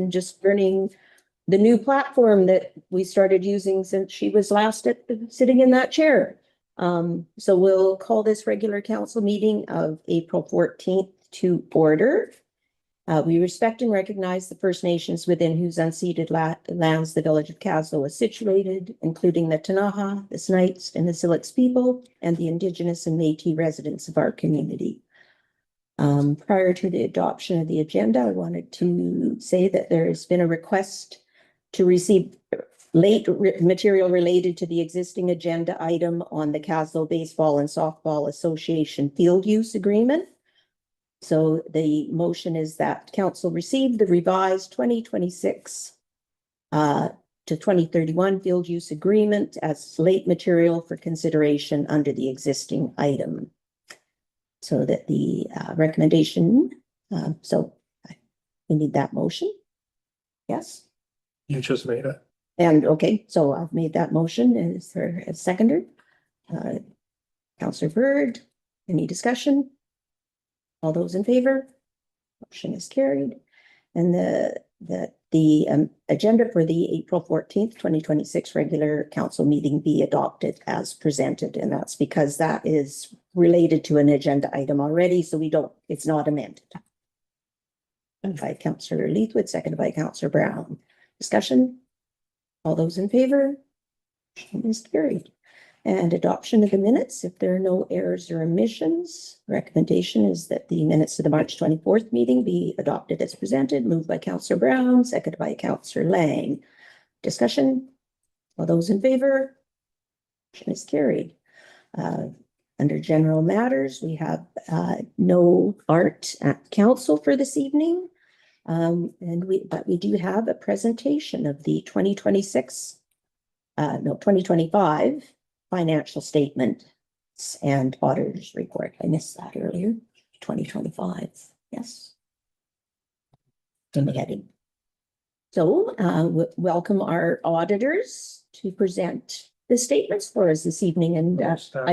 and just learning the new platform that we started using since she was last sitting in that chair. So we'll call this regular council meeting of April 14th to order. We respect and recognize the First Nations within whose unceded lands the village of Kaslo is situated, including the Ktunaxa, the Snites, and the Silex people, and the Indigenous and Métis residents of our community. Prior to the adoption of the agenda, I wanted to say that there has been a request to receive late material related to the existing agenda item on the Kaslo Baseball and Softball Association field use agreement. So the motion is that council receive the revised 2026 to 2031 field use agreement as late material for consideration under the existing item. So that the recommendation, we need that motion. Yes. You just made it. And okay, so I've made that motion. Is there a seconder? Councillor Bird, any discussion? All those in favor? Motion is carried. And the agenda for the April 14th, 2026 regular council meeting be adopted as presented. And that's because that is related to an agenda item already, so it's not amended. And by Councillor Leithwood, seconded by Councillor Brown. Discussion? All those in favor? Motion is carried. And adoption of the minutes, if there are no errors or omissions, recommendation is that the minutes of the March 24th meeting be adopted as presented, moved by Councillor Brown, seconded by Councillor Lang. Discussion? All those in favor? Motion is carried. Under general matters, we have no art at council for this evening. But we do have a presentation of the 2025 financial statement and auditor's report. I missed that earlier. 2025. Yes. Heading. So welcome our auditors to present the statements for us this evening. And staff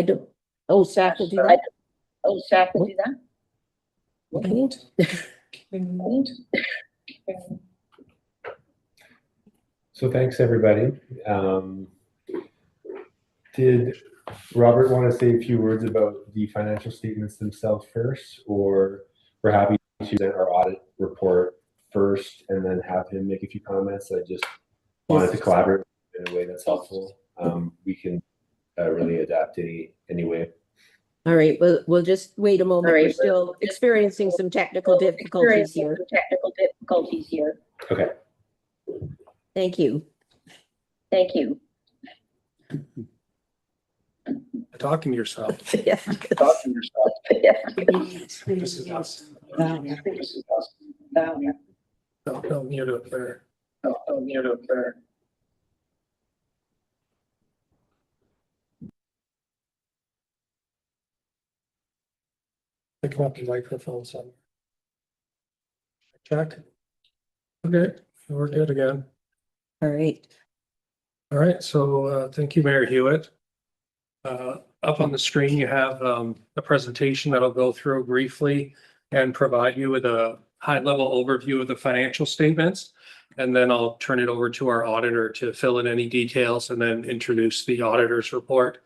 will do that. Staff will do that. So thanks, everybody. Did Robert want to say a few words about the financial statements themselves first, or we're happy to present our audit report first and then have him make a few comments? I just wanted to collaborate in a way that's helpful. We can really adapt any way. All right, we'll just wait a moment. We're still experiencing some technical difficulties here. Okay. Thank you. Talking to yourself. Yeah. This is us. No, mute it there. Pick up the microphone some. Check. Okay, we're good again. All right. All right, so thank you, Mayor Hewitt. Up on the screen, you have a presentation that I'll go through briefly and provide you with a high-level overview of the financial statements. And then I'll turn it over to our auditor to fill in any details and then introduce the auditor's report.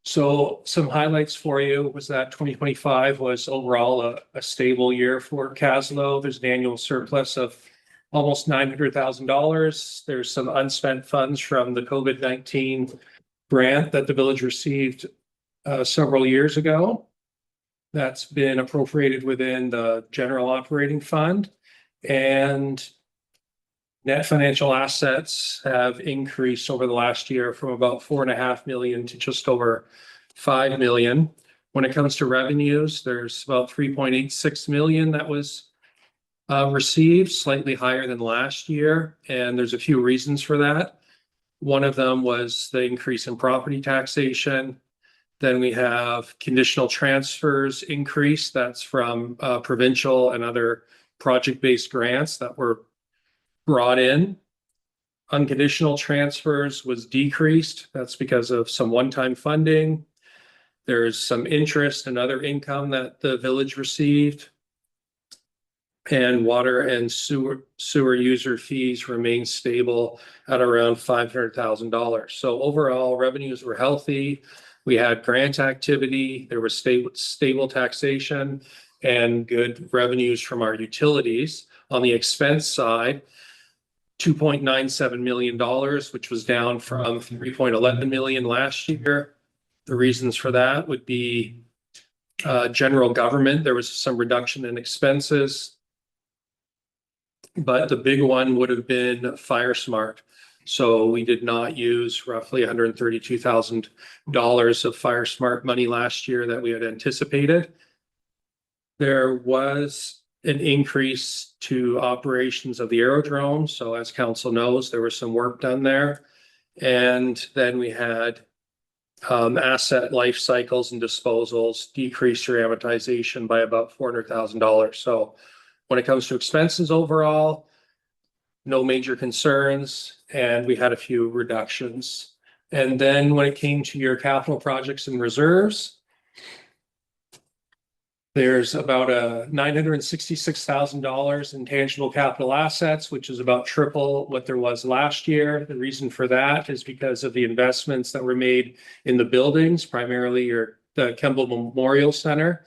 So some highlights for you was that 2025 was overall a stable year for Kaslo. There's an annual surplus of almost $900,000. There's some unspent funds from the COVID-19 grant that the village received several years ago. That's been appropriated within the general operating fund, and net financial assets have increased over the last year from about $4.5 million to just over $5 million. When it comes to revenues, there's about $3.86 million that was received, slightly higher than last year, and there's a few reasons for that. One of them was the increase in property taxation. Then we have conditional transfers increase. That's from provincial and other project-based grants that were brought in. Unconditional transfers was decreased. That's because of some one-time funding. There's some interest and other income that the village received. And water and sewer user fees remain stable at around $500,000. So overall, revenues were healthy. We had grant activity, there was stable taxation and good revenues from our utilities. On the expense side, $2.97 million, which was down from $3.11 million last year. The reasons for that would be general government. There was some reduction in expenses, but the big one would have been FireSmart. So we did not use roughly $132,000 of FireSmart money last year that we had anticipated. There was an increase to operations of the aerodrome. So as council knows, there was some work done there. And then we had asset life cycles and disposals decreased your amortization by about $400,000. So when it comes to expenses overall, no major concerns, and we had a few reductions. And then when it came to your capital projects and reserves, there's about $966,000 in tangible capital assets, which is about triple what there was last year. The reason for that is because of the investments that were made in the buildings, primarily the Kemble Memorial Center,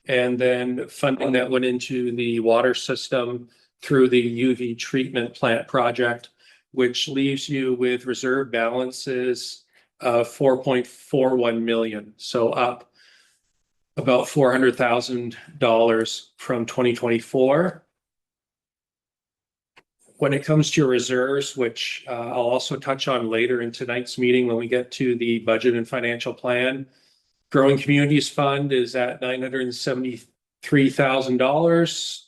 and then funding that went into the water system through the UV treatment plant project, which leaves you with reserve balances of $4.41 million. So up about $400,000 from 2024. When it comes to your reserves, which I'll also touch on later in tonight's meeting when we get to the budget and financial plan, Growing Communities Fund is at $973,000.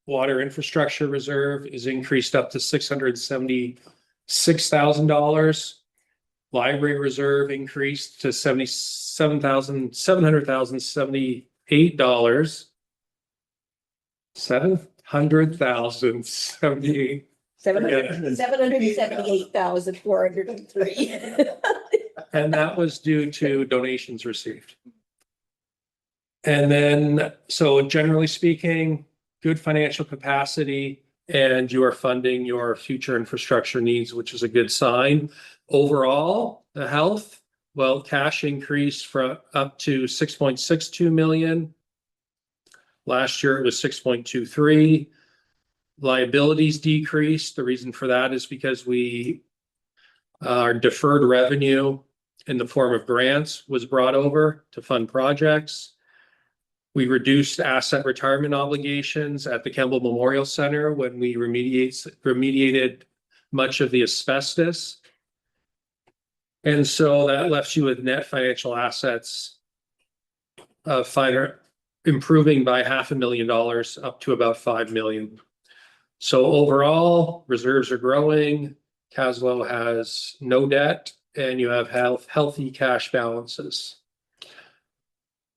Water Infrastructure Reserve is increased up to $676,000. Library Reserve increased to $700,078. $778,078. $778,403. And that was due to donations received. And then, so generally speaking, good financial capacity, and you are funding your future infrastructure needs, which is a good sign. Overall, the health, well, cash increased from up to 6.62 million. Last year it was 6.23. Liabilities decreased. The reason for that is because our deferred revenue in the form of grants was brought over to fund projects. We reduced asset retirement obligations at the Kemble Memorial Center when we remediated much of the asbestos. And so that left you with net financial assets of improving by $500,000 up to about $5 million. So overall, reserves are growing. Kaslo has no debt, and you have healthy cash balances.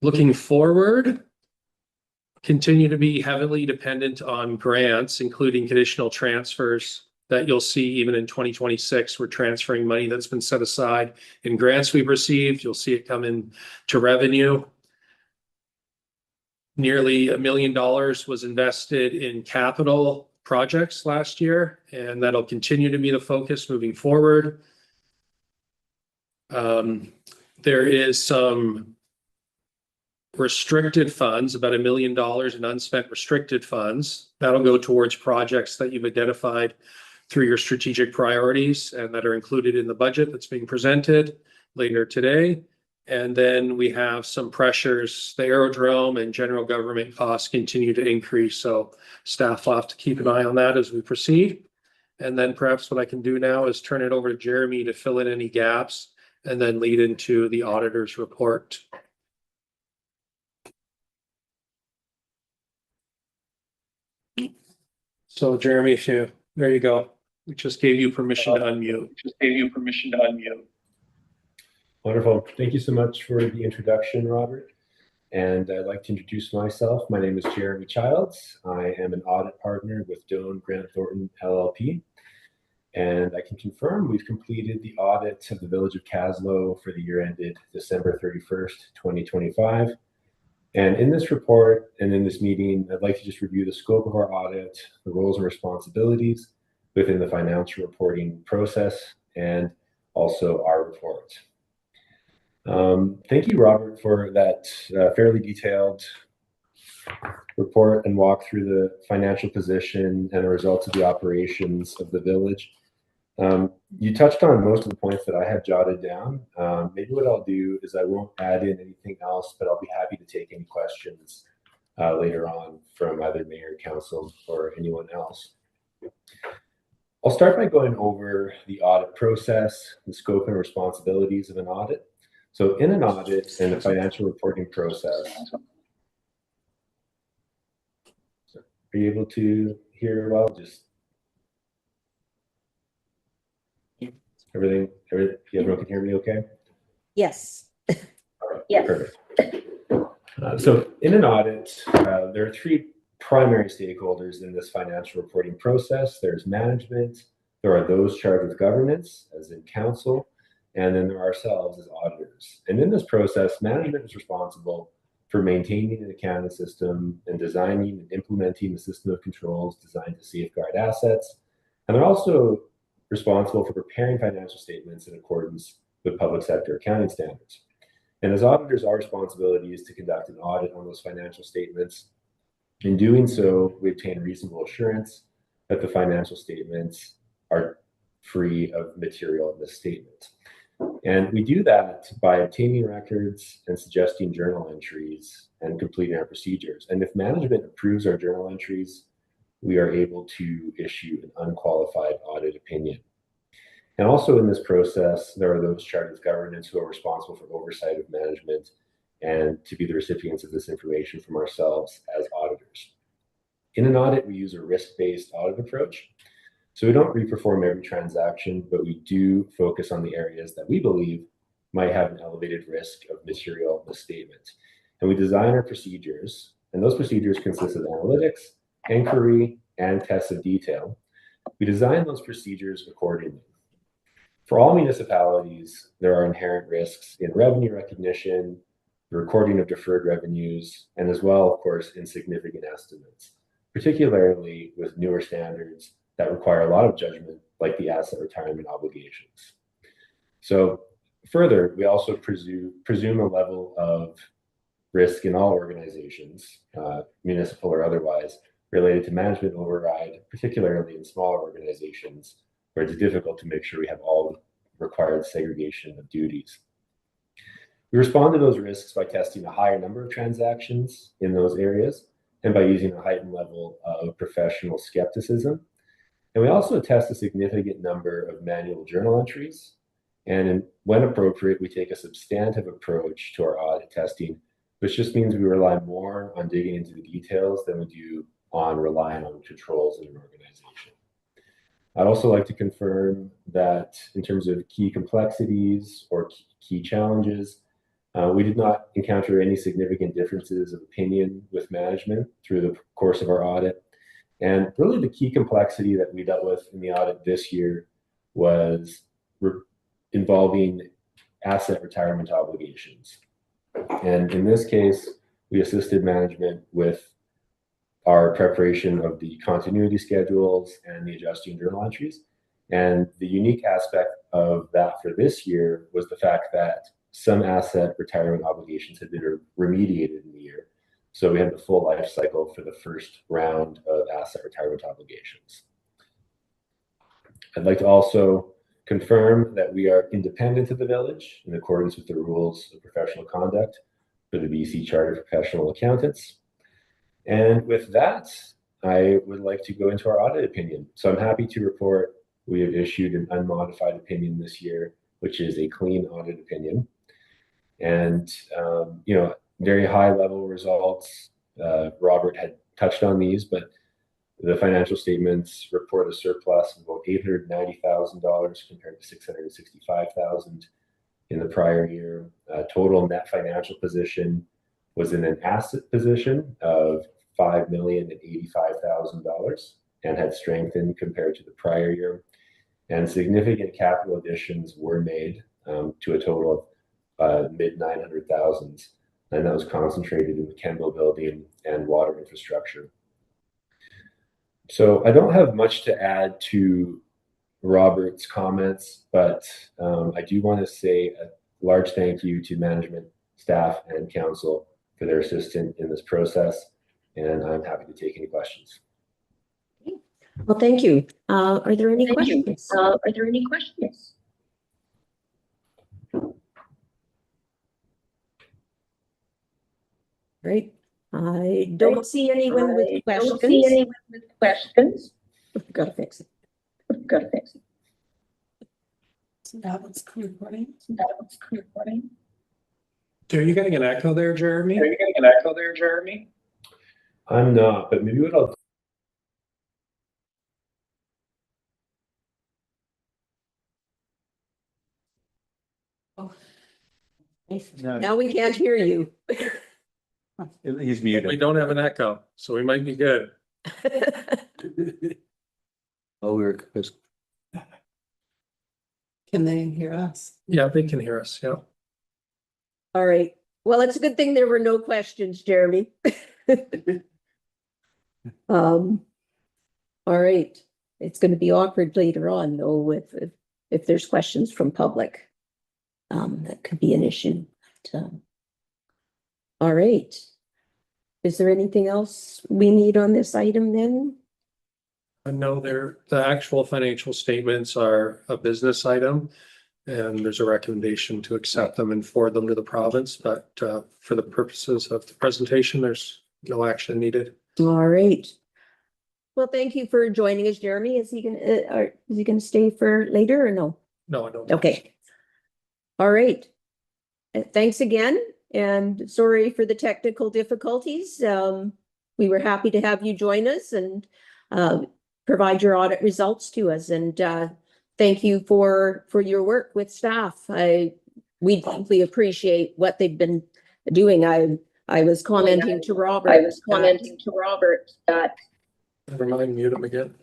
Looking forward, continue to be heavily dependent on grants, including conditional transfers that you'll see even in 2026. We're transferring money that's been set aside in grants we've received. You'll see it come in to revenue. Nearly $1 million was invested in capital projects last year, and that'll continue to be the focus moving forward. There is some restricted funds, about $1 million in unspent restricted funds. That'll go towards projects that you've identified through your strategic priorities and that are included in the budget that's being presented later today. And then we have some pressures. The aerodrome and general government costs continue to increase. So staff will have to keep an eye on that as we proceed. And then perhaps what I can do now is turn it over to Jeremy to fill in any gaps and then lead into the auditor's report. So Jeremy, there you go. We just gave you permission to unmute. Wonderful. Thank you so much for the introduction, Robert. And I'd like to introduce myself. My name is Jeremy Childs. I am an audit partner with Doan Grant Thornton LLP. And I can confirm we've completed the audit of the Village of Kaslo for the year ended December 31st, 2025. And in this report and in this meeting, I'd like to just review the scope of our audit, the roles and responsibilities within the financial reporting process, and also our report. Thank you, Robert, for that fairly detailed report and walk through the financial position and the results of the operations of the village. You touched on most of the points that I had jotted down. Maybe what I'll do is I won't add in anything else, but I'll be happy to take any questions later on from either mayor, council, or anyone else. I'll start by going over the audit process, the scope and responsibilities of an audit. So in an audit and the financial reporting process, are you able to hear well? Just everything, everyone can hear me okay? Yes. All right, Yes. perfect. So in an audit, there are three primary stakeholders in this financial reporting process. There's management, there are those charged with governance, as in council, and then there are ourselves as auditors. And in this process, management is responsible for maintaining an accounting system and designing and implementing a system of controls designed to safeguard assets. And they're also responsible for preparing financial statements in accordance with public sector accounting standards. And as auditors, our responsibility is to conduct an audit on those financial statements. In doing so, we obtain reasonable assurance that the financial statements are free of material misstatement. And we do that by obtaining records and suggesting journal entries and completing our procedures. And if management approves our journal entries, we are able to issue an unqualified audit opinion. And also in this process, there are those charged with governance who are responsible for oversight of management and to be the recipients of this information from ourselves as auditors. In an audit, we use a risk-based audit approach. So we don't reperform every transaction, but we do focus on the areas that we believe might have an elevated risk of material misstatement. And we design our procedures, and those procedures consist of analytics, inquiry, and tests of detail. We design those procedures accordingly. For all municipalities, there are inherent risks in revenue recognition, the recording of deferred revenues, and as well, of course, in significant estimates, particularly with newer standards that require a lot of judgment, like the asset retirement obligations. So further, we also presume a level of risk in all organizations, municipal or otherwise, related to management override, particularly in smaller organizations, where it's difficult to make sure we have all the required segregation of duties. We respond to those risks by testing a higher number of transactions in those areas and by using a heightened level of professional skepticism. And we also test a significant number of manual journal entries. And when appropriate, we take a substantive approach to our audit testing, which just means we rely more on digging into the details than we do on relying on controls in an organization. I'd also like to confirm that in terms of key complexities or key challenges, we did not encounter any significant differences of opinion with management through the course of our audit. And really the key complexity that we dealt with in the audit this year was involving asset retirement obligations. And in this case, we assisted management with our preparation of the continuity schedules and the adjusting journal entries. And the unique aspect of that for this year was the fact that some asset retirement obligations had been remediated in the year. So we had the full life cycle for the first round of asset retirement obligations. I'd like to also confirm that we are independent of the village in accordance with the rules of professional conduct for the BC Chartered Professional Accountants. And with that, I would like to go into our audit opinion. So I'm happy to report we have issued an unmodified opinion this year, which is a clean audit opinion. And, very high level results. Robert had touched on these, but the financial statements report a surplus of about $890,000 compared to $665,000 in the prior year. Total net financial position was in an asset position of $5,085,000 and had strengthened compared to the prior year. And significant capital additions were made to a total of mid-900,000s and that was concentrated in the Kendall building and water infrastructure. So I don't have much to add to Robert's comments, but I do want to say a large thank you to management, staff, and council for their assistance in this process, and I'm happy to take any questions. Well, thank you. Are there any Thank you. questions? Are there any questions? Great. I don't see anyone I with don't see questions. anyone with questions. Gotta fix it. Gotta fix it. That was recording. That was recording. Are you getting an echo there, Jeremy? I'm not, but maybe what I'll Now we can't hear you. He's We muted. don't have an echo, so we might be good. Oh, we're, Can they hear us? Yeah, they can hear us, yeah. All right. Well, it's a good thing there were no questions, Jeremy. All right. It's going to be awkward later on, though, with if there's questions from public. That could be an issue. But, all right. Is there anything else we need on this item then? No, the actual financial statements are a business item. And there's a recommendation to accept them and forward them to the province, but for the purposes of the presentation, there's no action needed. All right. Well, thank you for joining us, Jeremy. Is he gonna stay for later or no? No, I don't. Okay. All right. Thanks again, and sorry for the technical difficulties. We were happy to have you join us and provide your audit results to us, and thank you for your work with staff. We deeply appreciate what they've been doing. I was commenting to Robert. That Never mind, mute them again.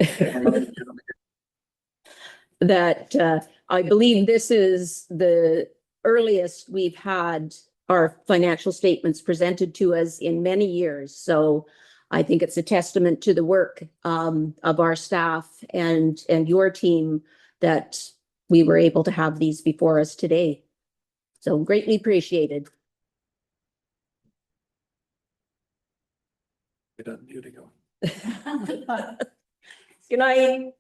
that I believe this is the earliest we've had our financial statements presented to us in many years. So I think it's a testament to the work of our staff and your team that we were able to have these before us today. So greatly appreciated. We're done muting them. Good night.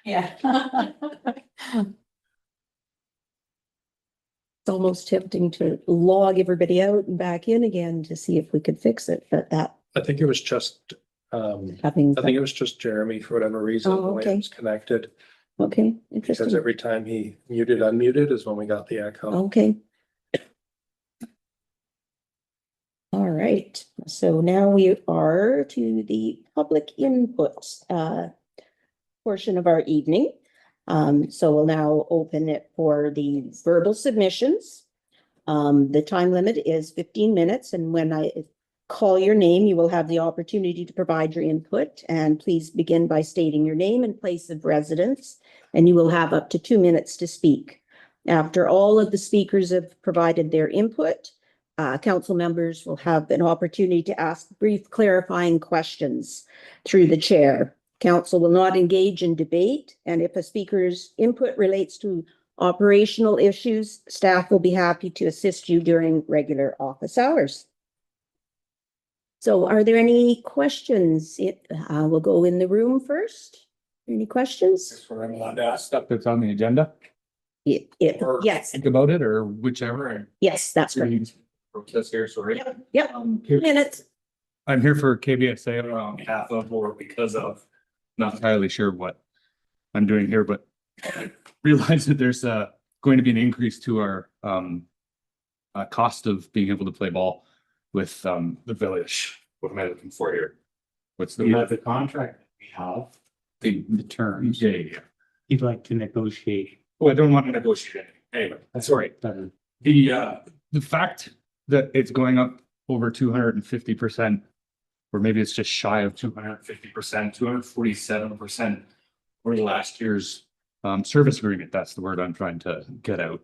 Yeah. It's almost tempting to log everybody out and back in again to see if we could fix it, but that I think it was just, having, I think it was just Jeremy for whatever reason, Oh, the way okay. it was connected. okay, Because interesting. every time he muted, unmuted is when we got the echo. Okay. All right, so now we are to the public input portion of our evening. So we'll now open it for the verbal submissions. The time limit is 15 minutes, and when I call your name, you will have the opportunity to provide your input, and please begin by stating your name and place of residence, and you will have up to 2 minutes to speak. After all of the speakers have provided their input, council members will have an opportunity to ask brief clarifying questions through the chair. Council will not engage in debate, and if a speaker's input relates to operational issues, staff will be happy to assist you during regular office hours. So are there any questions? We'll go in the room first. Any questions? we're allowed to ask stuff that's on the agenda, Or- Yes, think about it or whichever. yes, that's right. Process here, sorry. Yep, 2 minutes. I'm here for KBSA on behalf of, or because of, not entirely sure what I'm doing here, but I realize that there's going to be an increase to our cost of being able to play ball with the village. What am I looking for here? What's the? You have the contract that we have, the terms. Yeah. You'd like to negotiate. Oh, I don't want to negotiate anything. Anyway, that's all right. Better. The fact that it's going up over 250%, or maybe it's just shy of 250%, 247% over last year's service agreement. That's the word I'm trying to get out.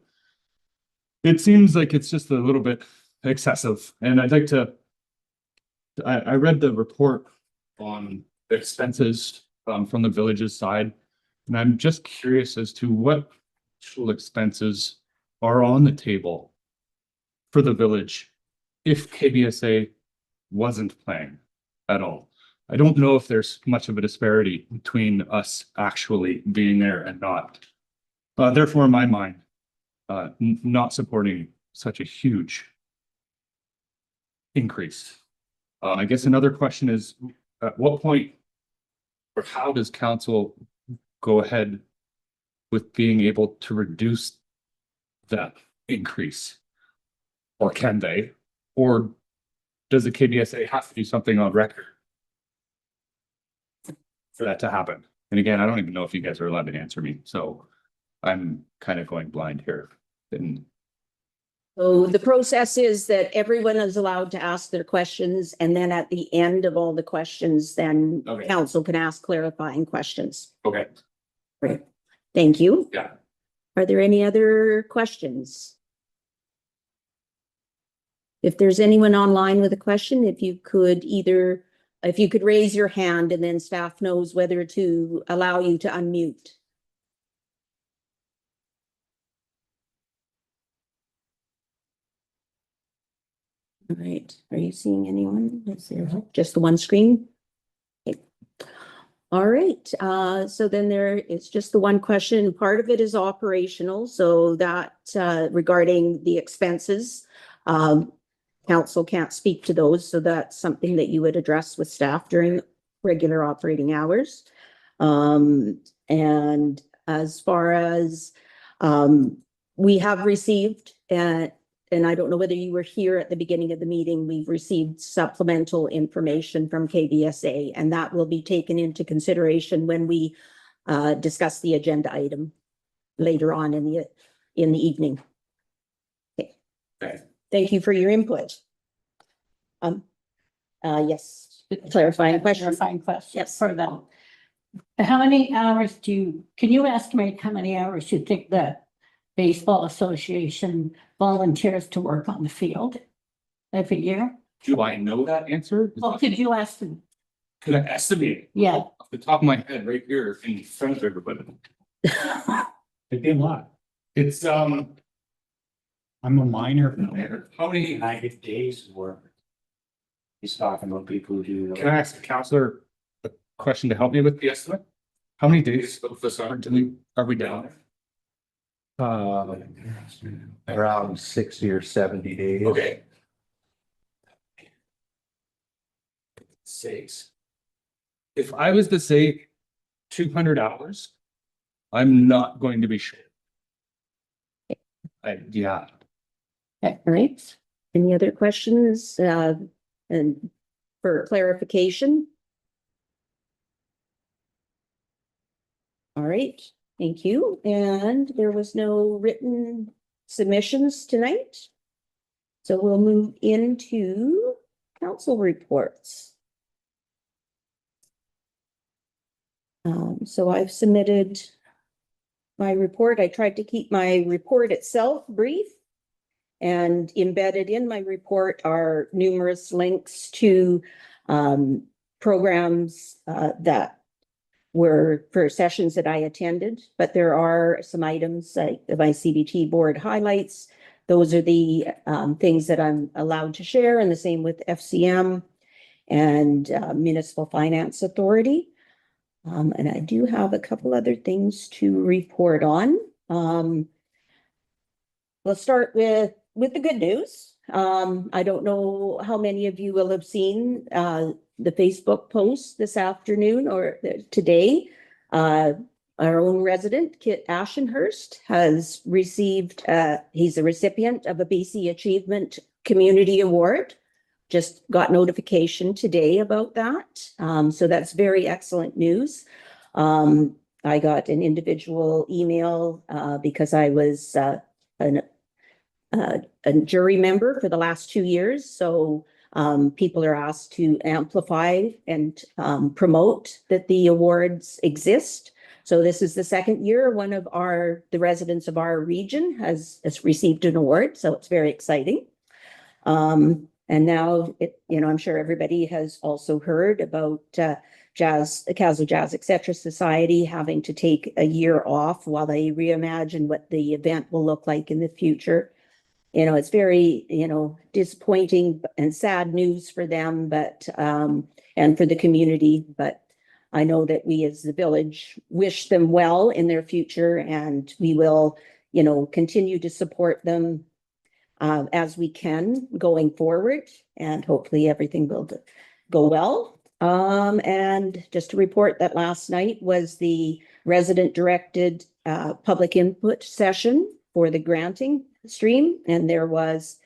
It seems like it's just a little bit excessive, and I'd like to. I read the report on expenses from the village's side, and I'm just curious as to what actual expenses are on the table for the village if KBSA wasn't playing at all. I don't know if there's much of a disparity between us actually being there and not. Therefore, in my mind, not supporting such a huge increase. I guess another question is, at what point or how does council go ahead with being able to reduce that increase? Or can they? Or does the KBSA have to do something on record for that to happen? And again, I don't even know if you guys are allowed to answer me, so I'm kind of going blind here. And So the process is that everyone is allowed to ask their questions, and then at the end of all the questions, then Okay. council can ask clarifying questions. okay, Great. Thank you. yeah. Are there any other questions? If there's anyone online with a question, if you could raise your hand and then staff knows whether to allow you to unmute. All right, are you seeing anyone? Is there just the one screen? Okay. All right, so then there is just the one question. Part of it is operational, so that regarding the expenses. Council can't speak to those, so that's something that you would address with staff during regular operating hours. And as far as we have received, and I don't know whether you were here at the beginning of the meeting, we've received supplemental information from KBSA, and that will be taken into consideration when we discuss the agenda item later on in the evening. Okay. Okay. Thank you for your input. Yes, clarifying question. Clarifying question. Yes. For them. How many hours can you estimate how many hours you think the Baseball Association volunteers to work on the field every year? Do I know that answer? Well, could you ask them? Could I estimate Yeah. off the top of my head right here in front of everybody? It'd be a lot. It's I'm a minor. how many? 90 days work. He's talking about people who do. Can I ask the counselor a question to help me with the estimate? How many days of this are we down? Around 60 or 70 days. Okay. 6. If I was to say 200 hours, I'm not going to be sure. Yeah. All right. Any other questions? And for clarification? All right, thank you. And there was no written submissions tonight. So we'll move into council reports. So I've submitted my report. I tried to keep my report itself brief. And embedded in my report are numerous links to programs that were for sessions that I attended, but there are some items like my CBT board highlights. Those are the things that I'm allowed to share, and the same with FCM and Municipal Finance Authority. And I do have a couple other things to report on. Let's start with the good news. I don't know how many of you will have seen the Facebook post this afternoon or today. Our own resident, Kit Ashenhurst, has received, he's a recipient of a BC Achievement Community Award. Just got notification today about that. So that's very excellent news. I got an individual email because I was a jury member for the last 2 years. So people are asked to amplify and promote that the awards exist. So this is the second year one of the residents of our region has received an award, so it's very exciting. And now I'm sure everybody has also heard about Kaslo Jazz Etc. Society having to take a year off while they reimagine what the event will look like in the future. It's very, disappointing and sad news for them, but and for the community, but I know that we as the village wish them well in their future, and we will, continue to support them as we can going forward, and hopefully everything will go well. And just to report that last night was the resident directed public input session for the granting stream, and there was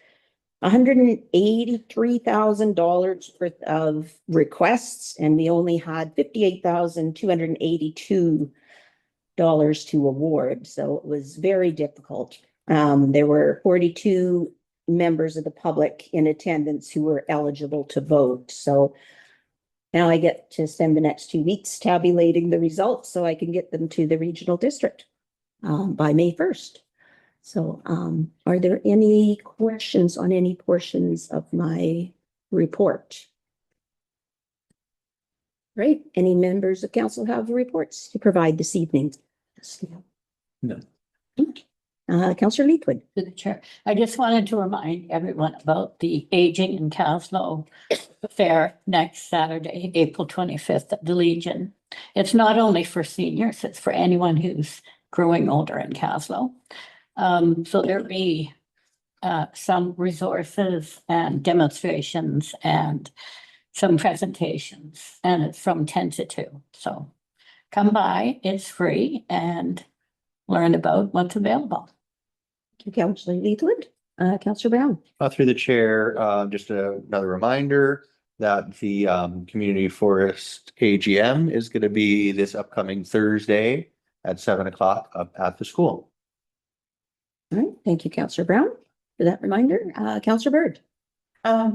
$183,000 worth of requests, and we only had $58,282 to award. So it was very difficult. There were 42 members of the public in attendance who were eligible to vote. So now I get to spend the next 2 weeks tabulating the results so I can get them to the regional district by May 1st. So are there any questions on any portions of my report? Great. Any members of council have reports to provide this evening? No. Councillor Leithwood. To the chair. I just wanted to remind everyone about the Aging in Kaslo Fair next Saturday, April 25th at the Legion. It's not only for seniors, it's for anyone who's growing older in Kaslo. So there'll be some resources and demonstrations and some presentations, and it's from 10 to 2. So come by, it's free, and learn about what's available. Thank you, Councillor Leithwood. Councillor Brown. Through the chair, just another reminder that the community forest AGM is going to be this upcoming Thursday at 7 o'clock up at the school. All right, thank you, Councillor Brown, for that reminder. Councillor Bird.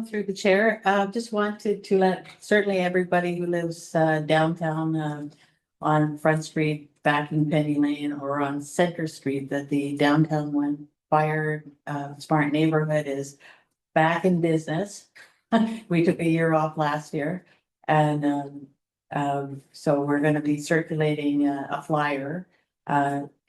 Through the chair, just wanted to let certainly everybody who lives downtown on Front Street, back in Penny Lane, or on Center Street, that the downtown one fire smart neighborhood is back in business. We took a year off last year, and so we're going to be circulating a flyer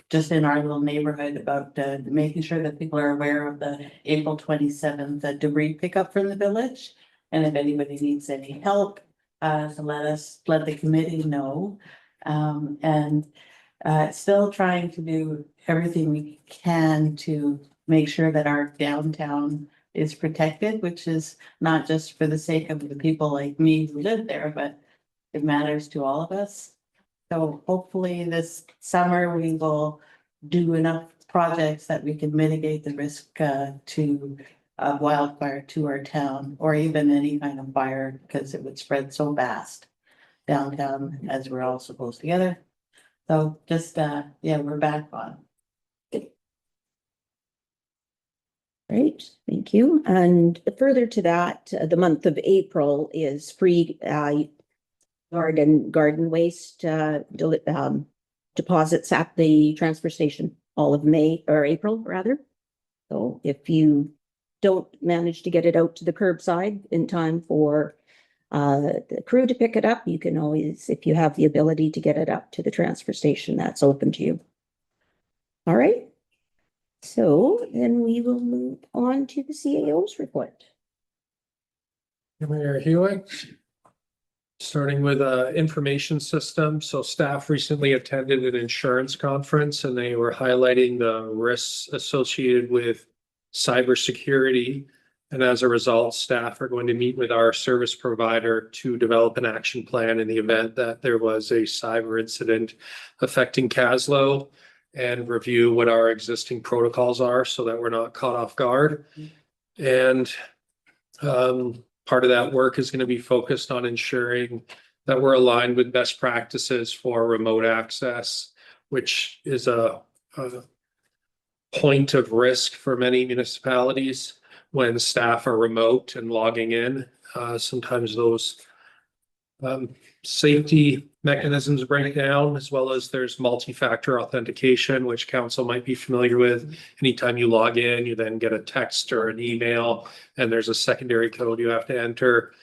just in our little neighborhood about making sure that people are aware of the April 27th debris pickup from the village. And if anybody needs any help, so let the committee know. And still trying to do everything we can to make sure that our downtown is protected, which is not just for the sake of the people like me who live there, but it matters to all of us. So hopefully this summer we will do enough projects that we can mitigate the risk to wildfire to our town, or even any kind of fire, because it would spread so fast downtown as we're all supposed together. So just we're back on. Great, thank you. And further to that, the month of April is free garden waste deposits at the transfer station, all of May or April rather. So if you don't manage to get it out to the curbside in time for the crew to pick it up, you can always, if you have the ability to get it up to the transfer station, that's open to you. All right. So then we will move on to the CAO's report. Mayor Hewitt. Starting with information system. So staff recently attended an insurance conference and they were highlighting the risks associated with cybersecurity. And as a result, staff are going to meet with our service provider to develop an action plan in the event that there was a cyber incident affecting Kaslo, and review what our existing protocols are so that we're not caught off guard. And part of that work is going to be focused on ensuring that we're aligned with best practices for remote access, which is a point of risk for many municipalities when staff are remote and logging in. Sometimes those safety mechanisms break down, as well as there's multi-factor authentication, which council might be familiar with. Anytime you log in, you then get a text or an email, and there's a secondary code you have to enter.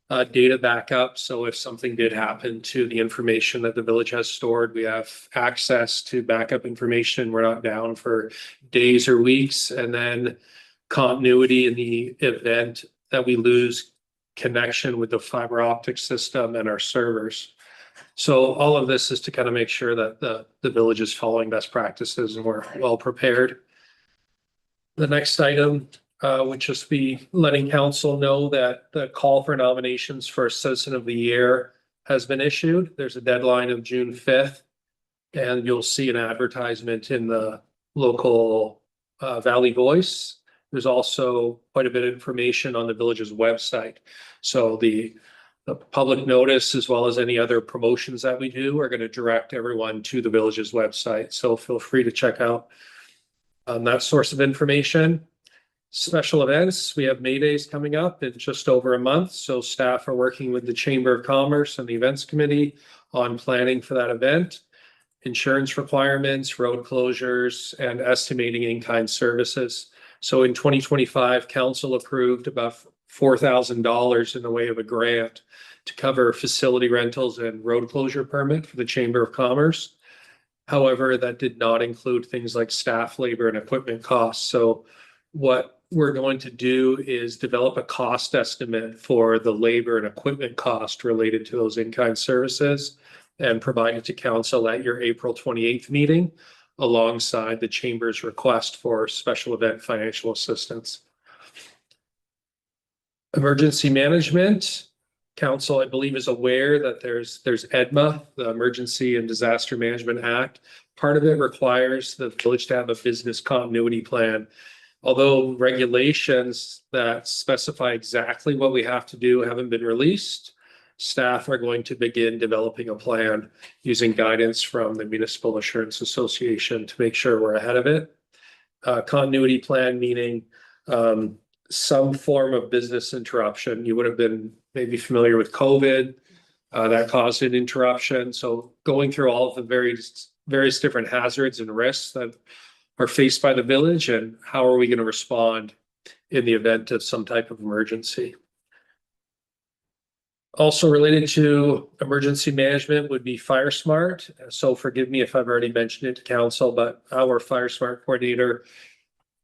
Data backup, so if something did happen to the information that the village has stored, we have access to backup information. We're not down for days or weeks. And then continuity in the event that we lose connection with the fiber optic system and our servers. So all of this is to kind of make sure that the village is following best practices and we're well prepared. The next item would just be letting council know that the call for nominations for Citizen of the Year has been issued. There's a deadline of June 5th. And you'll see an advertisement in the local Valley Voice. There's also quite a bit of information on the village's website. So the public notice, as well as any other promotions that we do, are going to direct everyone to the village's website. So feel free to check out that source of information. Special events, we have May Days coming up in just over a month. So staff are working with the Chamber of Commerce and the Events Committee on planning for that event. Insurance requirements, road closures, and estimating in-kind services. So in 2025, council approved about $4,000 in the way of a grant to cover facility rentals and road closure permit for the Chamber of Commerce. However, that did not include things like staff labor and equipment costs. So what we're going to do is develop a cost estimate for the labor and equipment cost related to those in-kind services and provide it to council at your April 28th meeting alongside the Chamber's request for special event financial assistance. Emergency management. Council, I believe, is aware that there's EDMA, the Emergency and Disaster Management Act. Part of it requires the village to have a business continuity plan. Although regulations that specify exactly what we have to do haven't been released, staff are going to begin developing a plan using guidance from the Municipal Assurance Association to make sure we're ahead of it. Continuity plan meaning some form of business interruption. You would have been maybe familiar with COVID that caused an interruption. So going through all of the various different hazards and risks that are faced by the village and how are we going to respond in the event of some type of emergency. Also related to emergency management would be Fire Smart. So forgive me if I've already mentioned it to council, but our Fire Smart coordinator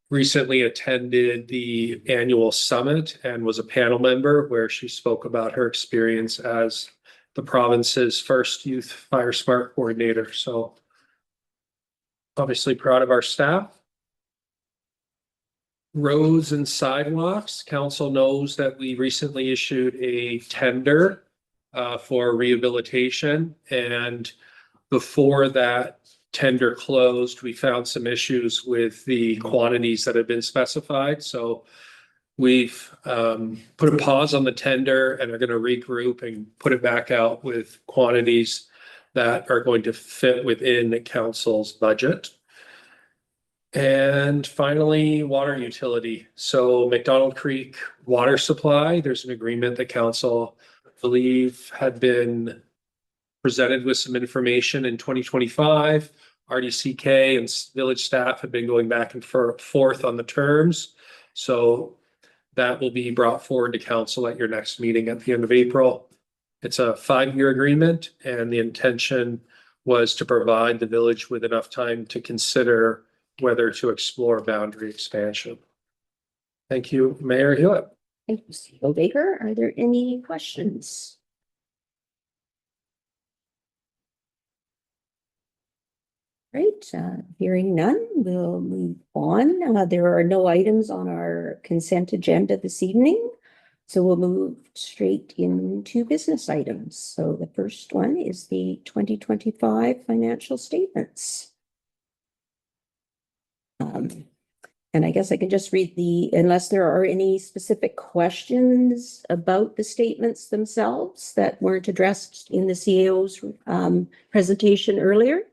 recently attended the annual summit and was a panel member where she spoke about her experience as the province's first youth Fire Smart coordinator. So obviously proud of our staff. Roads and sidewalks. Council knows that we recently issued a tender for rehabilitation, and before that tender closed, we found some issues with the quantities that have been specified. So we've put a pause on the tender and are going to regroup and put it back out with quantities that are going to fit within the council's budget. And finally, water utility. So McDonald Creek water supply, there's an agreement that council, I believe, had been presented with some information in 2025. RDCK and village staff have been going back and forth on the terms. So that will be brought forward to council at your next meeting at the end of April. It's a 5-year agreement, and the intention was to provide the village with enough time to consider whether to explore boundary expansion. Thank you, Mayor Hewitt. Thank you, CEO Baker. Are there any questions? Great, hearing none, we'll move on. There are no items on our consent agenda this evening, so we'll move straight into business items. So the first one is the 2025 financial statements. And I guess I can just read unless there are any specific questions about the statements themselves that weren't addressed in the CAO's presentation earlier.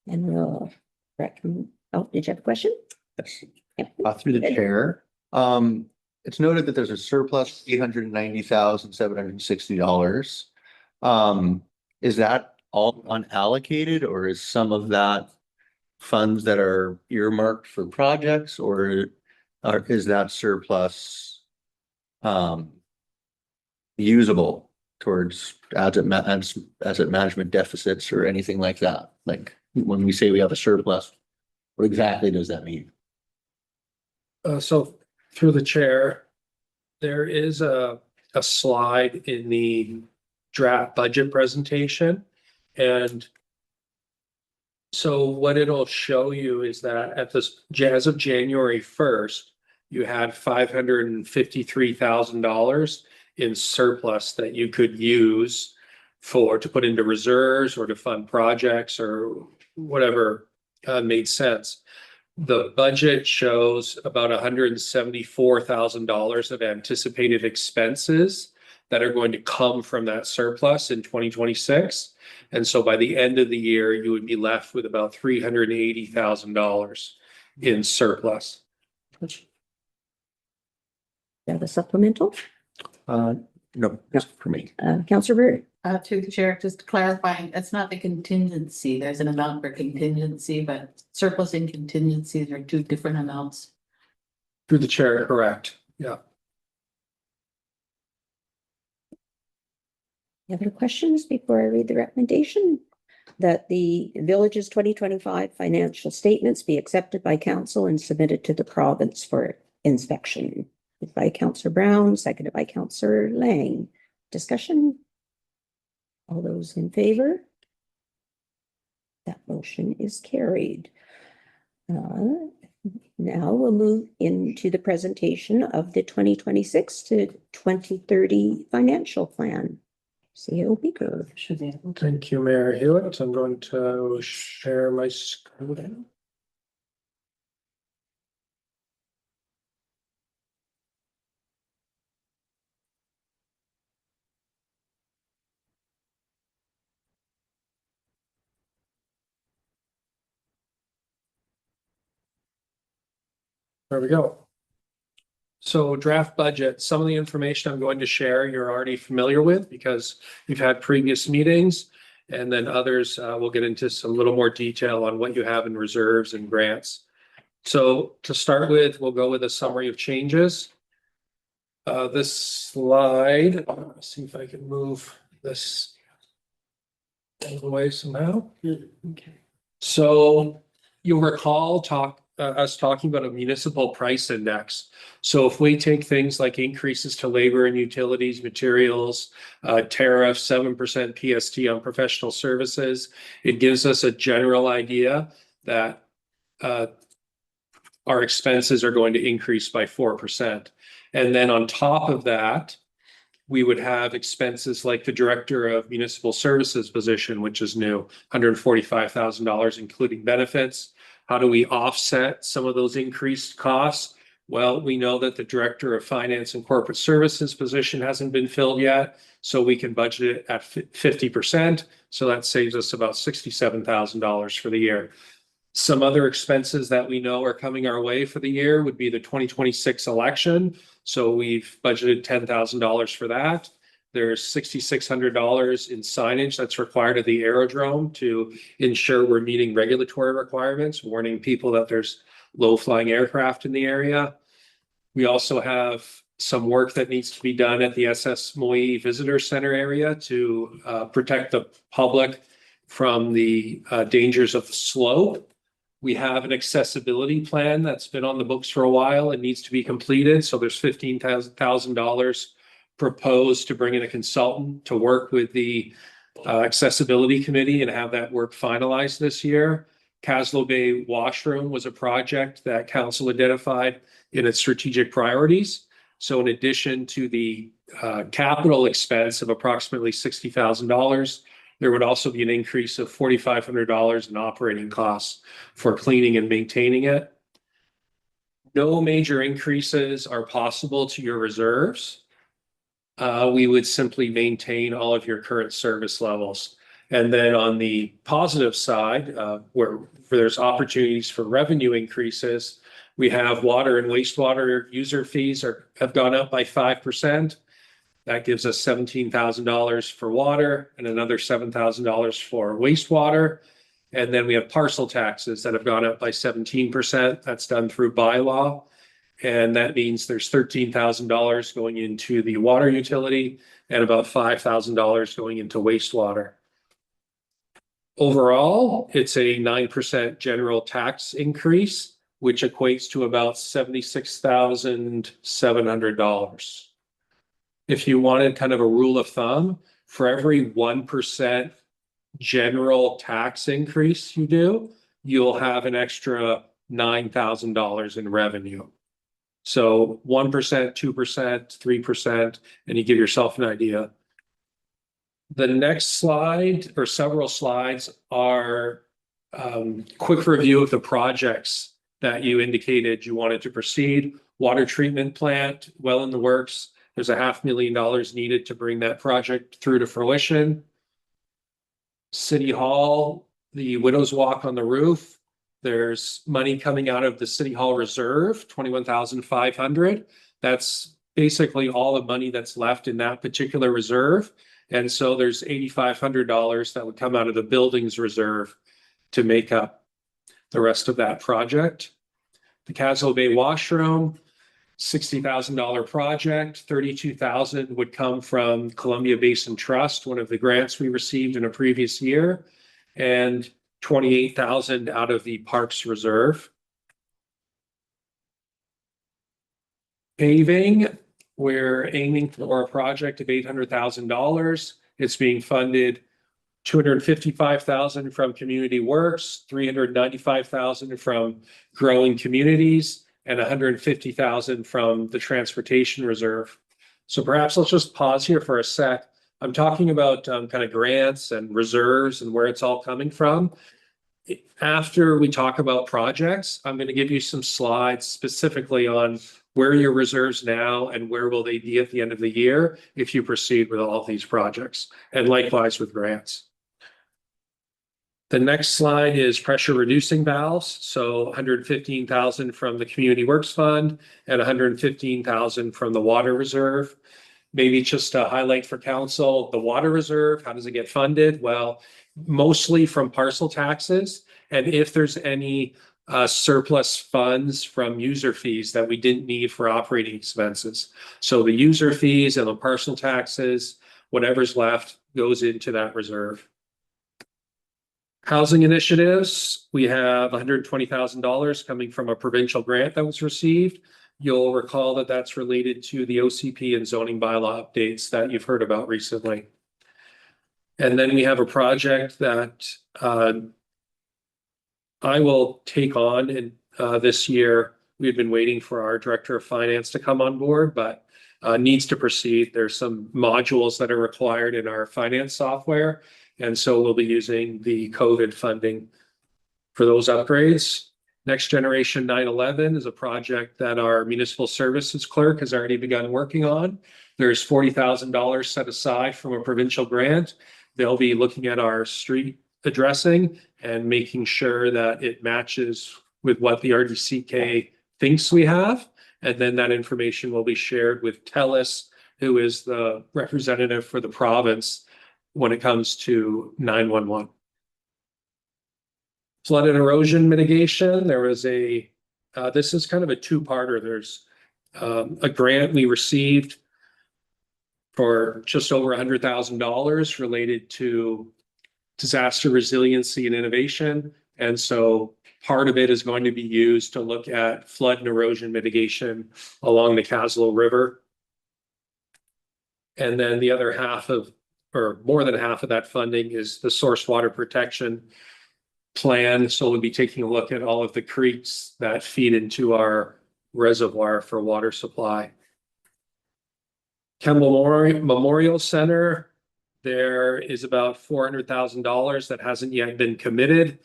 And we'll recommend, did you have a question? Yes. Yep. Through the chair. It's noted that there's a surplus $890,760. Is that all unallocated or is some of that funds that are earmarked for projects or is that surplus usable towards asset management deficits or anything like that? Like when we say we have a surplus, what exactly does that mean? So through the chair, there is a slide in the draft budget presentation. And so what it'll show you is that as of January 1st, you had $553,000 in surplus that you could use to put into reserves or to fund projects or whatever made sense. The budget shows about $174,000 of anticipated expenses that are going to come from that surplus in 2026. And so by the end of the year, you would be left with about $380,000 in surplus. Have a supplemental? No, just for me. Councillor Bird. To the chair, just clarifying, that's not the contingency. There's an amount for contingency, but surplus and contingencies are two different amounts. Through the chair, correct. Yeah. Any other questions before I read the recommendation? That the village's 2025 financial statements be accepted by council and submitted to the province for inspection. Moved by Councillor Brown, seconded by Councillor Lang. Discussion? All those in favor? That motion is carried. Now we'll move into the presentation of the 2026 to 2030 financial plan. CEO Beaker. Thank you, Mayor Hewitt. I'm going to share my screen. There we go. So draft budget, some of the information I'm going to share you're already familiar with because you've had previous meetings. And then others will get into some little more detail on what you have in reserves and grants. So to start with, we'll go with a summary of changes. This slide, let's see if I can move this all the way somehow. Okay. So you'll recall us talking about a municipal price index. So if we take things like increases to labor and utilities, materials, tariffs, 7% PST on professional services, it gives us a general idea that our expenses are going to increase by 4%. And then on top of that, we would have expenses like the Director of Municipal Services position, which is new, $145,000, including benefits. How do we offset some of those increased costs? Well, we know that the Director of Finance and Corporate Services position hasn't been filled yet, so we can budget it at 50%. So that saves us about $67,000 for the year. Some other expenses that we know are coming our way for the year would be the 2026 election. So we've budgeted $10,000 for that. There's $6,600 in signage that's required at the aerodrome to ensure we're meeting regulatory requirements, warning people that there's low-flying aircraft in the area. We also have some work that needs to be done at the SS Moy Visitor Center area to protect the public from the dangers of the slope. We have an accessibility plan that's been on the books for a while and needs to be completed. So there's $15,000 proposed to bring in a consultant to work with the accessibility committee and have that work finalized this year. Kaslo Bay Washroom was a project that council identified in its strategic priorities. So in addition to the capital expense of approximately $60,000, there would also be an increase of $4,500 in operating costs for cleaning and maintaining it. No major increases are possible to your reserves. We would simply maintain all of your current service levels. And then on the positive side, where there's opportunities for revenue increases, we have water and wastewater user fees have gone up by 5%. That gives us $17,000 for water and another $7,000 for wastewater. And then we have parcel taxes that have gone up by 17%. That's done through bylaw. And that means there's $13,000 going into the water utility and about $5,000 going into wastewater. Overall, it's a 9% general tax increase, which equates to about $76,700. If you wanted kind of a rule of thumb, for every 1% general tax increase you do, you'll have an extra $9,000 in revenue. So 1%, 2%, 3%, and you give yourself an idea. The next slide or several slides are quick review of the projects that you indicated you wanted to proceed. Water treatment plant, well in the works. There's $500,000 needed to bring that project through to fruition. City Hall, the Widow's Walk on the roof. There's money coming out of the City Hall Reserve, $21,500. That's basically all the money that's left in that particular reserve. And so there's $8,500 that would come out of the buildings reserve to make up the rest of that project. The Kaslo Bay washroom, $60,000 project, $32,000 would come from Columbia Basin Trust, one of the grants we received in a previous year, and $28,000 out of the Parks Reserve. Paving, we're aiming for a project of $800,000. It's being funded $255,000 from Community Works, $395,000 from Growing Communities, and $150,000 from the Transportation Reserve. So perhaps let's just pause here for a sec. I'm talking about kind of grants and reserves and where it's all coming from. After we talk about projects, I'm going to give you some slides specifically on where are your reserves now and where will they be at the end of the year if you proceed with all of these projects, and likewise with grants. The next slide is pressure reducing valves. So $115,000 from the Community Works Fund and $115,000 from the Water Reserve. Maybe just a highlight for council, the Water Reserve, how does it get funded? Well, mostly from parcel taxes. And if there's any surplus funds from user fees that we didn't need for operating expenses. So the user fees and the parcel taxes, whatever's left goes into that reserve. Housing initiatives, we have $120,000 coming from a provincial grant that was received. You'll recall that that's related to the OCP and zoning bylaw updates that you've heard about recently. And then we have a project that I will take on in this year. We've been waiting for our director of finance to come on board, but needs to proceed. There's some modules that are required in our finance software. And so we'll be using the COVID funding for those upgrades. Next Generation 911 is a project that our municipal services clerk has already begun working on. There's $40,000 set aside from a provincial grant. They'll be looking at our street addressing and making sure that it matches with what the RDCK thinks we have. And then that information will be shared with TELUS, who is the representative for the province when it comes to 911. Flood and erosion mitigation, there was this is kind of a two-parter. There's a grant we received for just over $100,000 related to disaster resiliency and innovation. And so part of it is going to be used to look at flood and erosion mitigation along the Kaslo River. And then the other half of, or more than half of that funding is the source water protection plan. So we'll be taking a look at all of the creeks that feed into our reservoir for water supply. Campbell Memorial Center, there is about $400,000 that hasn't yet been committed.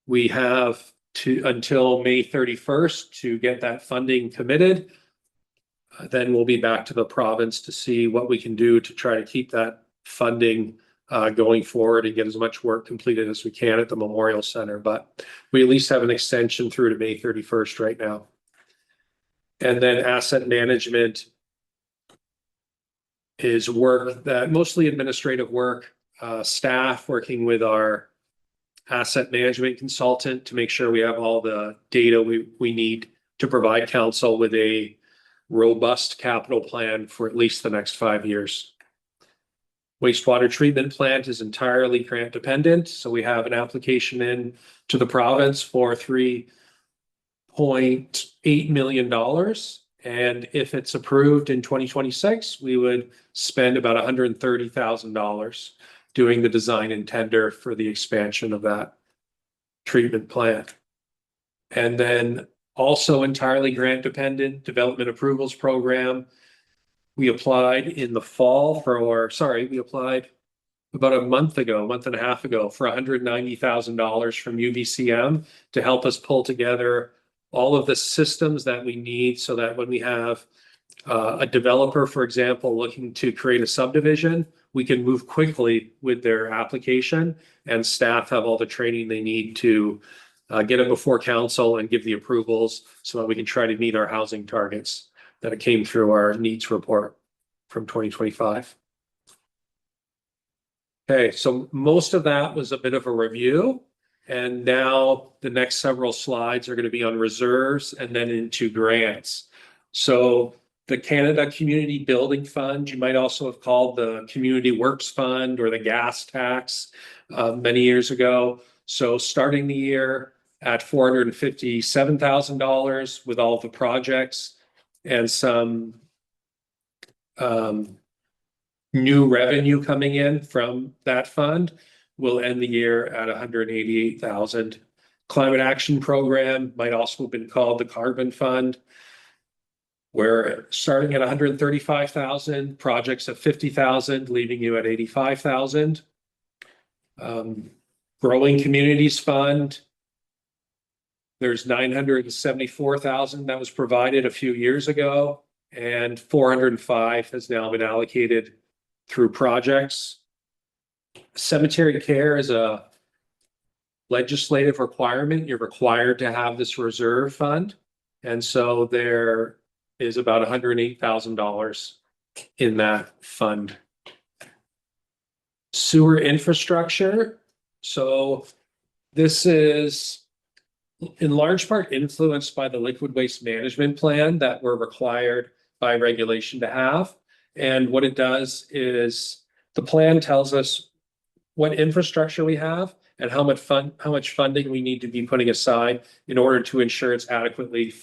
We have until May 31st to get that funding committed. Then we'll be back to the province to see what we can do to try to keep that funding going forward and get as much work completed as we can at the Memorial Center. But we at least have an extension through to May 31st right now. And then asset management. is work that mostly administrative work, staff working with our asset management consultant to make sure we have all the data we need to provide council with a robust capital plan for at least the next 5 years. Wastewater treatment plant is entirely grant dependent, so we have an application in to the province for $3.8 million. And if it's approved in 2026, we would spend about $130,000 doing the design and tender for the expansion of that treatment plant. And then also entirely grant dependent development approvals program. We applied in the fall we applied about a month and a half ago for $190,000 from UBCM to help us pull together all of the systems that we need so that when we have a developer, for example, looking to create a subdivision, we can move quickly with their application, and staff have all the training they need to get it before council and give the approvals so that we can try to meet our housing targets that came through our needs report from 2025. Okay, so most of that was a bit of a review. And now the next several slides are going to be on reserves and then into grants. So the Canada Community Building Fund, you might also have called the Community Works Fund or the gas tax many years ago. So starting the year at $457,000 with all the projects and some new revenue coming in from that fund, we'll end the year at $188,000. Climate Action Program might also have been called the Carbon Fund. We're starting at $135,000, projects at $50,000, leaving you at $85,000. Growing Communities Fund, there's $974,000 that was provided a few years ago, and $405,000 has now been allocated through projects. Cemetery care is a legislative requirement. You're required to have this reserve fund. And so there is about $108,000 in that fund. Sewer infrastructure. So this is in large part influenced by the liquid waste management plan that we're required by regulation to have. And what it does is the plan tells us what infrastructure we have and how much funding we need to be putting aside in order to ensure it's adequately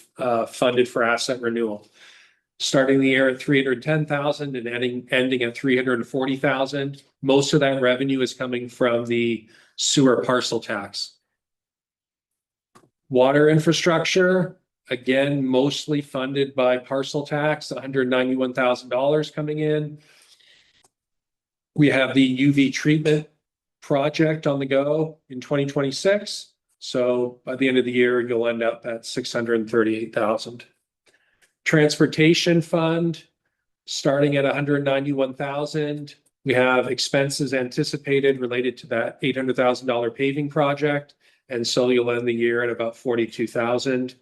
funded for asset renewal. Starting the year at $310,000 and ending at $340,000. Most of that revenue is coming from the sewer parcel tax. Water infrastructure, again, mostly funded by parcel tax, $191,000 coming in. We have the UV treatment project on the go in 2026. So by the end of the year, you'll end up at $638,000. Transportation fund, starting at $191,000. We have expenses anticipated related to that $800,000 paving project. And so you'll end the year at about $42,000.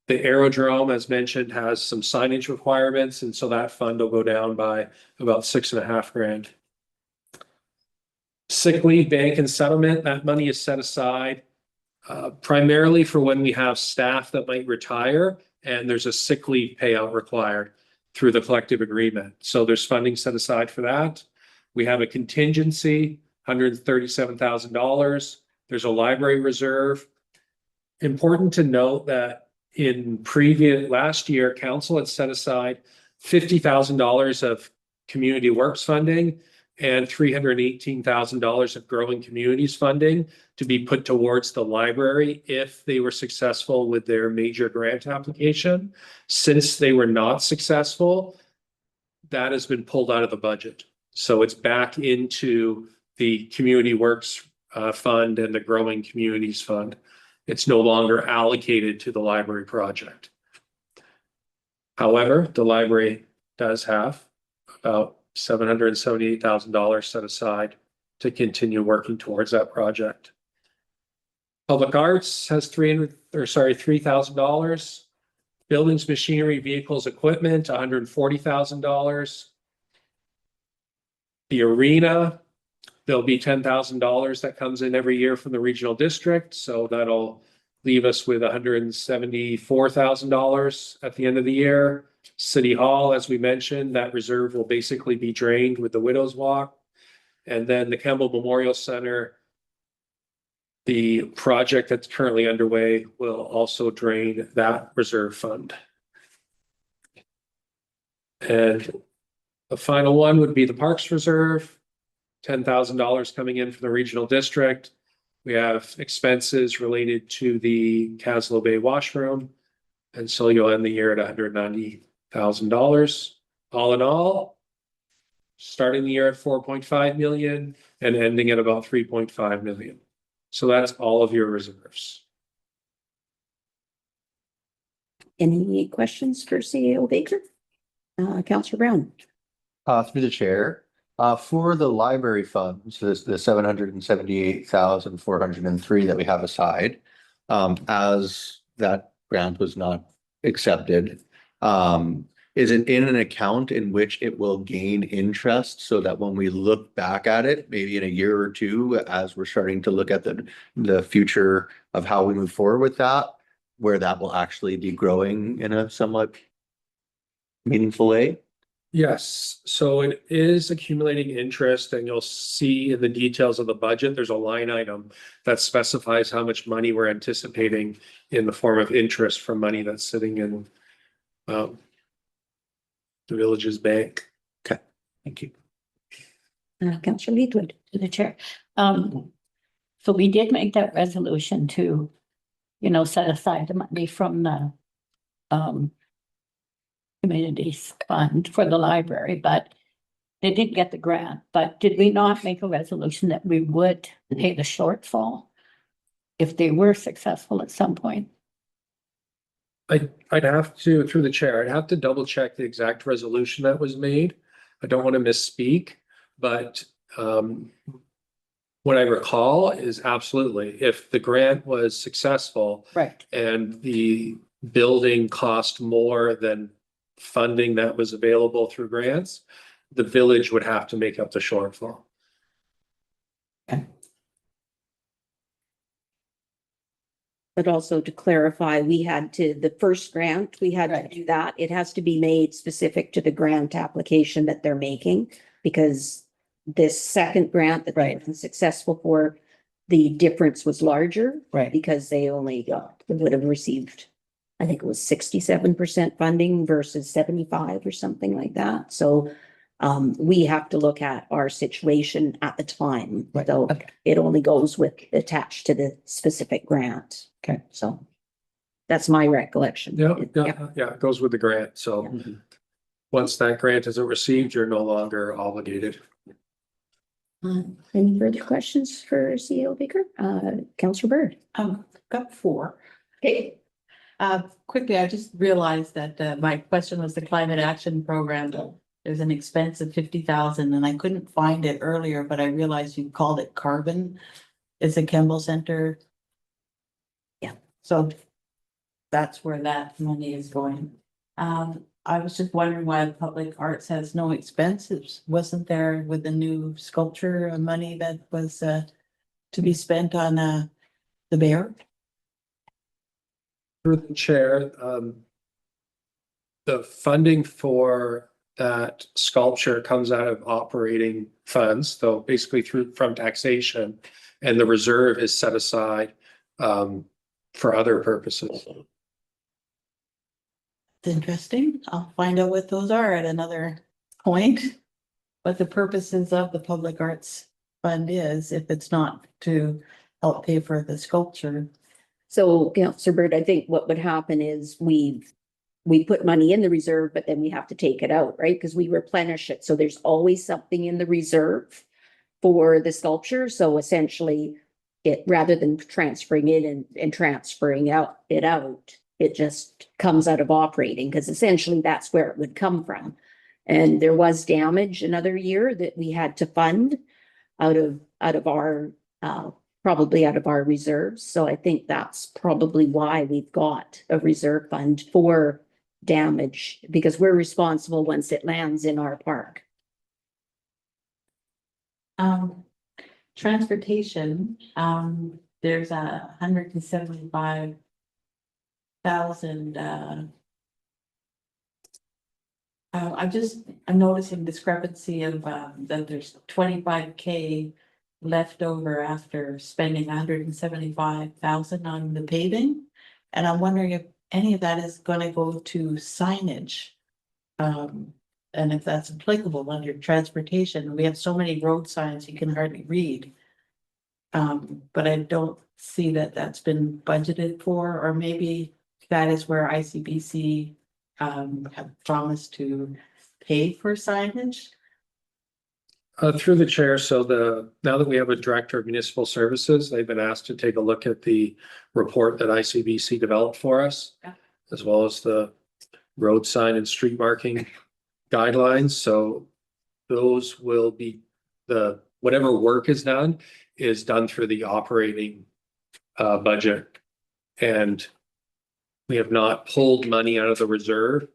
The aerodrome, as mentioned, has some signage requirements. And so that fund will go down by about $6,500. Sick leave bank and settlement, that money is set aside primarily for when we have staff that might retire and there's a sick leave payout required through the collective agreement. So there's funding set aside for that. We have a contingency, $137,000. There's a library reserve. Important to note that in last year, council had set aside $50,000 of community works funding and $318,000 of growing communities funding to be put towards the library if they were successful with their major grant application. Since they were not successful, that has been pulled out of the budget. So it's back into the community works fund and the growing communities fund. It's no longer allocated to the library project. However, the library does have about $778,000 set aside to continue working towards that project. Public Arts has $3,000. Buildings, machinery, vehicles, equipment, $140,000. The arena, there'll be $10,000 that comes in every year from the regional district, so that'll leave us with $174,000 at the end of the year. City Hall, as we mentioned, that reserve will basically be drained with the Widows Walk. And then the Campbell Memorial Center, the project that's currently underway will also drain that reserve fund. And the final one would be the Parks Reserve, $10,000 coming in from the regional district. We have expenses related to the Kaslo Bay washroom. And so you'll end the year at $190,000. All in all, starting the year at 4.5 million and ending at about 3.5 million. So that's all of your reserves. Any questions for CEO Baker? Councillor Brown? Through the chair, for the library funds, the 778,403 that we have aside, as that grant was not accepted, is it in an account in which it will gain interest so that when we look back at it, maybe in a year or two, as we're starting to look at the future of how we move forward with that, where that will actually be growing in a somewhat meaningful way? Yes, so it is accumulating interest, and you'll see in the details of the budget, there's a line item that specifies how much money we're anticipating in the form of interest from money that's sitting in the village's bank. Okay, thank you. Councillor Leetwood? To the chair. So we did make that resolution to, set aside the money from the communities fund for the library, but they didn't get the grant. But did we not make a resolution that we would pay the shortfall if they were successful at some point? I'd have to, through the chair, I'd have to double check the exact resolution that was made. I don't want to misspeak, but what I recall is absolutely, if the grant was successful Right. and the building cost more than funding that was available through grants, the village would have to make up the shortfall. But also to clarify, the first grant, we had to Right. do that. It has to be made specific to the grant application that they're making. Because this second grant that they've been successful for, the difference was larger. Right. Because they would have received, I think it was 67% funding versus 75 or something like that. So we have to look at our situation at the time. Right. So Okay. it only goes with attached to the specific grant. Okay. So that's my recollection. Yeah, it goes with the grant. So once that grant isn't received, you're no longer obligated. Any further questions for CEO Baker? Councillor Bird? Got four. Okay. Quickly, I just realized that my question was the climate action program. There's an expense of 50,000 and I couldn't find it earlier, but I realized you called it carbon. Is the Kemble Center? Yeah. So that's where that money is going. I was just wondering why the Public Arts has no expenses. Wasn't there with the new sculpture money that was to be spent on the bear? Through the chair, the funding for that sculpture comes out of operating funds, so basically from taxation, and the reserve is set aside for other purposes. It's interesting. I'll find out what those are at another point. What the purposes of the Public Arts Fund is, if it's not to help pay for the sculpture. So, Councillor Bird, I think what would happen is we put money in the reserve, but then we have to take it out, right? Because we replenish it. So there's always something in the reserve for the sculpture. So essentially, rather than transferring it and transferring it just comes out of operating, because essentially that's where it would come from. And there was damage another year that we had to fund out of our probably out of our reserves. So I think that's probably why we've got a reserve fund for damage, because we're responsible once it lands in our park. Transportation, there's 175,000, I'm noticing discrepancy of, that there's 25K left over after spending 175,000 on the paving. And I'm wondering if any of that is gonna go to signage. And if that's applicable under transportation, we have so many road signs you can hardly read. But I don't see that that's been budgeted for, or maybe that is where ICBC have promised to pay for signage. Through the chair, so now that we have a director of municipal services, they've been asked to take a look at the report that ICBC developed for us, Yeah. as well as the road sign and street marking guidelines. So those will be whatever work is done through the operating budget. And we have not pulled money out of the reserve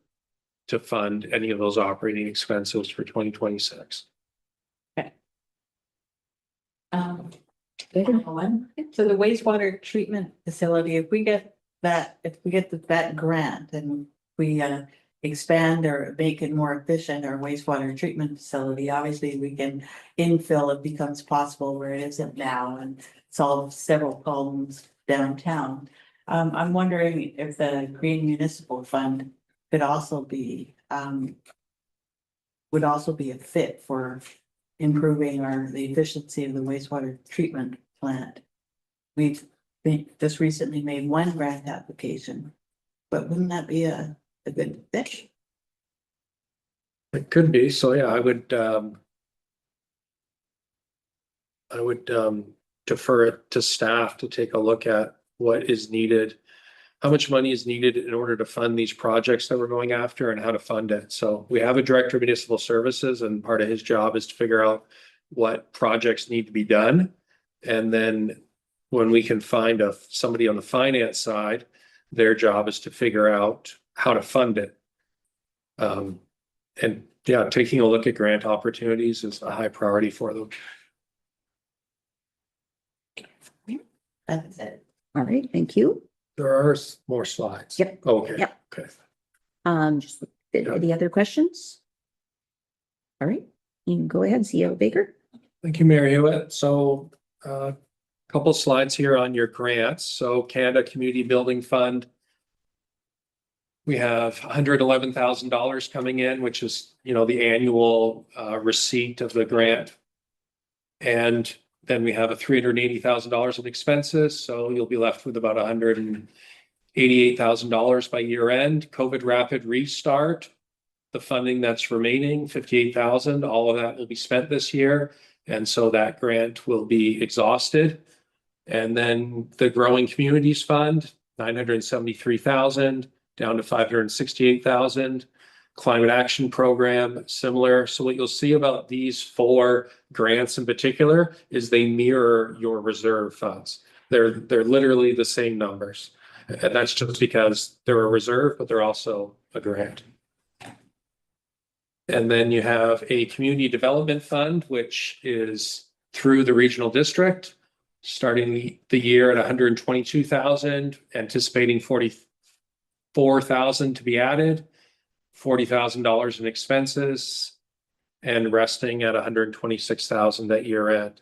to fund any of those operating expenses for 2026. So the wastewater treatment facility, if we get that grant and we expand or make it more efficient, our wastewater treatment facility, obviously we can infill, it becomes possible where it isn't now and solve several problems downtown. I'm wondering if the Green Municipal Fund could also be would also be a fit for improving the efficiency of the wastewater treatment plant. We've just recently made one grant application, but wouldn't that be a good fit? It could be. So yeah, I would defer it to staff to take a look at what is needed, how much money is needed in order to fund these projects that we're going after and how to fund it. So we have a director of municipal services, and part of his job is to figure out what projects need to be done. And then when we can find somebody on the finance side, their job is to figure out how to fund it. And yeah, taking a look at grant opportunities is a high priority for them. That's it. All right, thank you. There are more slides. Yep. Okay. Yep. Okay. Just any other questions? All right, you can go ahead, CEO Baker. Thank you, Mayor Hewitt. So a couple slides here on your grants. So Canada Community Building Fund. We have $111,000 coming in, which is, the annual receipt of the grant. And then we have a $380,000 of expenses. So you'll be left with about $188,000 by year end. COVID rapid restart, the funding that's remaining, $58,000, all of that will be spent this year. And so that grant will be exhausted. And then the Growing Communities Fund, $973,000 down to $568,000. Climate Action Program, similar. So what you'll see about these four grants in particular is they mirror your reserve funds. They're literally the same numbers. And that's just because they're a reserve, but they're also a grant. And then you have a community development fund, which is through the regional district, starting the year at 122,000, anticipating 44,000 to be added, $40,000 in expenses, and resting at 126,000 at year end.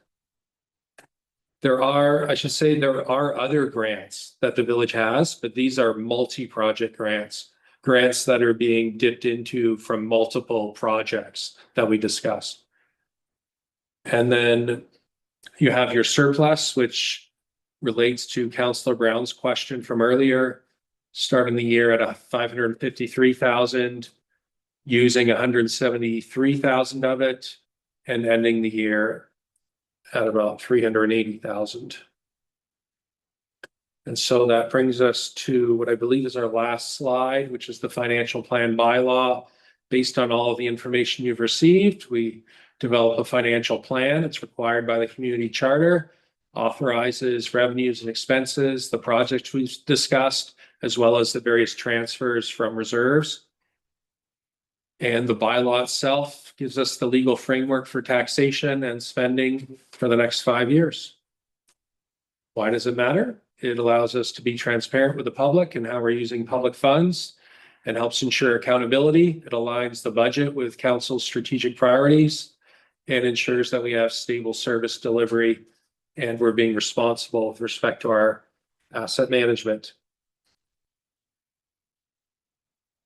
There are other grants that the village has, but these are multi-project grants that are being dipped into from multiple projects that we discussed. And then you have your surplus, which relates to Councillor Brown's question from earlier, starting the year at 553,000, using 173,000 of it, and ending the year at about 380,000. And so that brings us to what I believe is our last slide, which is the financial plan bylaw. Based on all of the information you've received, we develop a financial plan. It's required by the community charter, authorizes revenues and expenses, the projects we've discussed, as well as the various transfers from reserves. And the bylaw itself gives us the legal framework for taxation and spending for the next 5 years. Why does it matter? It allows us to be transparent with the public and how we're using public funds and helps ensure accountability. It aligns the budget with council's strategic priorities and ensures that we have stable service delivery and we're being responsible with respect to our asset management.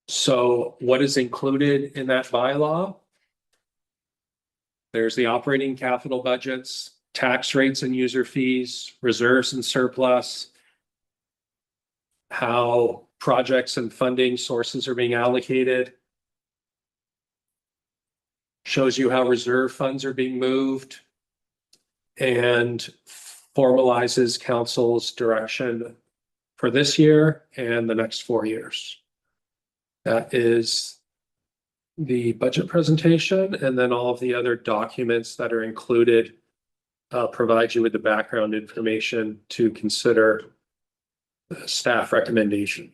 So what is included in that bylaw? There's the operating capital budgets, tax rates and user fees, reserves and surplus, how projects and funding sources are being allocated, shows you how reserve funds are being moved, and formalizes council's direction for this year and the next 4 years. That is the budget presentation, and then all of the other documents that are included provide you with the background information to consider the staff recommendation.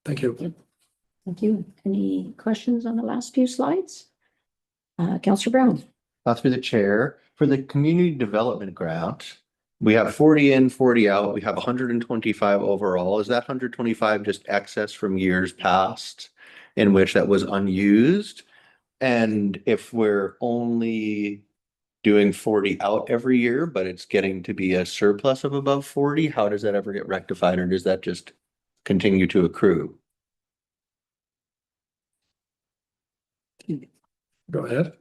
Thank you. Thank you. Any questions on the last few slides? Councillor Brown. Through the chair, for the community development grant, we have 40 in, 40 out. We have 125 overall. Is that 125 just excess from years past in which that was unused? And if we're only doing 40 out every year, but it's getting to be a surplus of above 40, how does that ever get rectified, or does that just continue to accrue? Go ahead.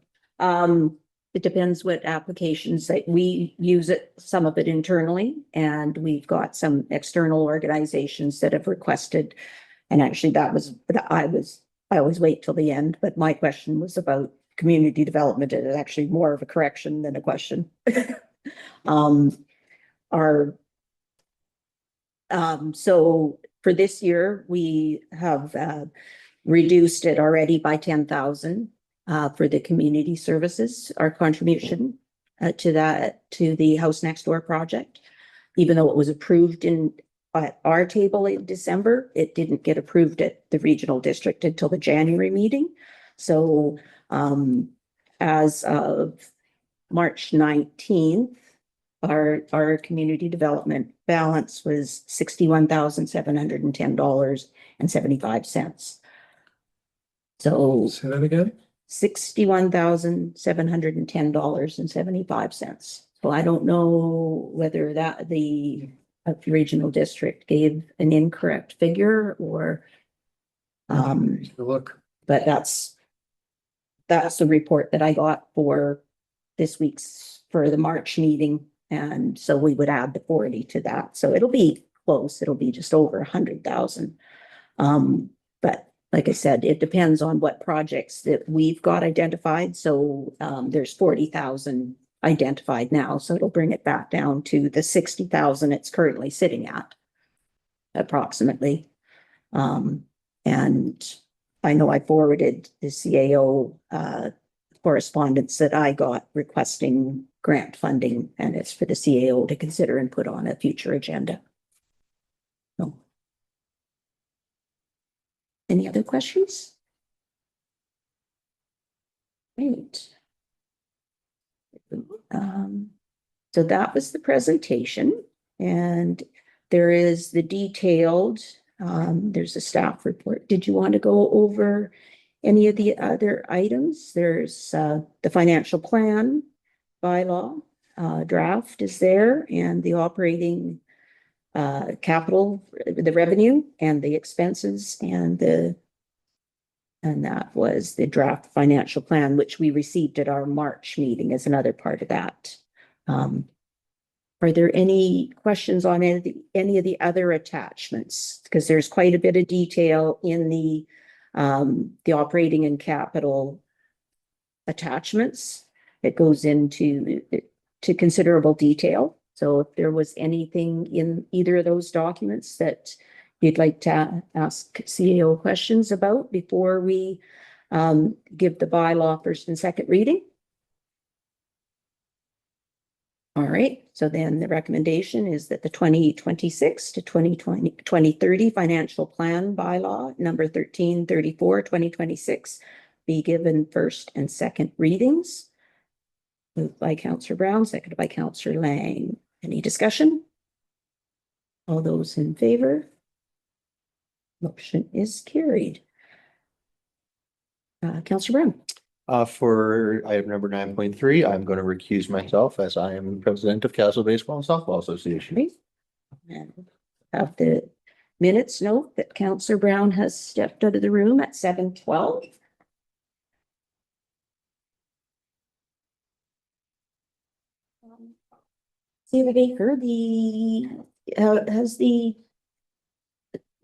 It depends what applications that we use it, some of it internally, and we've got some external organizations that have requested. And actually I always wait till the end, but my question was about community development. It is actually more of a correction than a question. So for this year, we have reduced it already by 10,000 for the community services, our contribution to the House Next Door project. Even though it was approved at our table in December, it didn't get approved at the regional district until the January meeting. So as of March 19th, our community development balance was $61,710.75. So Say that again. $61,710.75. So I don't know whether that the regional district gave an incorrect figure or Look. but that's the report that I got for this week's for the March meeting. And so we would add the 40 to that. So it'll be close. It'll be just over 100,000. But like I said, it depends on what projects that we've got identified. So there's 40,000 identified now. So it'll bring it back down to the 60,000 it's currently sitting at approximately. And I know I forwarded the CAO correspondence that I got requesting grant funding, and it's for the CAO to consider and put on a future agenda. So, any other questions? Great. So that was the presentation, and there is the detailed, there's a staff report. Did you want to go over any of the other items? There's the financial plan bylaw draft is there, and the operating capital, the revenue and the expenses, and that was the draft financial plan, which we received at our March meeting as another part of that. Are there any questions on any of the other attachments? Because there's quite a bit of detail in the operating and capital attachments. It goes into considerable detail. So if there was anything in either of those documents that you'd like to ask CAO questions about before we give the bylaw first and second reading? All right, so then the recommendation is that the 2026 to 2030 financial plan bylaw number 1334, 2026 be given first and second readings. Moved by Councillor Brown, seconded by Councillor Lang. Any discussion? All those in favor? Motion is carried. Councillor Brown. For item number 9.3, I'm going to recuse myself as I am president of Kaslo Baseball and Softball Association. Right. And have the minutes note that Councillor Brown has stepped out of the room at 7:12. Sarah Baker,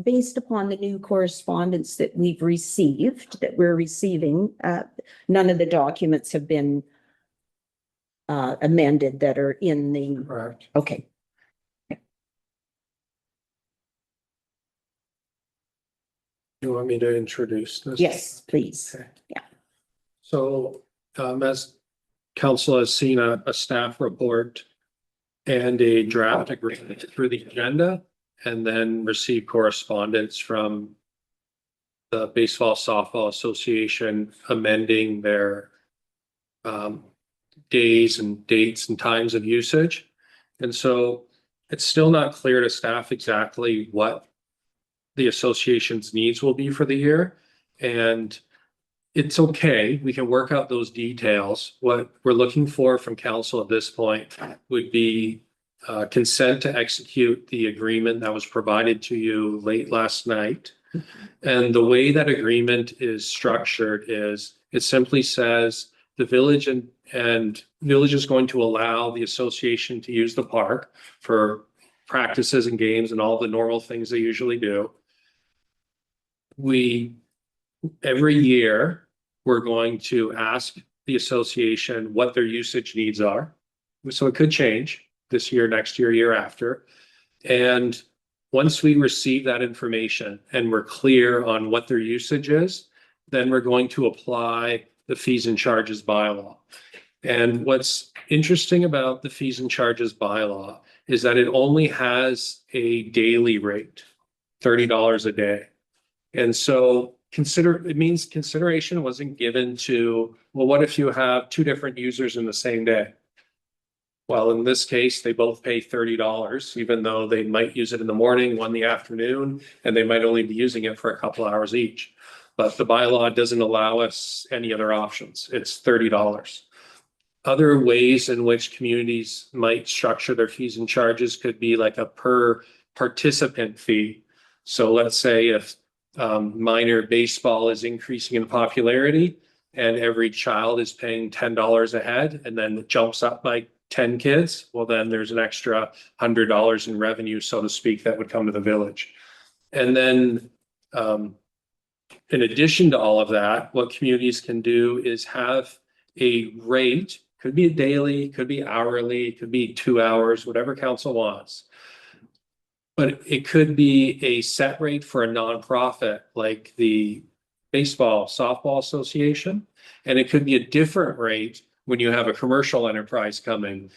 based upon the new correspondence that we've received, that we're receiving, none of the documents have been amended that are in the, Correct. okay. You want me to introduce this? Yes, please. Okay. Yeah. So, as council has seen a staff report and a draft agreement through the agenda, and then received correspondence from the Baseball Softball Association amending their days and dates and times of usage. And so it's still not clear to staff exactly what the association's needs will be for the year. And it's okay, we can work out those details. What we're looking for from council at this point would be consent to execute the agreement that was provided to you late last night. And the way that agreement is structured is it simply says the village and village is going to allow the association to use the park for practices and games and all the normal things they usually do. Every year, we're going to ask the association what their usage needs are. So it could change this year, next year, year after. And once we receive that information and we're clear on what their usage is, then we're going to apply the fees and charges bylaw. And what's interesting about the fees and charges bylaw is that it only has a daily rate, $30 a day. And so it means consideration wasn't given to, well, what if you have two different users in the same day? Well, in this case, they both pay $30, even though they might use it in the morning, one in the afternoon, and they might only be using it for a couple hours each. But the bylaw doesn't allow us any other options. It's $30. Other ways in which communities might structure their fees and charges could be like a per participant fee. So let's say if minor baseball is increasing in popularity and every child is paying $10 a head and then it jumps up by 10 kids, well, then there's an extra $100 in revenue, so to speak, that would come to the village. And then in addition to all of that, what communities can do is have a rate, could be a daily, could be hourly, could be 2 hours, whatever council wants. But it could be a set rate for a nonprofit like the Baseball Softball Association. And it could be a different rate when you have a commercial enterprise coming,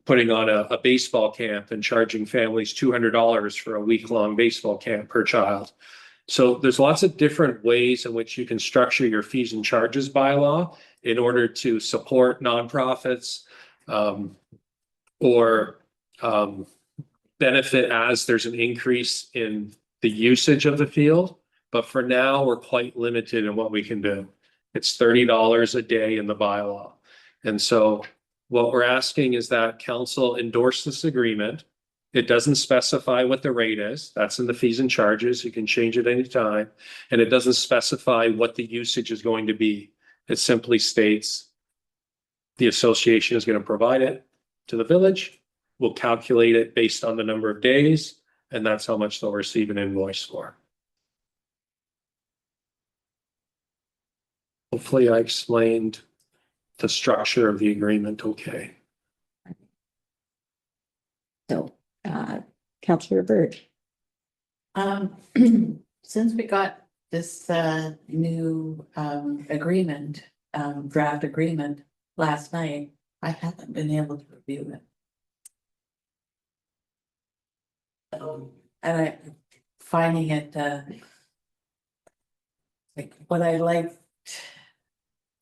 putting on a baseball camp and charging families $200 for a week-long baseball camp per child. So there's lots of different ways in which you can structure your fees and charges bylaw in order to support nonprofits or benefit as there's an increase in the usage of the field. But for now, we're quite limited in what we can do. It's $30 a day in the bylaw. And so what we're asking is that council endorse this agreement. It doesn't specify what the rate is. That's in the fees and charges. You can change it anytime. And it doesn't specify what the usage is going to be. It simply states the association is going to provide it to the village. We'll calculate it based on the number of days, and that's how much they'll receive an invoice for. Hopefully I explained the structure of the agreement okay. So, Councillor Bird. Since we got this new agreement, draft agreement last night, I haven't been able to review it. And I finding it, like what I like.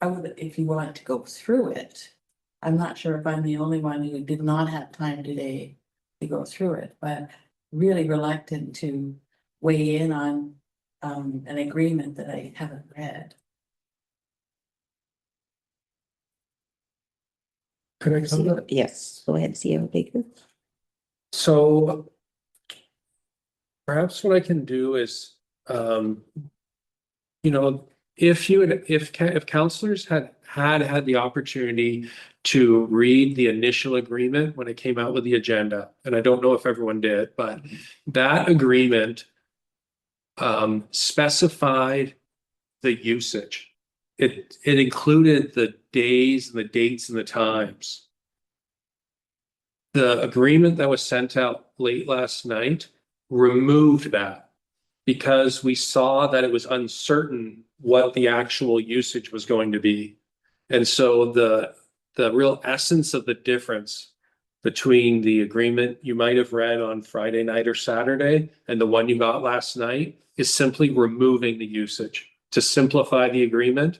I would, if you want to go through it, I'm not sure if I'm the only one who did not have time today to go through it, but really reluctant to weigh in on an agreement that I haven't read. Could I comment? Yes, go ahead, CEO Baker. So perhaps what I can do is, you know, if counselors had the opportunity to read the initial agreement when it came out with the agenda, and I don't know if everyone did, but that agreement specified the usage. It included the days and the dates and the times. The agreement that was sent out late last night removed that because we saw that it was uncertain what the actual usage was going to be. And so the real essence of the difference between the agreement you might have read on Friday night or Saturday and the one you got last night is simply removing the usage to simplify the agreement.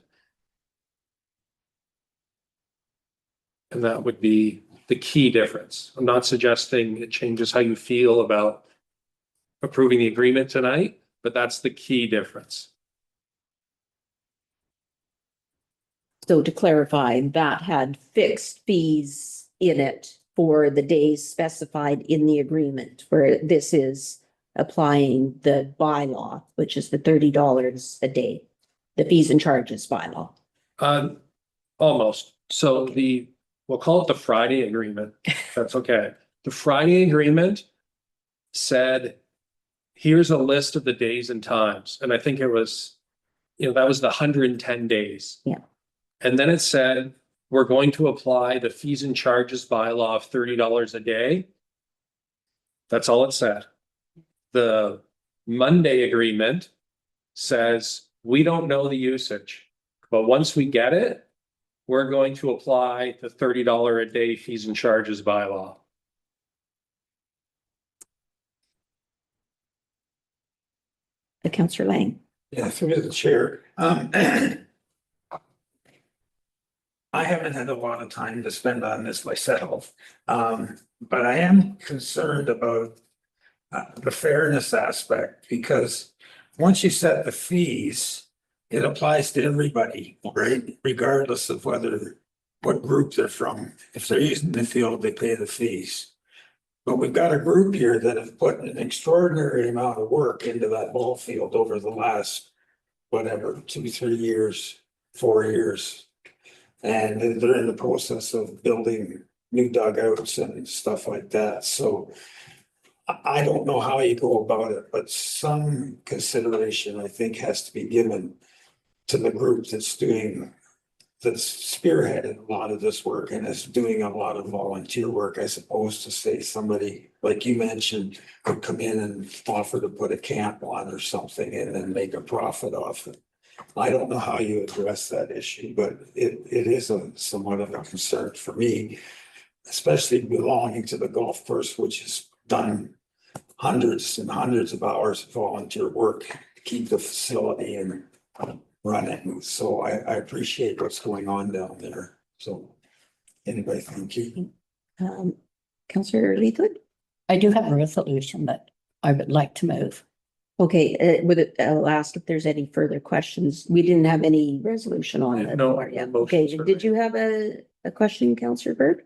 And that would be the key difference. I'm not suggesting it changes how you feel about approving the agreement tonight, but that's the key difference. So to clarify, that had fixed fees in it for the days specified in the agreement, where this is applying the bylaw, which is the $30 a day, the fees and charges bylaw. Almost. So we'll call it the Friday agreement. That's okay. The Friday agreement said, here's a list of the days and times. And I think it was, that was the 110 days. Yeah. And then it said, we're going to apply the fees and charges bylaw of $30 a day. That's all it said. The Monday agreement says, we don't know the usage, but once we get it, we're going to apply the $30 a day fees and charges bylaw. Councillor Lang. Yeah, through the chair. I haven't had a lot of time to spend on this myself, but I am concerned about the fairness aspect, because once you set the fees, it applies to everybody, right? Regardless of what group they're from. If they're using the field, they pay the fees. But we've got a group here that have put an extraordinary amount of work into that ball field over the last, whatever, 2, 3 years, 4 years. And they're in the process of building new dugouts and stuff like that. So I don't know how you go about it, but some consideration, I think, has to be given to the group that's spearheaded a lot of this work and is doing a lot of volunteer work, as opposed to, say, somebody like you mentioned could come in and offer to put a camp on or something and then make a profit off it. I don't know how you address that issue, but it is somewhat of a concern for me, especially belonging to the golf course, which has done hundreds and hundreds of hours of volunteer work to keep the facility and running. So I appreciate what's going on down there. So anyway, thank you. Councillor Leithwood? I do have a resolution that I would like to move. Okay, I'll ask if there's any further questions. We didn't have any resolution on it. No, Yeah. motions Okay, were did made. you have a question, Councillor Bird?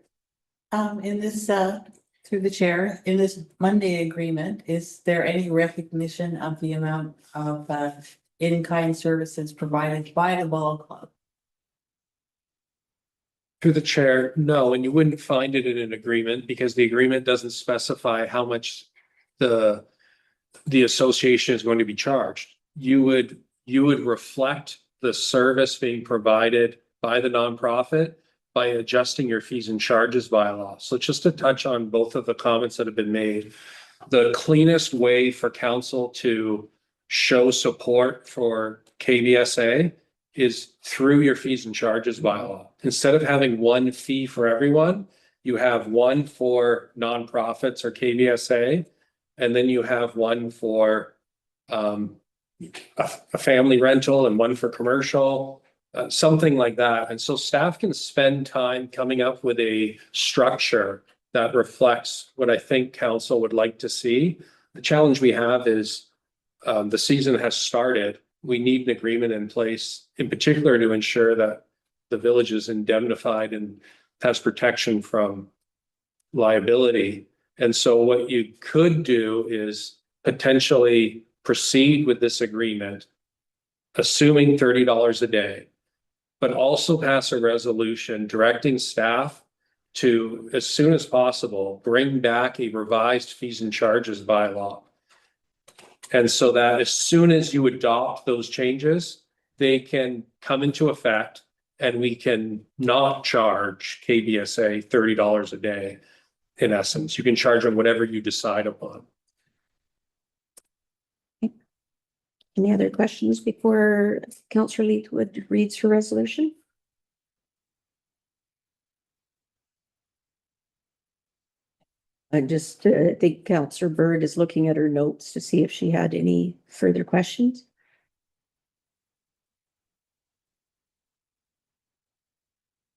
In this, through the chair, in this Monday agreement, is there any recognition of the amount of in-kind services provided by the ball club? Through the chair, no, and you wouldn't find it in an agreement because the agreement doesn't specify how much the association is going to be charged. You would reflect the service being provided by the nonprofit by adjusting your fees and charges bylaw. So just to touch on both of the comments that have been made, the cleanest way for council to show support for KBSA is through your fees and charges bylaw. Instead of having one fee for everyone, you have one for nonprofits or KBSA and then you have one for a family rental and one for commercial, something like that. And so staff can spend time coming up with a structure that reflects what I think council would like to see. The challenge we have is the season has started. We need an agreement in place, in particular to ensure that the village is indemnified and has protection from liability. And so what you could do is potentially proceed with this agreement, assuming $30 a day, but also pass a resolution directing staff to, as soon as possible, bring back a revised fees and charges bylaw. And so that as soon as you adopt those changes, they can come into effect and we can not charge KBSA $30 a day. In essence, you can charge them whatever you decide upon. Any other questions before Councillor Leithwood reads her resolution? I think Councillor Bird is looking at her notes to see if she had any further questions.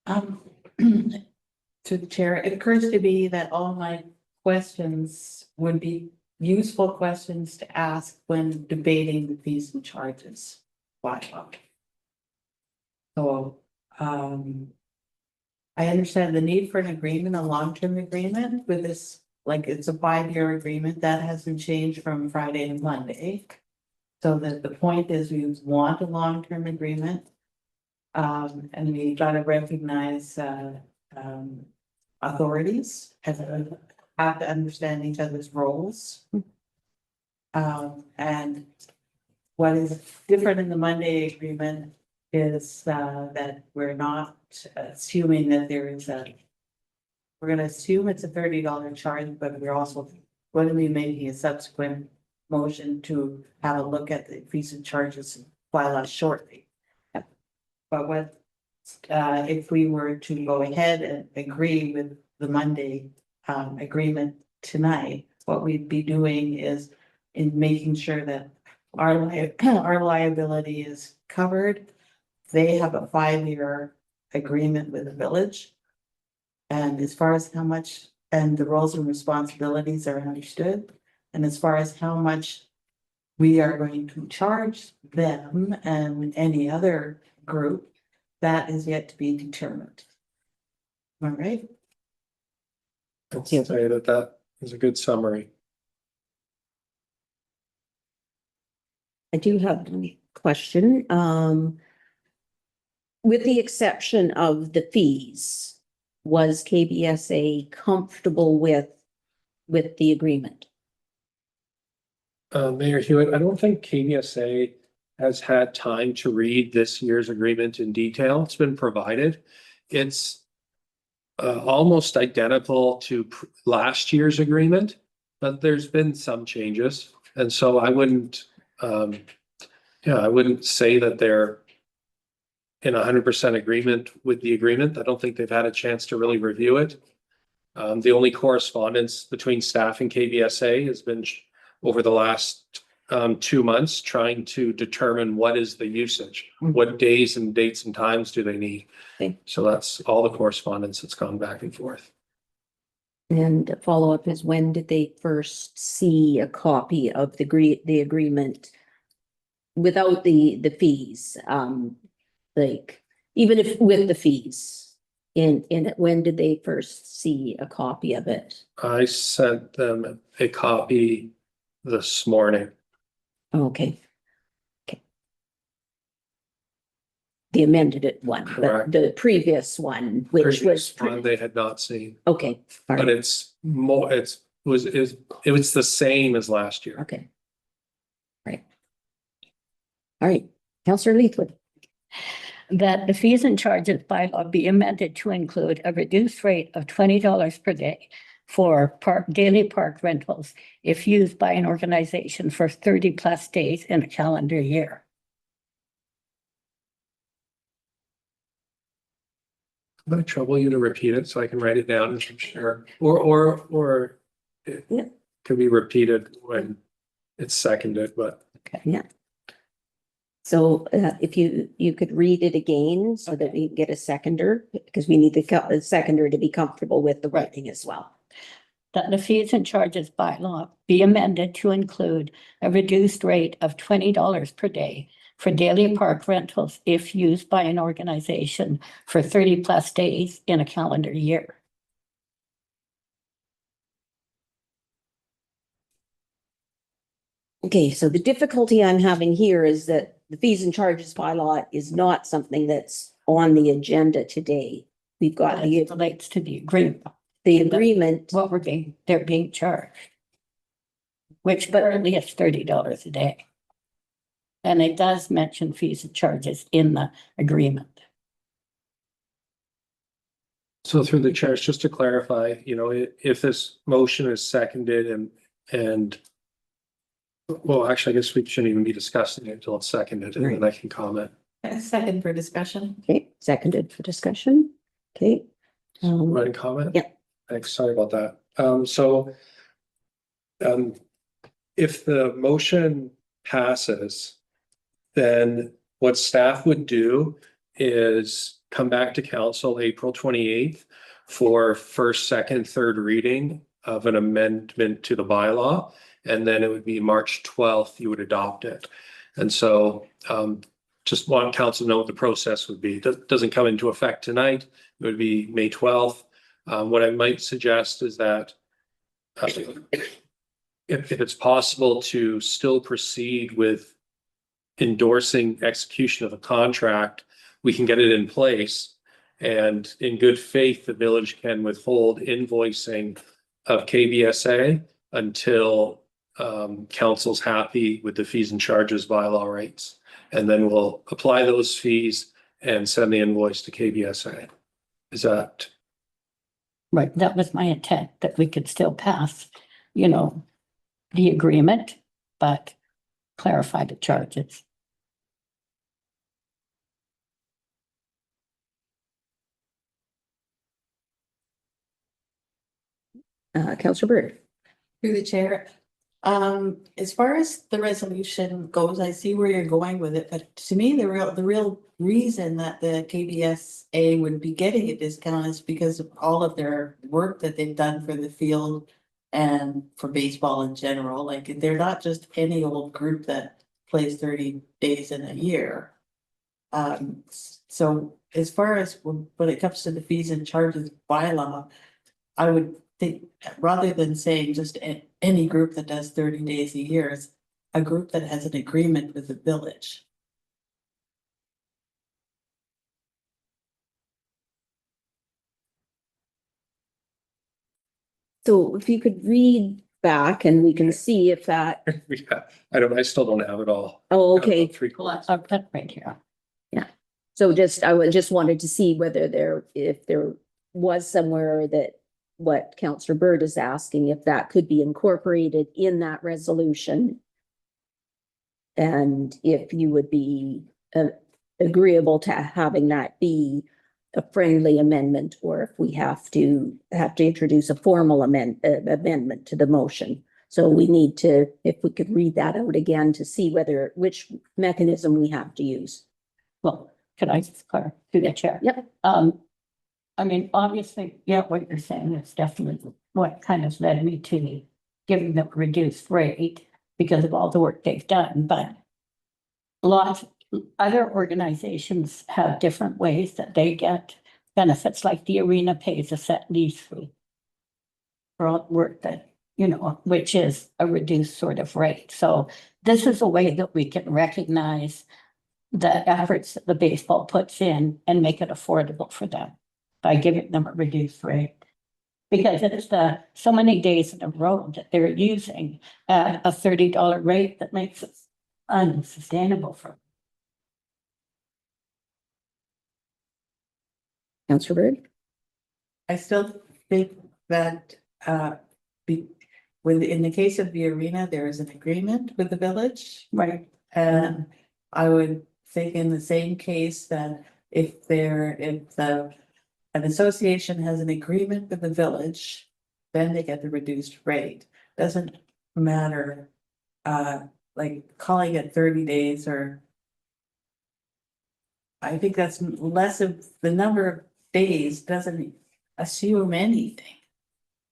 To the chair, it occurs to me that all my questions would be useful questions to ask when debating the fees and charges bylaw. So, I understand the need for an agreement, a long-term agreement with this, like it's a 5-year agreement that hasn't changed from Friday to Monday. So that the point is we want a long-term agreement. And we try to recognize, authorities and have to understand each other's roles. And what is different in the Monday agreement is that we're not assuming that there is we're gonna assume it's a $30 charge, but we're also going to be making a subsequent motion to have a look at the fees and charges bylaw shortly. But what if we were to go ahead and agree with the Monday agreement tonight, what we'd be doing is in making sure that our liability is covered. They have a 5-year agreement with the village. And as far as how much, and the roles and responsibilities are understood, and as far as how much we are going to charge them and any other group, that is yet to be determined. All right. I'd say that is a good summary. I do have a question. With the exception of the fees, was KBSA comfortable with the agreement? Mayor Hewitt, I don't think KBSA has had time to read this year's agreement in detail. It's been provided. It's almost identical to last year's agreement, but there's been some changes. And so I wouldn't, I wouldn't say that they're in 100% agreement with the agreement. I don't think they've had a chance to really review it. The only correspondence between staff and KBSA has been over the last 2 months trying to determine what is the usage, what days and dates and times do they need. Okay. So that's all the correspondence that's gone back and forth. And the follow-up is, when did they first see a copy of the agreement without the fees? Like, even if with the fees in it, when did they first see a copy of it? I sent them a copy this morning. Okay. Okay. The amended one, but Correct. the previous one, which was, Previous one they had not seen, okay, all but right, it's more, it was the same as last year. okay. Right. All right, Councillor Leithwood. That the fees and charges bylaw be amended to include a reduced rate of $20 per day for daily park rentals if used by an organization for 30+ days in a calendar year. I'm gonna trouble you to repeat it so I can write it down, I'm sure. Or Yeah. can be repeated when it's seconded, but So if you could read it again so that we can get a seconder, because we need the seconder to be comfortable with the writing as well. That the fees and charges bylaw be amended to include a reduced rate of $20 per day for daily park rentals if used by an organization for 30+ days in a calendar year. Okay, so the difficulty I'm having here is that the fees and charges bylaw is not something that's on the agenda today. We've got But it relates to the agreement, the agreement. what they're being charged. Which currently is $30 a day. And it does mention fees and charges in the agreement. so through the chairs, just to clarify, if this motion is seconded and well, actually, I guess we shouldn't even be discussing it until it's seconded and then I can comment. A second for discussion. Okay, seconded for discussion. Okay. Go ahead and comment. Yeah. Thanks. Sorry about that. If the motion passes, then what staff would do is come back to council April 28th for first, second, third reading of an amendment to the bylaw. And then it would be March 12th, you would adopt it. And so just want council to know what the process would be. It doesn't come into effect tonight. It would be May 12th. What I might suggest is that if it's possible to still proceed with endorsing execution of a contract, we can get it in place. And in good faith, the village can withhold invoicing of KBSA until council's happy with the fees and charges bylaw rates. And then we'll apply those fees and send the invoice to KBSA. Is that? Right, that was my intent, that we could still pass, the agreement, but clarify the charges. Councillor Bird. Through the chair. As far as the resolution goes, I see where you're going with it, but to me, the real reason that the KBSA would be getting a discount is because of all of their work that they've done for the field and for baseball in general. Like, they're not just any old group that plays 30 days in a year. So as far as when it comes to the fees and charges bylaw, I would think, rather than saying just any group that does 30 days a year, it's a group that has an agreement with the village. So if you could read back and we can see if that, Yeah, I still don't have it all. oh, okay. I'll put right here. So I just wanted to see whether if there was somewhere that what Councillor Bird is asking, if that could be incorporated in that resolution. And if you would be agreeable to having that be a friendly amendment, or if we have to introduce a formal amendment to the motion. So we need to, if we could read that out again to see which mechanism we have to use. Well, could I just clarify through the chair? Yep. I mean, obviously, yeah, what you're saying is definitely what kind of led me to giving them a reduced rate because of all the work they've done, but lots other organizations have different ways that they get benefits, like the arena pays a set lease fee for all the work that, which is a reduced sort of rate. So this is a way that we can recognize the efforts that the baseball puts in and make it affordable for them by giving them a reduced rate. Because it's so many days in a row that they're using at a $30 rate that makes it unsustainable for them. Councillor Bird? I still think that in the case of the arena, there is an agreement with the village. Right. And I would think in the same case that if an association has an agreement with the village then they get the reduced rate. Doesn't matter, like calling it 30 days or. I think that's less of the number of days doesn't assume anything.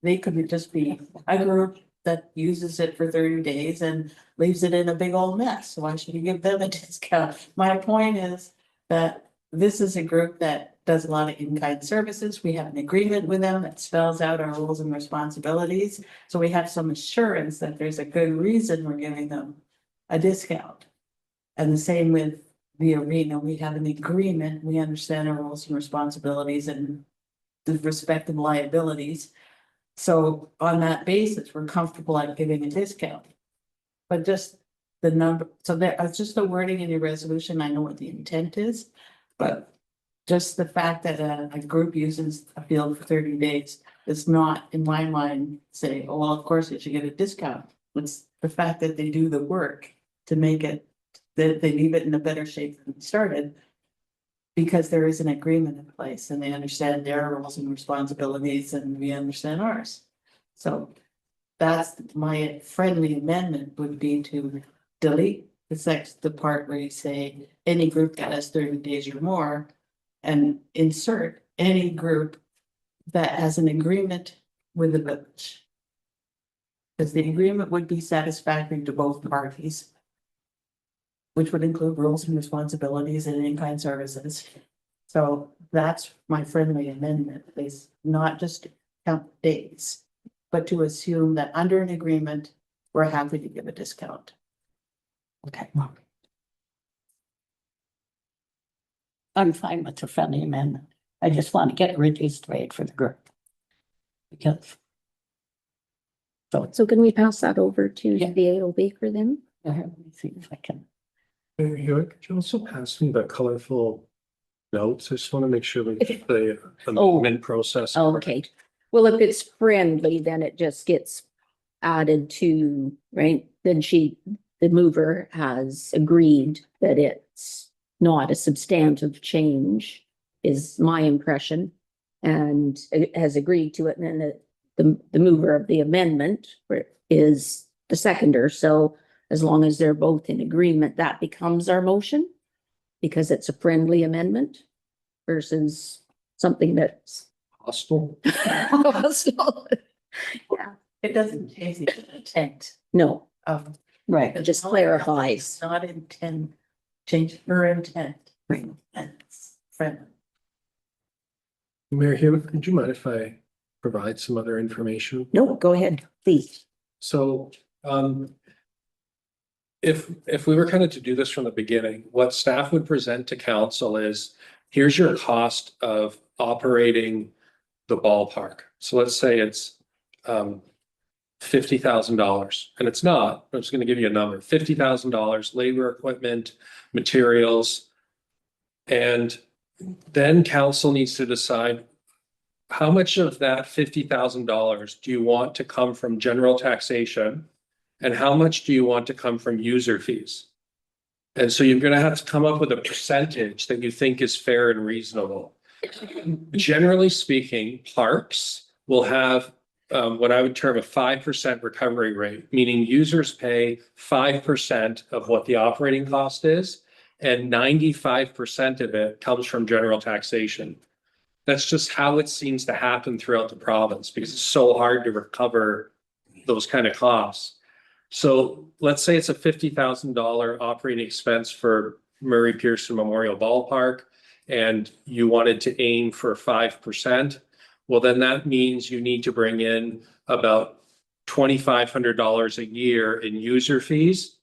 They could just be a group that uses it for 30 days and leaves it in a big old mess. Why should you give them a discount? My point is that this is a group that does a lot of in-kind services. We have an agreement with them that spells out our roles and responsibilities. So we have some assurance that there's a good reason we're giving them a discount. And the same with the arena, we have an agreement, we understand our roles and responsibilities and the respective liabilities. So on that basis, we're comfortable at giving a discount. But just the number, so there, it's just the wording in your resolution, I know what the intent is, but just the fact that a group uses a field for 30 days does not, in my mind, say, oh, well, of course it should get a discount. It's the fact that they do the work to make it, that they leave it in a better shape than it started. Because there is an agreement in place and they understand their roles and responsibilities and we understand ours. So that's my friendly amendment would be to delete the part where you say any group that has 30 days or more. And insert any group that has an agreement with the village. Because the agreement would be satisfactory to both parties. Which would include roles and responsibilities and in-kind services. So that's my friendly amendment, is not just count days, but to assume that under an agreement, we're happy to give a discount. Okay. I'm fine with the friendly amendment. I just want to get a reduced rate for the group. Because. So can we pass that over to Yeah. the AO Baker then? Let me see if I can. Mayor Hewitt, could you also pass me the colorful notes? I just want to make sure we get the amendment process. Oh, okay. Well, if it's friendly, then it just gets added to, right? Then the mover has agreed that it's not a substantive change, is my impression. And it has agreed to it, and then the mover of the amendment is the seconder. So as long as they're both in agreement, that becomes our motion because it's a friendly amendment versus something that's Hostile. hostile. Yeah, It doesn't change the intent no, of. Right. it just clarifies. Not intent, change her intent. Right. And it's friendly. Mayor Hewitt, could you mind if I provide some other information? No, go ahead, please. So, if we were kind of to do this from the beginning, what staff would present to council is, here's your cost of operating the ballpark. So let's say it's $50,000, and it's not. I'm just going to give you a number: $50,000, labor, equipment, materials, and then council needs to decide how much of that $50,000 do you want to come from general taxation, and how much do you want to come from user fees? And so you're going to have to come up with a percentage that you think is fair and reasonable. Generally speaking, parks will have what I would term a 5% recovery rate, meaning users pay 5% of what the operating cost is, and 95% of it comes from general taxation. That's just how it seems to happen throughout the province because it's so hard to recover those kind of costs. So let's say it's a $50,000 operating expense for Murray Pearson Memorial Ballpark, and you wanted to aim for 5%. Well, then that means you need to bring in about $2,500 a year in user fees,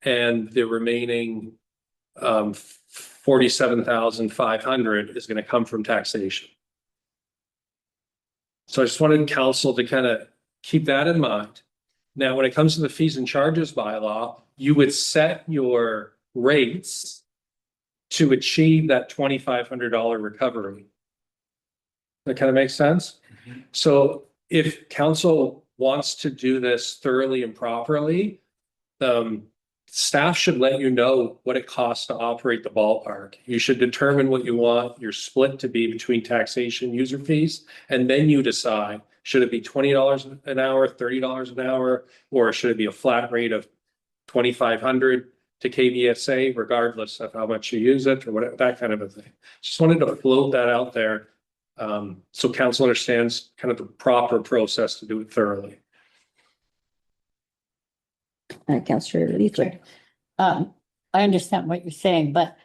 and the remaining 47,500 is going to come from taxation. So I just wanted council to kind of keep that in mind. Now, when it comes to the fees and charges bylaw, you would set your rates to achieve that $2,500 recovery. That kind of makes sense? So if council wants to do this thoroughly and properly, staff should let you know what it costs to operate the ballpark. You should determine what you want your split to be between taxation and user fees, and then you decide, Should it be $20 an hour, $30 an hour, or should it be a flat rate of 2,500 to KBSA regardless of how much you use it or whatever, that kind of a thing. Just wanted to float that out there. So council understands kind of the proper process to do it thoroughly. Councillor Leaflet. I understand what you're saying, but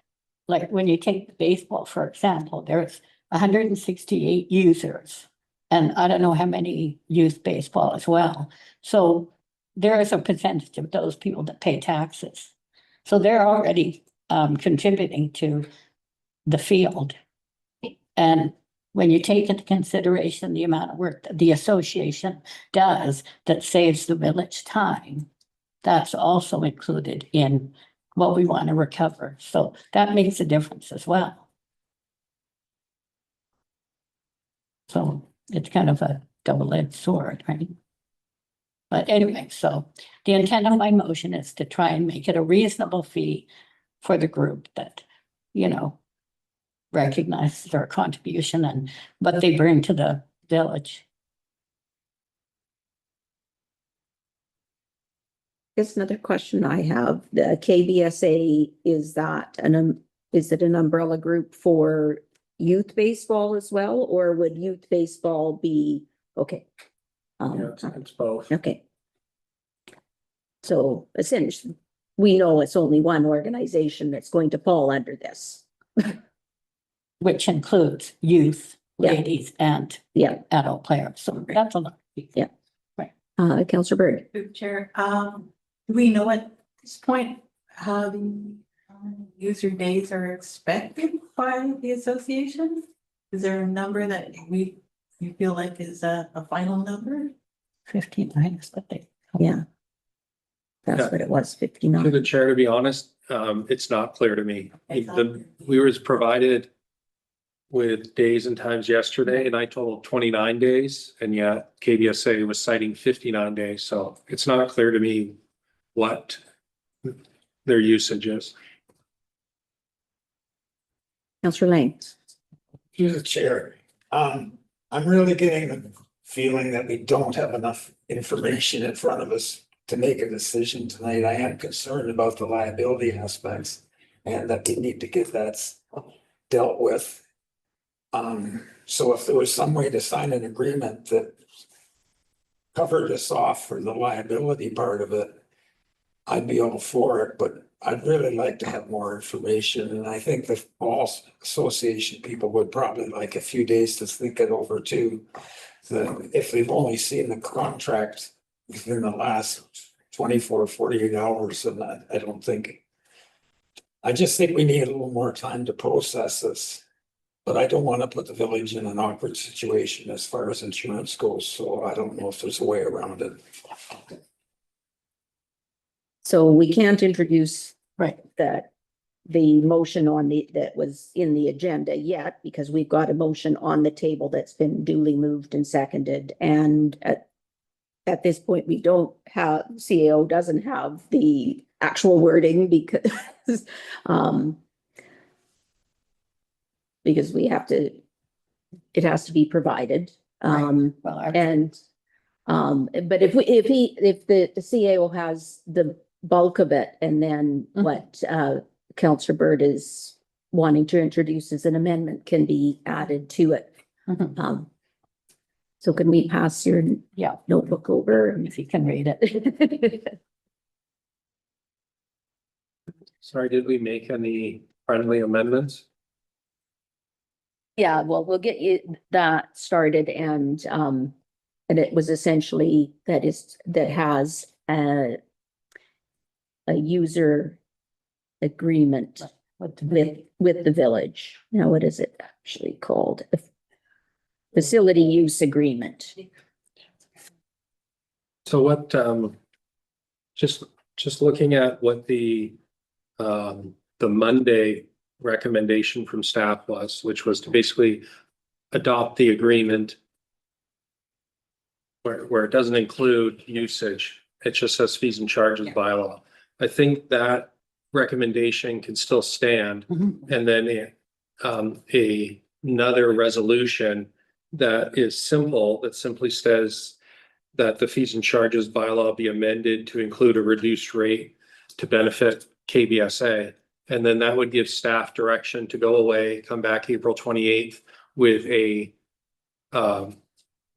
like when you take the baseball, for example, there's 168 users. And I don't know how many use baseball as well. So there is a percentage of those people that pay taxes. So they're already contributing to the field. And when you take into consideration the amount of work that the association does that saves the village time, that's also included in what we want to recover. So that makes a difference as well. So it's kind of a double-edged sword, right? But anyway, so the intent of my motion is to try and make it a reasonable fee for the group that, you know, recognizes their contribution and what they bring to the village. Here's another question I have. The KBSA, is it an umbrella group for youth baseball as well, or would youth baseball be, okay? Yeah, it's both. Okay. So essentially, we know it's only one organization that's going to fall under this. Which includes youth, Yeah. ladies, and Yeah. adult players. So that's a lot. Yeah. Councillor Bird. Through the chair, do we know at this point how the user days are expected by the association? Is there a number that you feel like is a final number? 59 is what they. Yeah. That's Yeah. what it was, To 59. the chair, to be honest, it's not clear to me. It's not clear. We was provided with days and times yesterday, and I totaled 29 days, and yet KBSA was citing 59 days, so it's not clear to me what their usage is. Councillor Lang. Through the chair, I'm really getting the feeling that we don't have enough information in front of us to make a decision tonight. I am concerned about the liability aspects and that we need to get that dealt with. So if there was some way to sign an agreement that covered us off for the liability part of it, I'd be all for it, but I'd really like to have more information, and I think that all association people would probably like a few days to think it over too. If they've only seen the contract within the last 24, 48 hours, and I don't think. I just think we need a little more time to process this. But I don't want to put the village in an awkward situation as far as insurance goes, so I don't know if there's a way around it. So we can't introduce Right. the motion that was in the agenda yet, because we've got a motion on the table that's been duly moved and seconded. And at this point, we don't have, CAO doesn't have the actual wording because we have to, it has to be provided. Well, But if the CAO has the bulk of it, and then what Councillor Bird is wanting to introduce as an amendment can be added to it. So can we pass your notebook over? if you can read it. Sorry, did we make any friendly amendments? Yeah, well, we'll get you that started, and it was essentially that has a user agreement with the village. Now, what is it actually called? A facility use agreement. So what, just looking at what the Monday recommendation from staff was, which was to basically adopt the agreement where it doesn't include usage, it just says fees and charges bylaw. I think that recommendation can still stand, and then another resolution that is simple, that simply says that the fees and charges bylaw be amended to include a reduced rate to benefit KBSA. And then that would give staff direction to go away, come back April 28th with a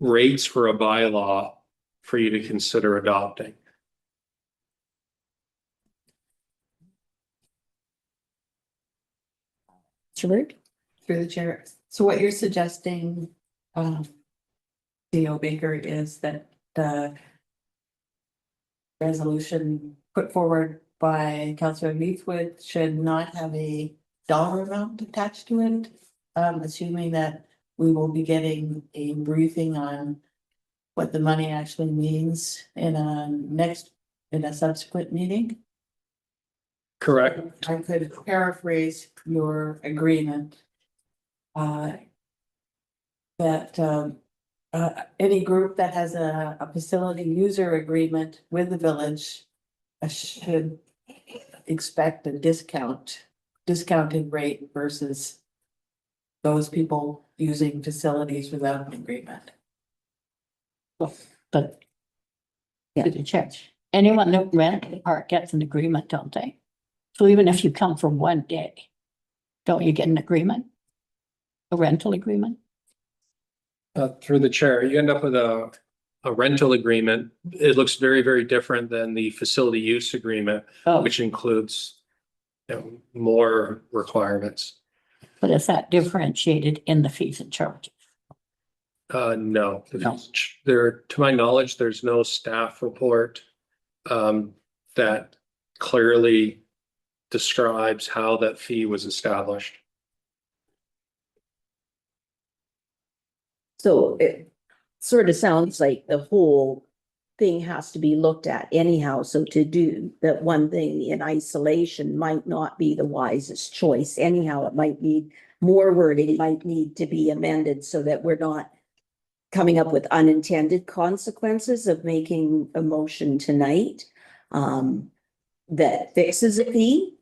rates for a bylaw for you to consider adopting. Mr. Bird? Through the chair. So what you're suggesting, CEO Baker, is that the resolution put forward by Councillor Leithwood should not have a dollar amount attached to it, assuming that we will be getting a briefing on what the money actually means in a subsequent meeting. Correct. I could paraphrase your agreement. That any group that has a facility user agreement with the village should expect a discounted rate versus those people using facilities without an agreement. But to the chair, anyone that rent the park gets an agreement, don't they? So even if you come for one day, don't you get an agreement? A rental agreement? Through the chair, you end up with a rental agreement. It looks very, very different than the facility use agreement, Oh, which includes more requirements. but is that differentiated in the fees and charges? No. No. There, to my knowledge, there's no staff report that clearly describes how that fee was established. So it sort of sounds like the whole thing has to be looked at anyhow. So to do that one thing in isolation might not be the wisest choice. Anyhow, it might need more wording, might need to be amended so that we're not coming up with unintended consequences of making a motion tonight that fixes a fee.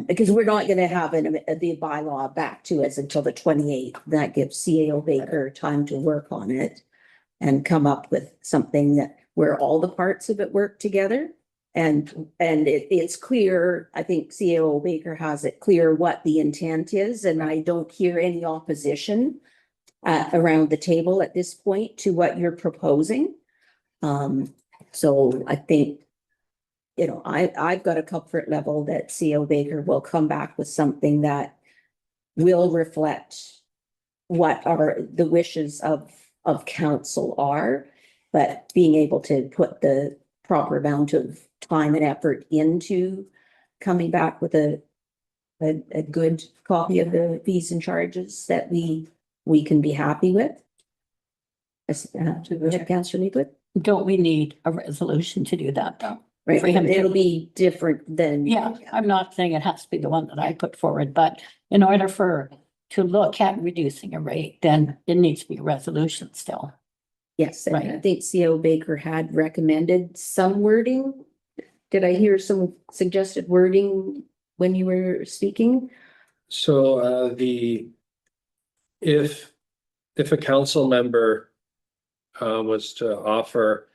Because we're not gonna have the bylaw back to us until the 28th. That gives CAO Baker time to work on it and come up with something that where all the parts of it work together. And it's clear, I think CAO Baker has it clear what the intent is, and I don't hear any opposition around the table at this point to what you're proposing. So I think, you know, I've got a comfort level that CO Baker will come back with something that will reflect what are the wishes of council are, but being able to put the proper amount of time and effort into coming back with a good copy of the fees and charges that we can be happy with. Councillor Leithwood? Don't we need a resolution to do that though? Right, For him to- it'll be different than. Yeah, I'm not saying it has to be the one that I put forward, but in order to look at reducing a rate, then it needs to be a resolution still. Yes, and I Right. think CO Baker had recommended some wording. Did I hear some suggested wording when you were speaking? So if a council member was to offer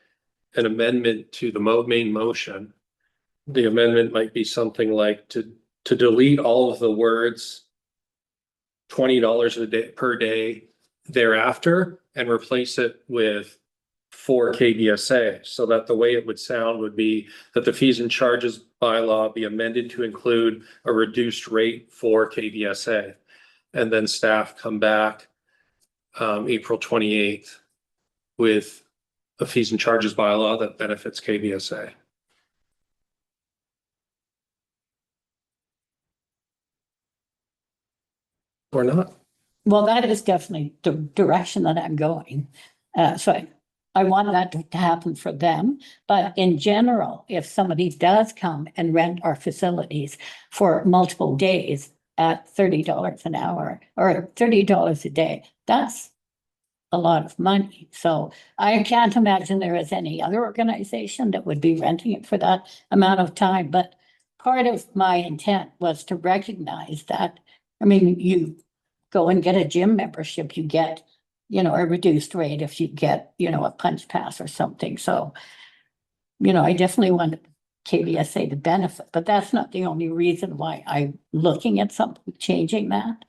an amendment to the main motion, the amendment might be something like to delete all of the words $20 a day per day thereafter and replace it with for KBSA, so that the way it would sound would be that the fees and charges bylaw be amended to include a reduced rate for KBSA. And then staff come back April 28th with a fees and charges bylaw that benefits KBSA. Or not. Well, that is definitely the direction that I'm going. So I want that to happen for them. But in general, if somebody does come and rent our facilities for multiple days at $30 an hour or $30 a day, that's a lot of money. So I can't imagine there is any other organization that would be renting it for that amount of time. But part of my intent was to recognize that, I mean, you go and get a gym membership, you a reduced rate if you get, a punch pass or something. So, I definitely want KBSA to benefit, but that's not the only reason why I'm looking at something, changing that.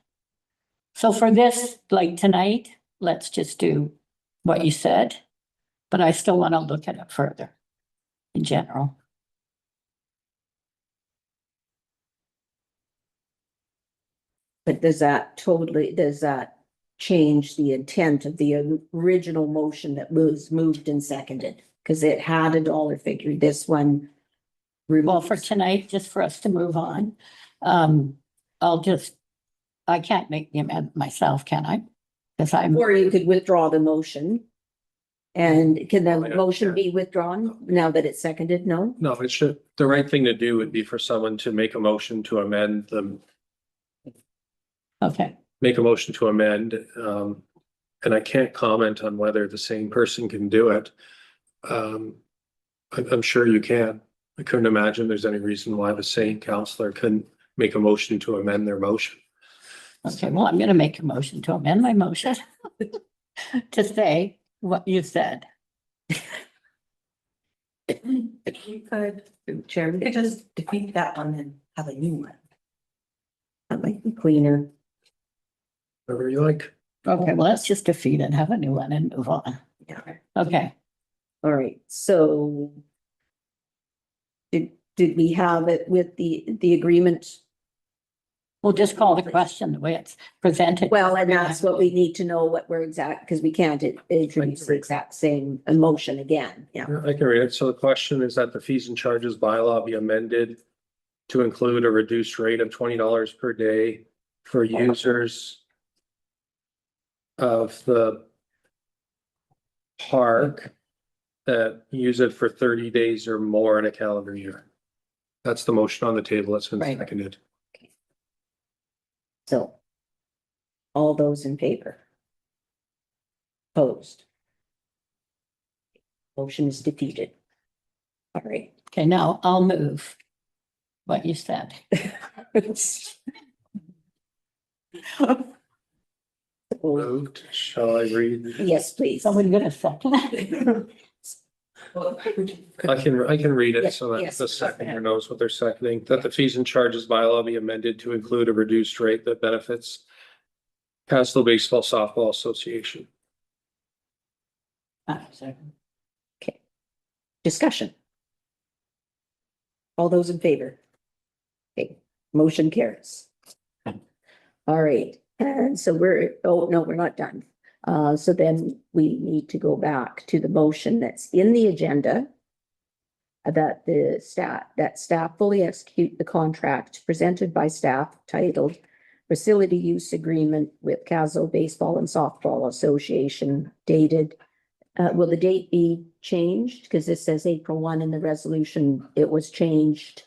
So for this, like tonight, let's just do what you said, but I still want to look at it further in general. But does that change the intent of the original motion that was moved and seconded? Because it had a dollar figure. This one. Well, for tonight, just for us to move on, I can't make the amendment myself, can I? Because I'm, Or you could withdraw the motion. And can the Oh, yeah. motion be withdrawn now that it's seconded? No? No, it should, the right thing to do would be for someone to make a motion to amend okay, make a motion to amend. And I can't comment on whether the same person can do it. I'm sure you can. I couldn't imagine there's any reason why the same counselor couldn't make a motion to amend their motion. okay, well, I'm gonna make a motion to amend my motion to say what you said. If you could, Chair, we could just defeat that one and have a new one. That might be cleaner. Whatever you like. Okay, well, let's just defeat it, have a new one and move on. Yeah. Okay, All right, so. Did we have it with the agreement? we'll just call the question the way it's presented. Well, and that's what we need to know what we're exact, because we can't introduce the exact same emotion again. Yeah. I can read it. So the question is that the fees and charges bylaw be amended to include a reduced rate of $20 per day for users of the park that use it for 30 days or more in a calendar year. That's the motion on the table. That's been Right. seconded. So. All those in favor? Opposed? Motion is defeated. All right. Okay, now I'll move what you said. Moved. Shall I read? Yes, please. Someone gonna second it? I can read it Yes, so that yes. the seconder knows what they're seconding, that the fees and charges bylaw be amended to include a reduced rate that benefits Kaslo Baseball Softball Association. Okay. Discussion. All those in favor? Okay, motion carries. All right, and so oh, no, we're not done. So then we need to go back to the motion that's in the agenda. That staff fully execute the contract presented by staff titled Facility Use Agreement with Kaslo Baseball and Softball Association dated. Will the date be changed? Because this says April 1 in the resolution, it was changed.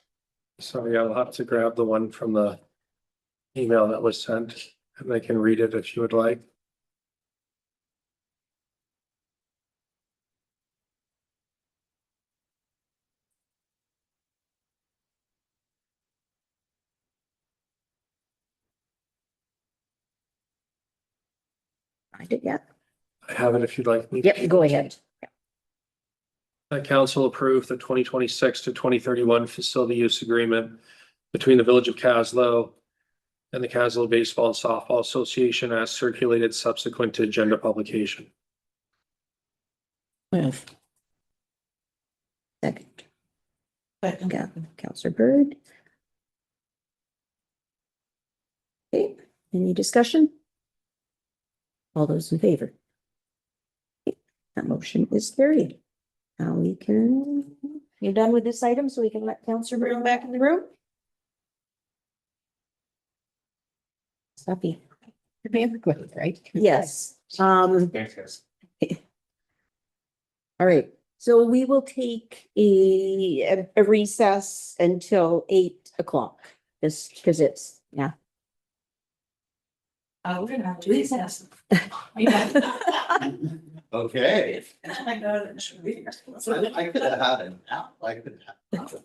Sorry, I'll have to grab the one from the email that was sent and I can read it if you would like. Find it yet? I have it if you'd like me. Yep, go ahead. That council approved the 2026 to 2031 facility use agreement between the Village of Kaslo and the Kaslo Baseball and Softball Association as circulated subsequent to agenda publication. Move. Second. Councillor Bird. Okay, any discussion? All those in favor? Okay, that motion is carried. Now we can, you're done with this item, so we can let Councillor Bird back in the room? Stuffy. Good, right? Yes, Thanks, guys. all right, so we will take a recess until 8 o'clock. Just because it's, yeah. We're gonna have to recess. Okay. I know it should be. I could have had it. I could have.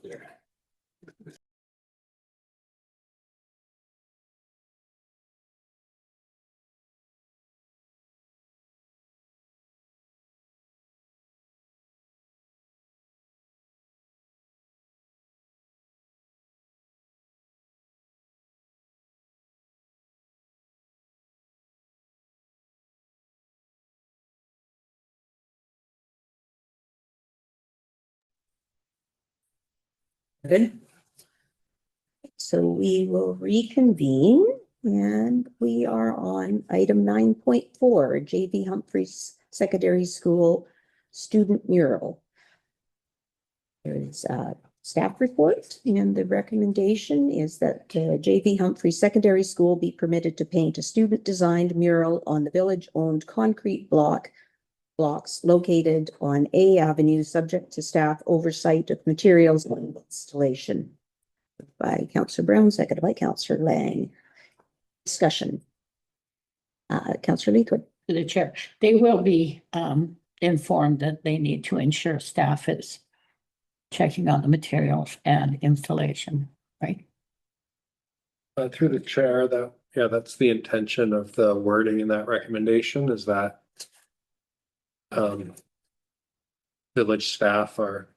Good. So we will reconvene and we are on item 9.4, JV Humphreys Secondary School Student Mural. There is a staff report and the recommendation is that JV Humphreys Secondary School be permitted to paint a student-designed mural on the village-owned concrete blocks located on A Avenue, subject to staff oversight of materials and installation. By Councillor Brown, seconded by Councillor Lang. Discussion. Councillor Leithwood. To the chair, they will be informed that they need to ensure staff is checking on the materials and installation, right? Through the chair, that's the intention of the wording in that recommendation is that village staff are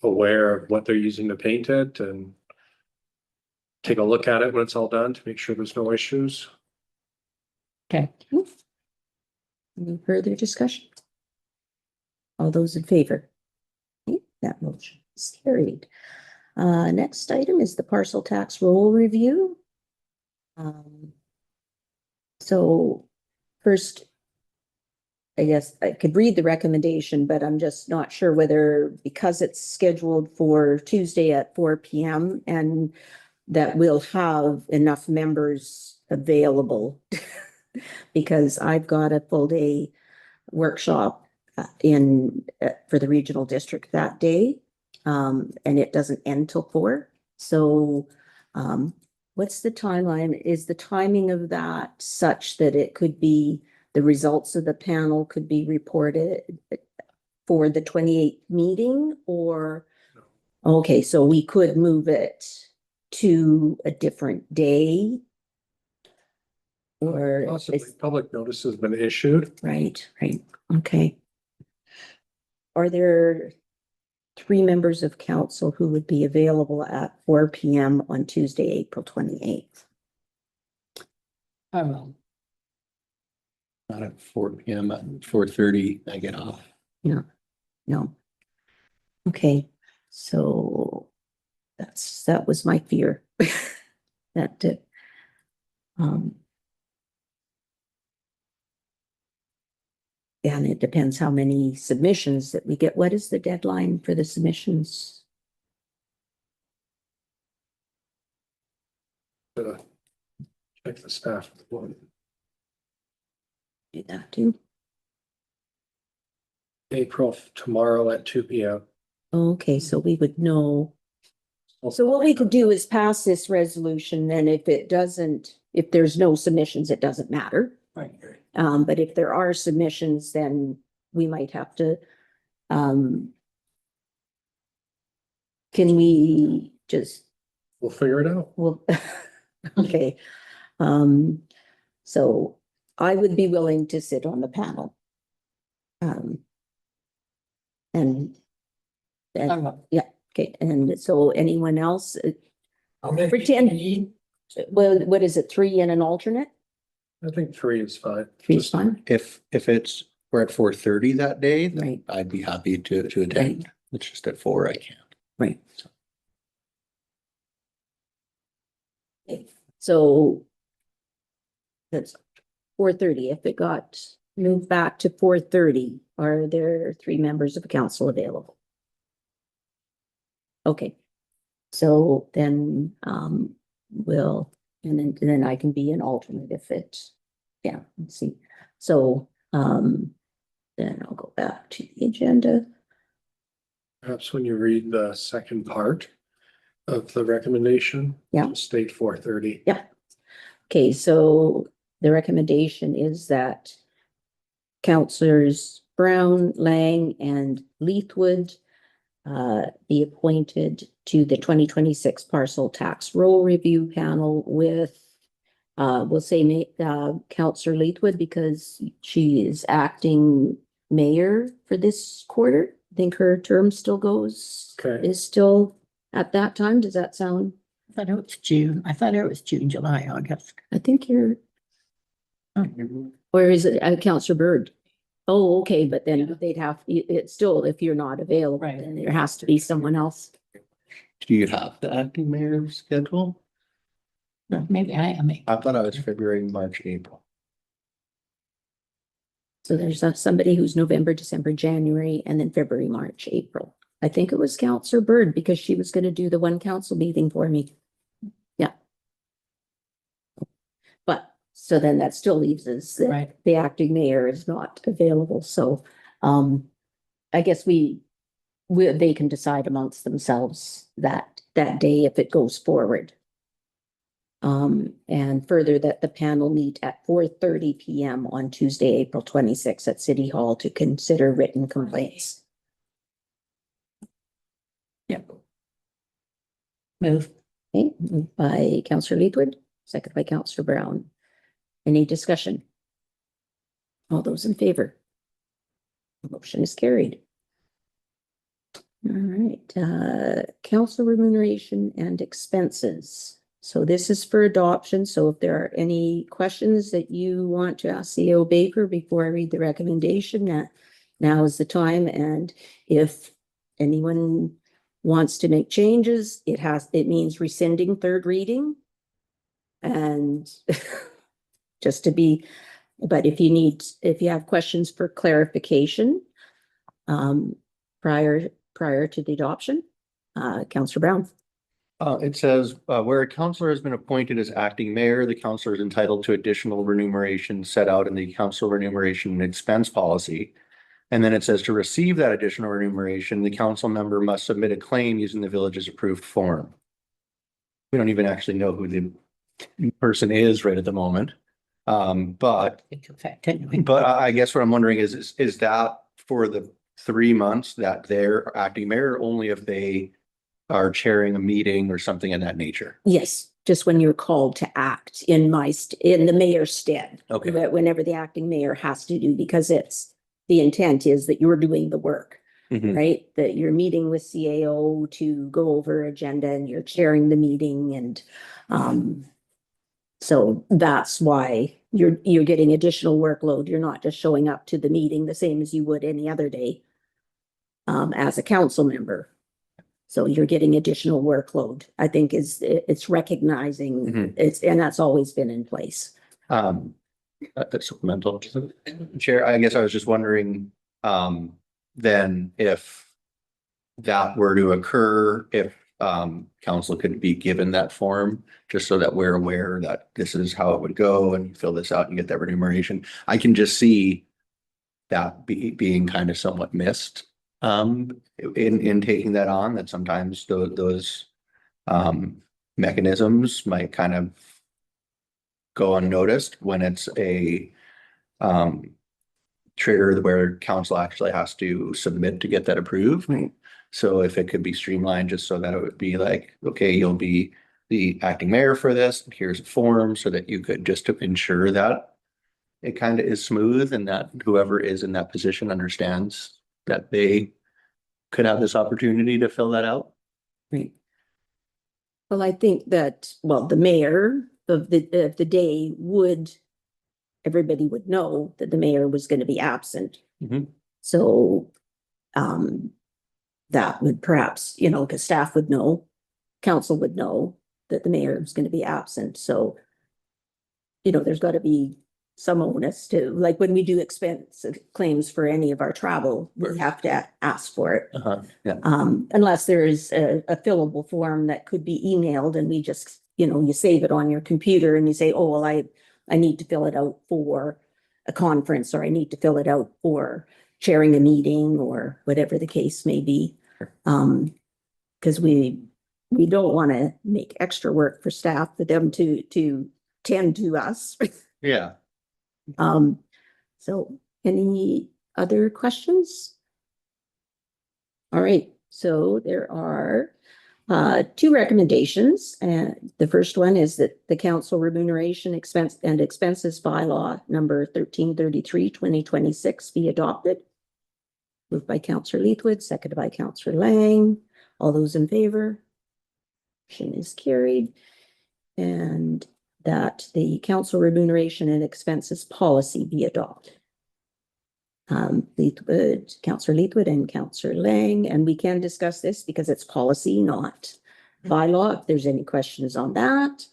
aware of what they're using to paint it and take a look at it when it's all done to make sure there's no issues. Okay. Any further discussion? All those in favor? Okay, that motion is carried. Next item is the parcel tax roll review. So first, I guess I could read the recommendation, but I'm just not sure whether because it's scheduled for Tuesday at 4 p.m. and that we'll have enough members available because I've got a full day workshop for the regional district that day. And it doesn't end till 4. So what's the timeline? Is the timing of that such that it could be the results of the panel could be reported for the 28th meeting or? Okay, so we could move it to a different day? Or Possibly public notice has been issued. right, okay. Are there 3 members of council who would be available at 4 p.m. on Tuesday, April 28th? I will. Not at 4 p.m. at 4:30, I get off. No. Okay, so that was my fear. That and it depends how many submissions that we get. What is the deadline for the submissions? Check the staff. Do that too. April tomorrow at 2 p.m. Okay, so we would know. So what we could do is pass this resolution, and if there's no submissions, it doesn't matter. Right. But if there are submissions, then we might have to, can we just, We'll figure it out. well, okay. So I would be willing to sit on the panel. And I will. okay, and so anyone else, I'll make- pretend, well, what is it, 3 and an alternate? I think 3 is fine. 3 is Just- fine, If we're at 4:30 that day, then right, I'd be happy to attend. It's just at 4 I can't. right. Okay, so that's 4:30. If it got moved back to 4:30, are there 3 members of the council available? Okay, so then and then I can be an alternate if let's see. So then I'll go back to the agenda. Perhaps when you read the second part of the recommendation. Yeah. just State 4:30. Okay, so the recommendation is that Councillors Brown, Lang, and Leithwood be appointed to the 2026 parcel tax roll review panel with, we'll say Councillor Leithwood because she is acting mayor for this quarter. I think her term still Okay. is still at that time. Does that sound? I thought it was June. I thought it was June, July, August. I think you're, or is it Councillor Bird? Oh, okay, but then they'd have, it's still, if you're not available, Right. then there has to be someone else. Do you have the acting mayor schedule? Maybe I am. I thought I was February, March, April. So there's somebody who's November, December, January, and then February, March, April. I think it was Counselor Bird because she was gonna do the one council meeting for me. Yeah. But, so then that still leaves us that Right. the acting mayor is not available, so, I guess they can decide amongst themselves that day if it goes forward. And further that the panel meet at 4:30 PM on Tuesday, April 26th at City Hall to consider written complaints. Move. Okay, moved by Counselor Leithwood, second by Counselor Brown. Any discussion? All those in favor? Motion is carried. All right, council remuneration and expenses. So this is for adoption, so if there are any questions that you want to ask CEO Baker before I read the recommendation, now is the time, and if anyone wants to make changes, it means rescinding third reading. And just to be, but if you have questions for clarification, prior to the adoption, Counselor Brown. It says, where a counselor has been appointed as acting mayor, the counselor is entitled to additional remuneration set out in the council remuneration and expense policy. And then it says to receive that additional remuneration, the council member must submit a claim using the village's approved form. We don't even actually know who the person is right at the moment. But Into effect anyway. But I guess what I'm wondering is that for the 3 months that they're acting mayor, only if they are chairing a meeting or something in that nature? Yes, just when you're called to act in the mayor's stead. Okay. But whenever the acting mayor has to do, because the intent is that you're doing the work, Mhm. right? That you're meeting with CAO to go over agenda and you're chairing the meeting and, so that's why you're getting additional workload. You're not just showing up to the meeting the same as you would any other day, as a council member. So you're getting additional workload, I think it's recognizing Mhm. and that's always been in place. That's supplemental. Chair, I guess I was just wondering, then if that were to occur, if council could be given that form, just so that we're aware that this is how it would go and you fill this out and get that remuneration. I can just see that being kind of somewhat missed in taking that on, that sometimes those mechanisms might kind of go unnoticed when it's a trigger where council actually has to submit to get that approved. So if it could be streamlined, just so that it would be like, okay, you'll be the acting mayor for this, here's a form, so that you could, just to ensure that it kind of is smooth and that whoever is in that position understands that they could have this opportunity to fill that out. Right. Well, I think that, the mayor of the day everybody would know that the mayor was going to be absent. Mhm. So, that would perhaps, because staff would know, council would know that the mayor was going to be absent. So, there's got to be some onus to, like when we do expense claims for any of our travel, we have to ask for it. Yeah. Unless there is a fillable form that could be emailed and we just, you save it on your computer and you say, oh, well, I need to fill it out for a conference, or I need to fill it out for chairing a meeting, or whatever the case may be. Because we don't want to make extra work for staff for them to tend to us. Yeah. So any other questions? All right, so there are two recommendations, and the first one is that the council remuneration expenses bylaw number 1333 2026 be adopted. Moved by Councillor Leithwood, seconded by Councillor Lang. All those in favor? Motion is carried. And that the council remuneration and expenses policy be adopted. Councillor Leithwood and Councillor Lang, and we can discuss this because it's policy, not bylaw, if there's any questions on that.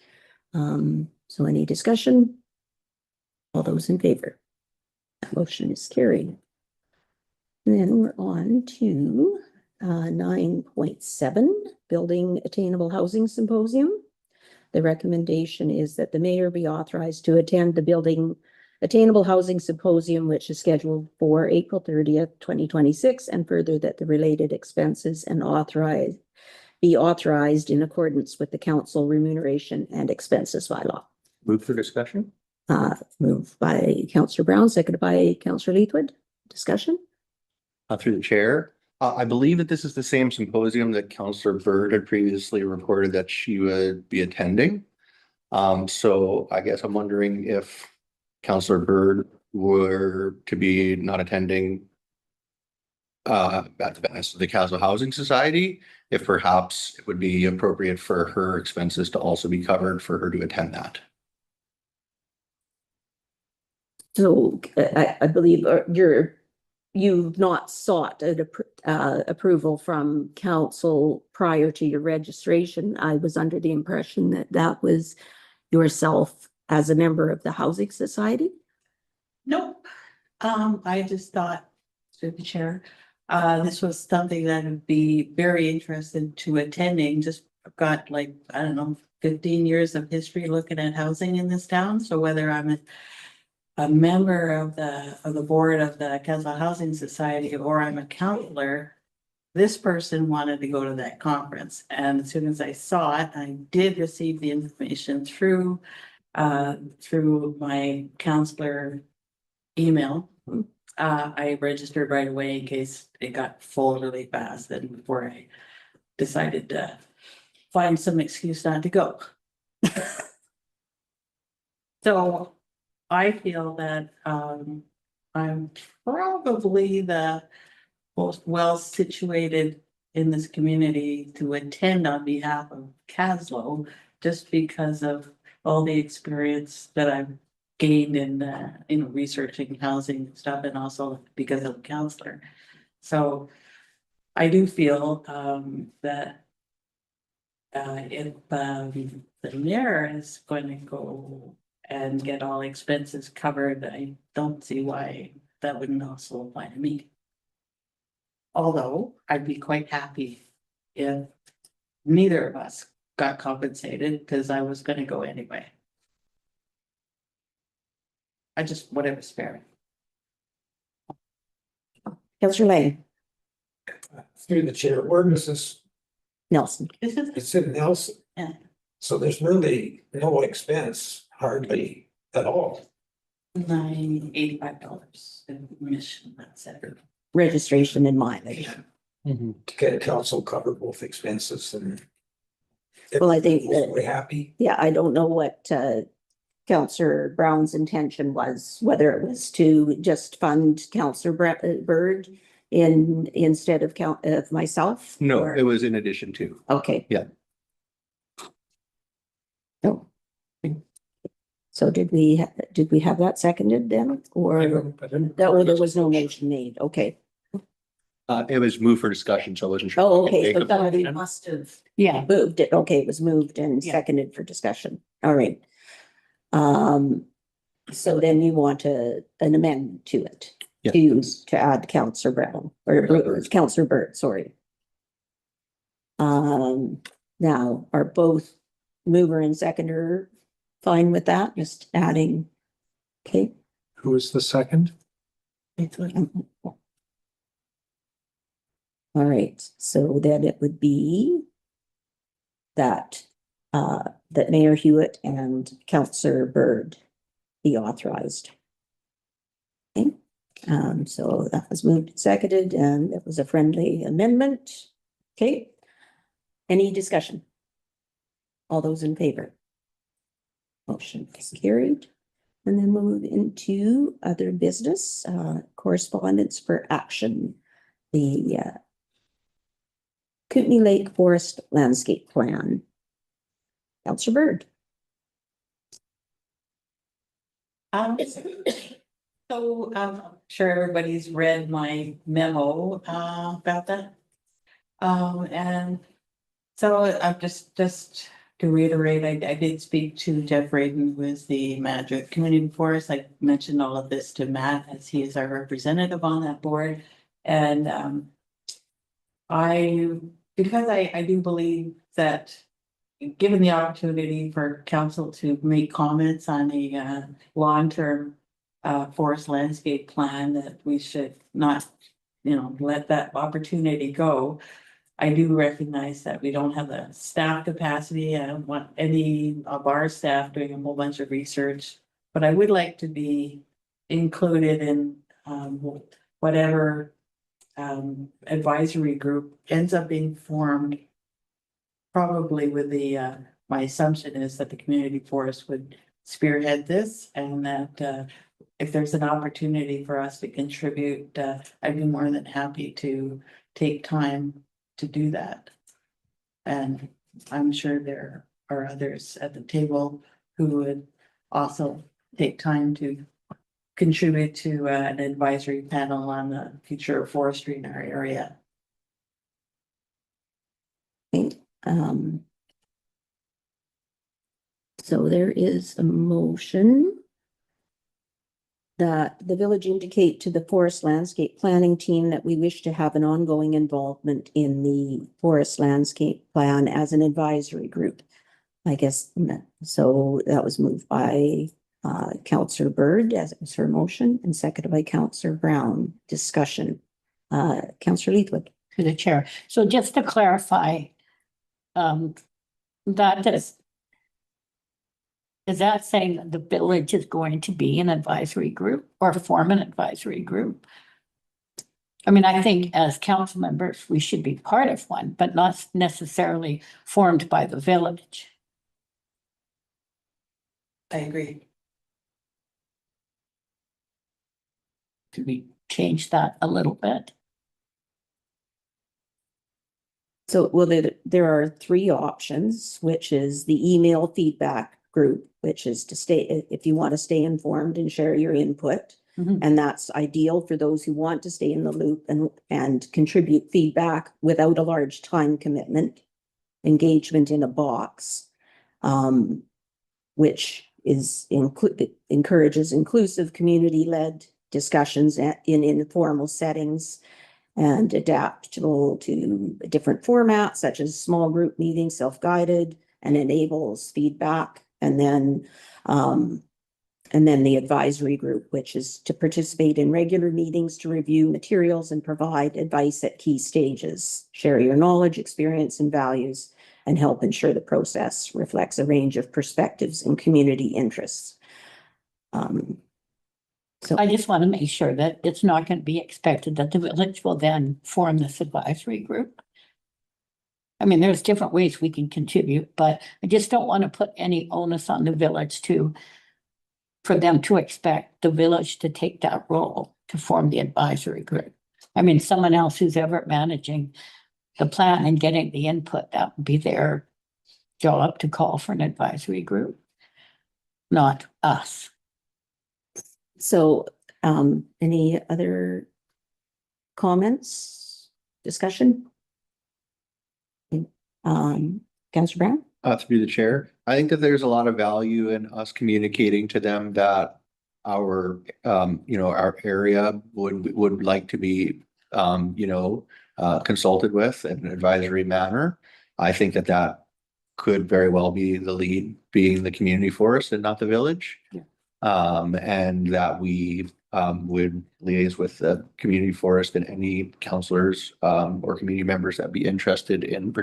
So any discussion? All those in favor? That motion is carried. And then we're on to 9.7, Building Attainable Housing Symposium. The recommendation is that the mayor be authorized to attend the Building Attainable Housing Symposium, which is scheduled for April 30th, 2026, and further that the related expenses and be authorized in accordance with the council remuneration and expenses bylaw. Move for discussion? Moved by Councillor Brown, seconded by Councillor Leithwood. Discussion? Through the chair. I believe that this is the same symposium that Councillor Bird had previously reported that she would be attending. So I guess I'm wondering if Councillor Bird were to be not attending at the behest of the Kaslo Housing Society, if perhaps it would be appropriate for her expenses to also be covered for her to attend that. So I believe you've not sought an approval from council prior to your registration. I was under the impression that that was yourself as a member of the Housing Society. Nope. I just thought, through the chair, this was something that would be very interested to attending. Just got like, I don't know, 15 years of history looking at housing in this town. So whether I'm a member of the board of the Kaslo Housing Society or I'm a counselor, this person wanted to go to that conference. And as soon as I saw it, I did receive the information through my counselor email. I registered right away in case it got full really fast and before I decided to find some excuse not to go. So I feel that I'm probably the most well situated in this community to attend on behalf of Kaslo, just because of all the experience that I've gained in researching housing and stuff, and also because I'm a counselor. So I do feel that if the mayor is going to go and get all expenses covered, I don't see why that wouldn't also apply to me. Although I'd be quite happy if neither of us got compensated, because I was gonna go anyway. I just, whatever's fair. Councillor Lang, Through the chair, where does this, Nelson. it's in Nelson. Yeah. So there's really no expense hardly at all. $85 admission, that's it. Registration and mileage. To get council cover both expenses and. Well, I think We're happy. Yeah, I don't know what Councillor Brown's intention was, whether it was to just fund Councillor Bird instead of myself. No, or- it was in addition to. Okay. Yeah. Oh. So did we have that seconded then, or there was no motion made? Okay. It was moved for discussion, so I wasn't sure. Oh, okay. So Okay. somebody must have Yeah, moved it. Okay, it was moved and Yeah. seconded for discussion. All right. So then you want an amendment to it? Yeah. To add Councillor Brown, or Councillor Bird, sorry. Now, are both mover and seconder fine with that? Just adding, okay? Who is the second? All right, so then it would be that that Mayor Hewitt and Councillor Bird be authorized. Okay, so that was moved and seconded, and it was a friendly amendment. Okay, any discussion? All those in favor? Motion is carried. And then we'll move into other business, correspondence for action. The Kootenai Lake Forest Landscape Plan. Councillor Bird. So I'm sure everybody's read my memo about that. And So I'm just to reiterate, I did speak to Jeff Braden, who is the manager of Community Forest. I mentioned all of this to Matt as he is our representative on that board. And because I do believe that given the opportunity for council to make comments on a long-term forest landscape plan, that we should not, let that opportunity go. I do recognize that we don't have the staff capacity. I don't want any of our staff doing a whole bunch of research. But I would like to be included in whatever advisory group ends up being formed. Probably with my assumption is that the community forest would spearhead this, and that if there's an opportunity for us to contribute, I'd be more than happy to take time to do that. And I'm sure there are others at the table who would also take time to contribute to an advisory panel on the future of forestry in our area. Um, so there is a motion that the village indicate to the forest landscape planning team that we wish to have an ongoing involvement in the forest landscape plan as an advisory group. I guess, so that was moved by Councillor Bird as it was her motion, and seconded by Councillor Brown. Discussion. Councillor Leithwood. To the chair. So just to clarify, that is that saying that the village is going to be an advisory group or form an advisory group? I mean, I think as council members, we should be part of one, but not necessarily formed by the village. I agree. Could we change that a little bit? So, well, there are three options, which is the email feedback group, which is to stay, if you want to stay informed and share your input. Mhm. And that's ideal for those who want to stay in the loop and contribute feedback without a large time commitment. Engagement in a box, which encourages inclusive community-led discussions in informal settings and adaptable to different formats such as small group meetings, self-guided, and enables feedback. And then the advisory group, which is to participate in regular meetings to review materials and provide advice at key stages, share your knowledge, experience, and values, and help ensure the process reflects a range of perspectives and community interests. I just want to make sure that it's not going to be expected that the village will then form this advisory group. I mean, there's different ways we can contribute, but I just don't want to put any onus on the village for them to expect the village to take that role to form the advisory group. I mean, someone else who's ever managing the plan and getting the input, that would be their job to call for an advisory group, not us. So, any other comments, discussion? Councillor Brown? Through the chair, I think that there's a lot of value in us communicating to them that our, our area would like to be, consulted with in an advisory manner. I think that could very well be the lead being the community forest and not the village. Yeah. And that we would liaise with the community forest and any counselors or community members that be interested in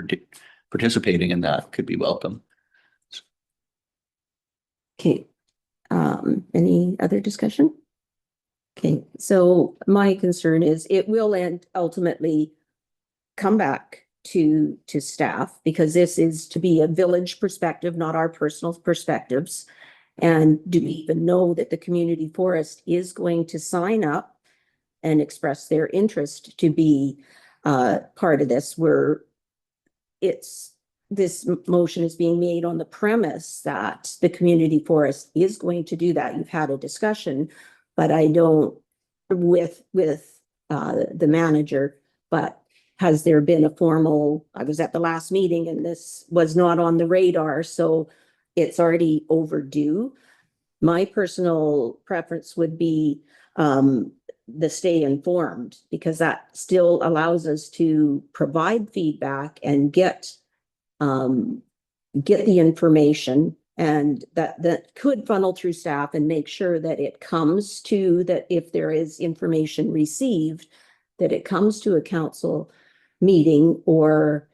participating in that could be welcome. Okay, any other discussion? Okay, so my concern is it will ultimately come back to staff, because this is to be a village perspective, not our personal perspectives. And do we even know that the community forest is going to sign up and express their interest to be part of this? Where this motion is being made on the premise that the community forest is going to do that. You've had a discussion, but I don't with the manager, but has there been a formal, I was at the last meeting and this was not on the radar, so it's already overdue. My personal preference would be the stay informed, because that still allows us to provide feedback and get the information, and that could funnel through staff and make sure that it comes to, that if there is information received, that it comes to a council meeting or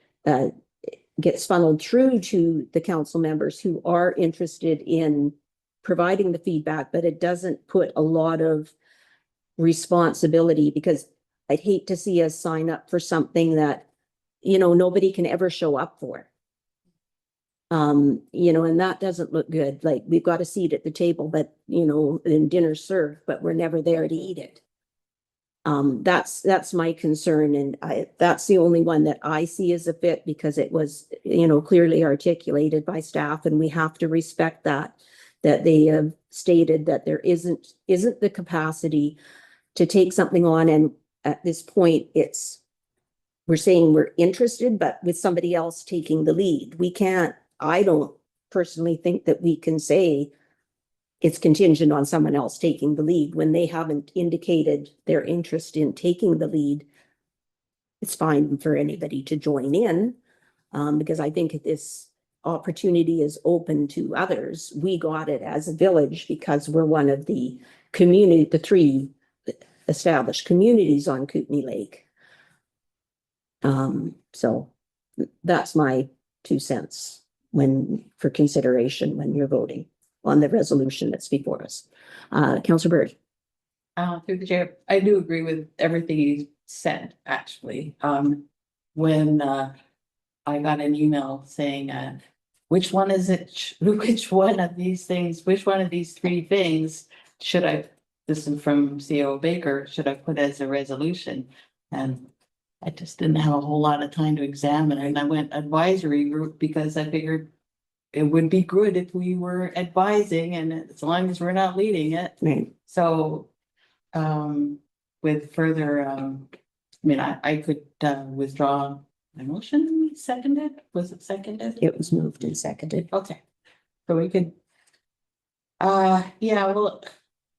gets funneled through to the council members who are interested in providing the feedback, but it doesn't put a lot of responsibility, because I'd hate to see us sign up for something that, nobody can ever show up for. And that doesn't look good. Like, we've got a seat at the table, but, and dinner served, but we're never there to eat it. That's my concern, and that's the only one that I see as a fit, because it was, clearly articulated by staff, and we have to respect that they have stated that there isn't the capacity to take something on, and at this point, we're saying we're interested, but with somebody else taking the lead. I don't personally think that we can say it's contingent on someone else taking the lead when they haven't indicated their interest in taking the lead. It's fine for anybody to join in, because I think this opportunity is open to others. We got it as a village because we're one of the 3 established communities on Kootenay Lake. So that's my 2 cents for consideration when you're voting on the resolution that's before us. Councillor Bird. Through the chair, I do agree with everything you said, actually. When I got an email saying, which one is it? Which one of these 3 things should I, this is from CO Baker, should I put as a resolution? And I just didn't have a whole lot of time to examine it. And I went advisory group because I figured it would be good if we were advising, and as long as we're not leading it. Right. So, with further, I could withdraw my motion. Seconded? Was it seconded? It was moved and seconded. Okay, so we could. Yeah, well,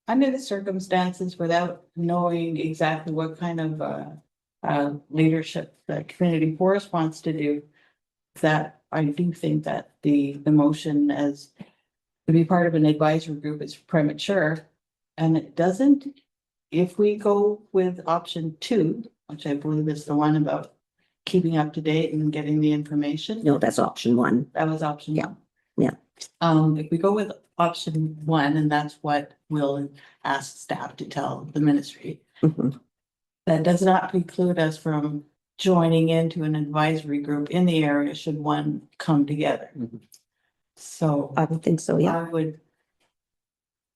under the circumstances, without knowing exactly what kind of leadership the community forest wants to do, that I do think that the motion as to be part of an advisory group is premature, and it doesn't. If we go with option 2, which I believe is the one about keeping up to date and getting the information. No, that's option 1. That was option Yeah. 1. Yeah. If we go with option 1, and that's what we'll ask staff to tell the ministry, Mhm. that does not preclude us from joining into an advisory group in the area should one come together. So I would think so, yeah. I would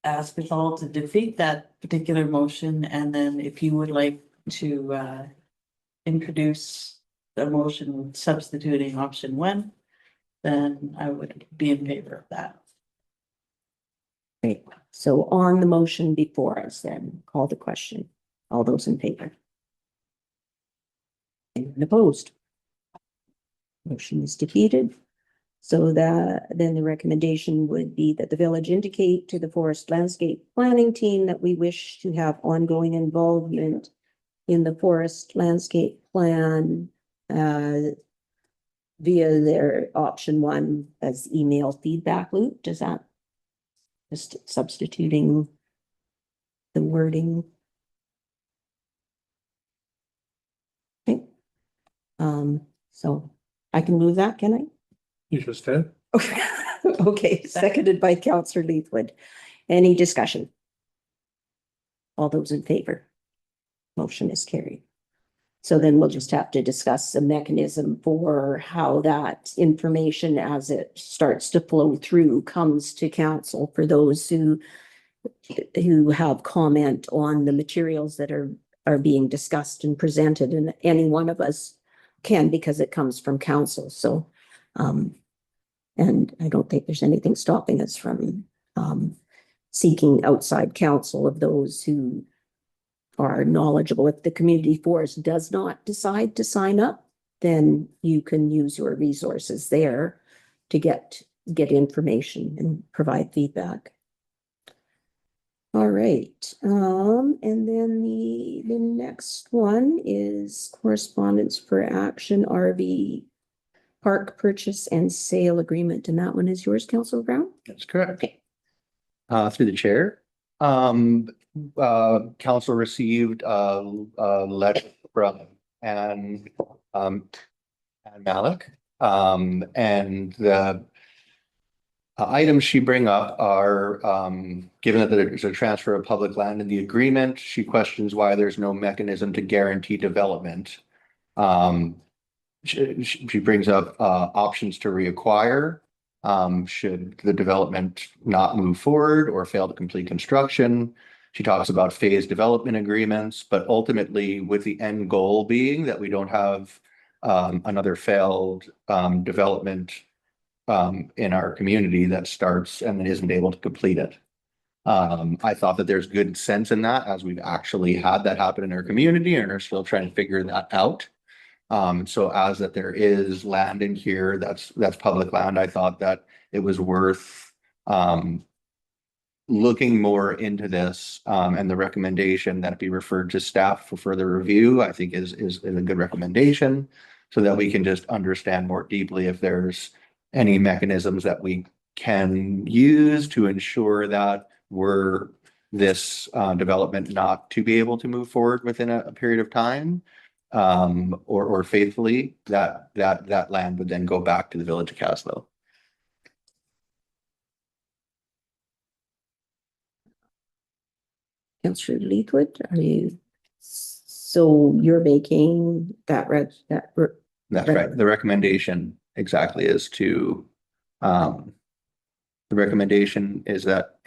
ask us all to defeat that particular motion, and then if you would like to introduce the motion substituting option 1, then I would be in favor of that. Great. So on the motion before us, then call the question. All those in favor? Anyone opposed? Motion is defeated. So then the recommendation would be that the village indicate to the forest landscape planning team that we wish to have ongoing involvement in the forest landscape plan via their option 1 as email feedback loop. Does that just substituting the wording? Okay. So I can move that, can I? You just did? Okay, seconded by Councillor Leithwood. Any discussion? All those in favor? Motion is carried. So then we'll just have to discuss a mechanism for how that information, as it starts to flow through, comes to council for those who have comment on the materials that are being discussed and presented, and any one of us can, because it comes from council. So, and I don't think there's anything stopping us from seeking outside counsel of those who are knowledgeable. If the community forest does not decide to sign up, then you can use your resources there to get information and provide feedback. All right, and then the next one is correspondence for action, RV park purchase and sale agreement, and that one is yours, Councillor Brown? That's correct. Okay. Through the chair, council received a letter from and Malik. And the items she bring up are, given that there's a transfer of public land in the agreement, she questions why there's no mechanism to guarantee development. She brings up options to reacquire, should the development not move forward or fail to complete construction. She talks about phased development agreements, but ultimately with the end goal being that we don't have another failed development in our community that starts and then isn't able to complete it. I thought that there's good sense in that, as we've actually had that happen in our community and are still trying to figure that out. So as that there is land in here that's public land, I thought that it was worth looking more into this, and the recommendation that it be referred to staff for further review, I think is a good recommendation, so that we can just understand more deeply if there's any mechanisms that we can use to ensure that we're this development not to be able to move forward within a period of time, or faithfully that land would then go back to the village of Kaslo. Councillor Leithwood, are you, so you're making that That's right. The recommendation exactly is to, the recommendation is that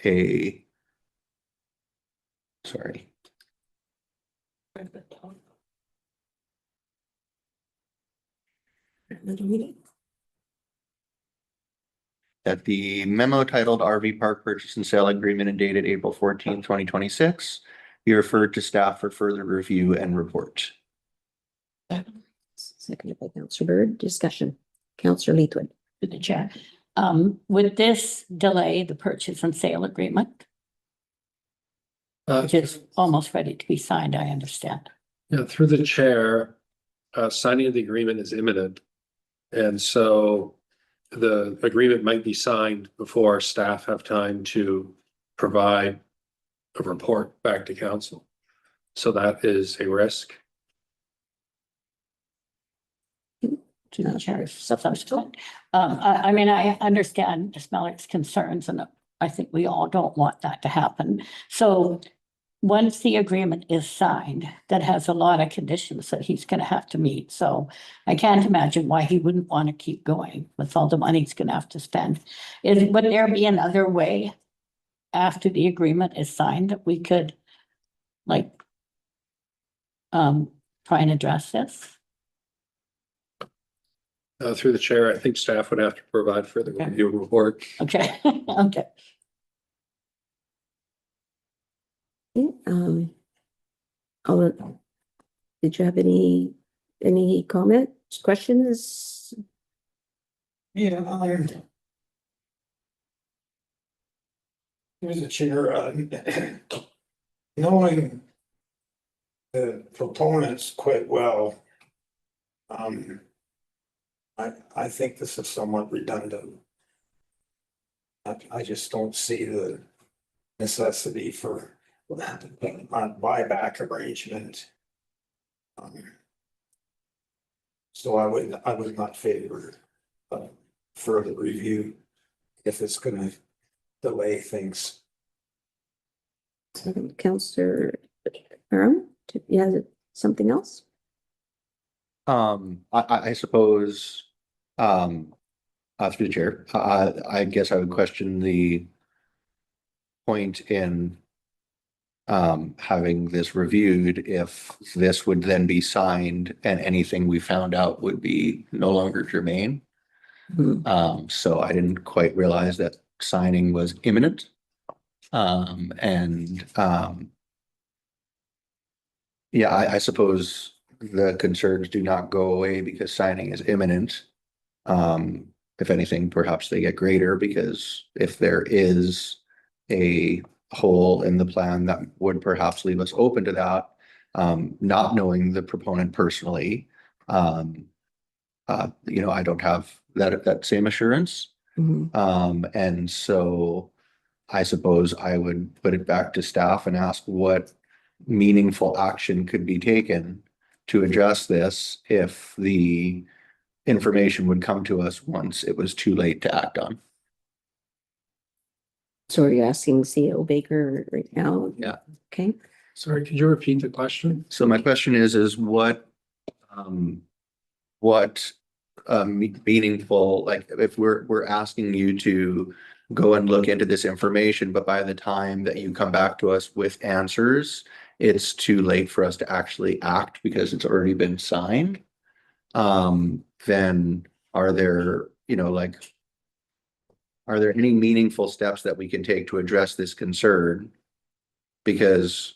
sorry. That the memo titled RV Park Purchase and Sale Agreement and dated April 14, 2026 be referred to staff for further review and report. Seconded by Councillor Bird. Discussion. Councillor Leithwood. To the chair. Would this delay the purchase and sale agreement, which is almost ready to be signed, I understand? Yeah, through the chair, signing of the agreement is imminent. And so the agreement might be signed before staff have time to provide a report back to council. So that is a risk. To the chair, subsequent. I mean, I understand Ms. Malik's concerns, and I think we all don't want that to happen. So once the agreement is signed, that has a lot of conditions that he's gonna have to meet. So I can't imagine why he wouldn't want to keep going with all the money he's gonna have to spend. Would there be another way after the agreement is signed that we could like try and address this? Through the chair, I think staff would have to provide further Okay. review report. Okay, okay. Did you have any comments, questions? Yeah, here's a chair, knowing the proponents quite well, I think this is somewhat redundant. I just don't see the necessity for a buyback arrangement. So I would not favor further review if it's gonna delay things. Councillor Aaron, you have something else? I suppose, through the chair, I guess I would question the point in having this reviewed if this would then be signed and anything we found out would be no longer germane. So I didn't quite realize that signing was imminent. Yeah, I suppose the concerns do not go away because signing is imminent. If anything, perhaps they get greater because if there is a hole in the plan that would perhaps leave us open to that, not knowing the proponent personally, I don't have that same assurance. Mhm. And so I suppose I would put it back to staff and ask what meaningful action could be taken to address this if the information would come to us once it was too late to act on. So are you asking CEO Baker right now? Yeah. Okay. Sorry, could you repeat the question? So my question is what meaningful, like if we're asking you to go and look into this information, but by the time that you come back to us with answers, it's too late for us to actually act because it's already been signed. Then are there, are there any meaningful steps that we can take to address this concern? Because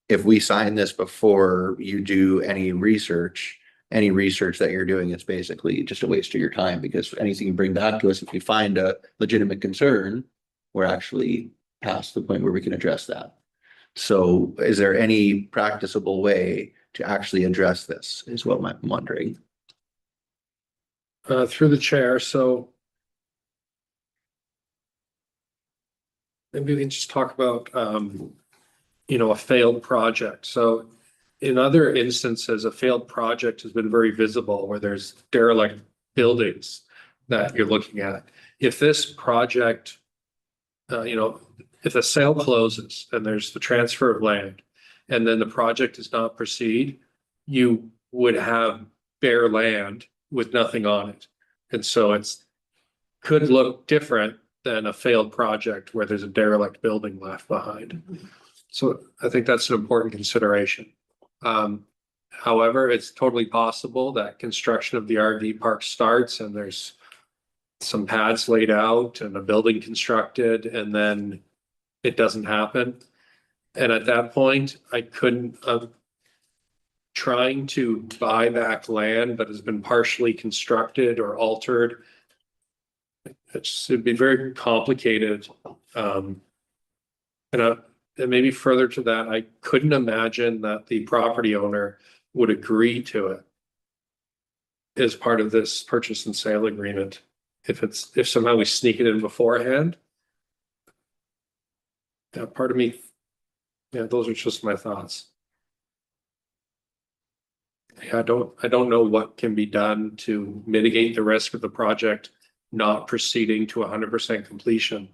if we sign this before you do any research that you're doing, it's basically just a waste of your time because anything you bring back to us, if we find a legitimate concern, we're actually past the point where we can address that. So is there any practicable way to actually address this is what I'm wondering. Through the chair, so maybe we can just talk about, a failed project. So in other instances, a failed project has been very visible where there's derelict buildings that you're looking at. If this project, if the sale closes and there's the transfer of land and then the project does not proceed, you would have bare land with nothing on it. And so could look different than a failed project where there's a derelict building left behind. So I think that's an important consideration. However, it's totally possible that construction of the RV park starts and there's some pads laid out and a building constructed and then it doesn't happen. And at that point, I couldn't, trying to buy back land that has been partially constructed or altered. It'd be very complicated. And maybe further to that, I couldn't imagine that the property owner would agree to it as part of this purchase and sale agreement. If somehow we sneak it in beforehand. That part of me, yeah, those are just my thoughts. Yeah, I don't know what can be done to mitigate the risk of the project not proceeding to 100% completion.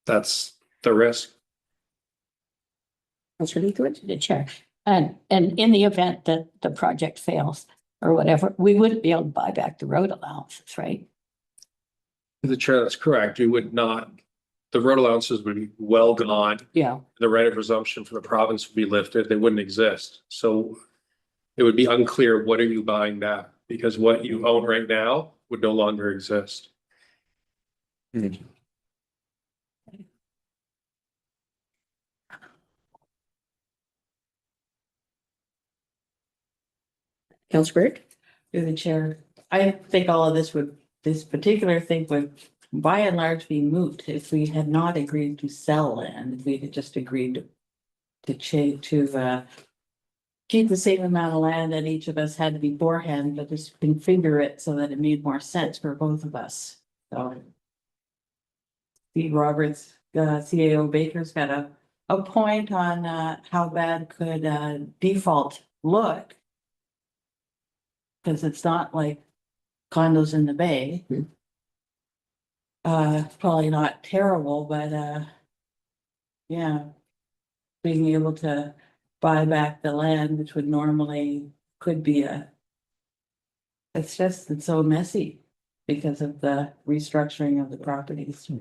That's the risk. Councillor Leithwood? The chair. And in the event that the project fails or whatever, we wouldn't be able to buy back the road allowances, right? The chair, that's correct. You would not, the road allowances would be well gone. Yeah. The right of presumption for the province would be lifted. They wouldn't exist. So it would be unclear, what are you buying back? Because what you own right now would no longer exist. Councillor Bird? Through the chair, I think all of this particular thing would by and large be moot if we had not agreed to sell land, if we had just agreed to keep the same amount of land that each of us had beforehand, but just configure it so that it made more sense for both of us. So Steve Roberts, CAO Baker's got a point on how bad could default look. Because it's not like condos in the bay. Probably not terrible, but yeah. Being able to buy back the land, which would normally could be it's so messy because of the restructuring of the properties.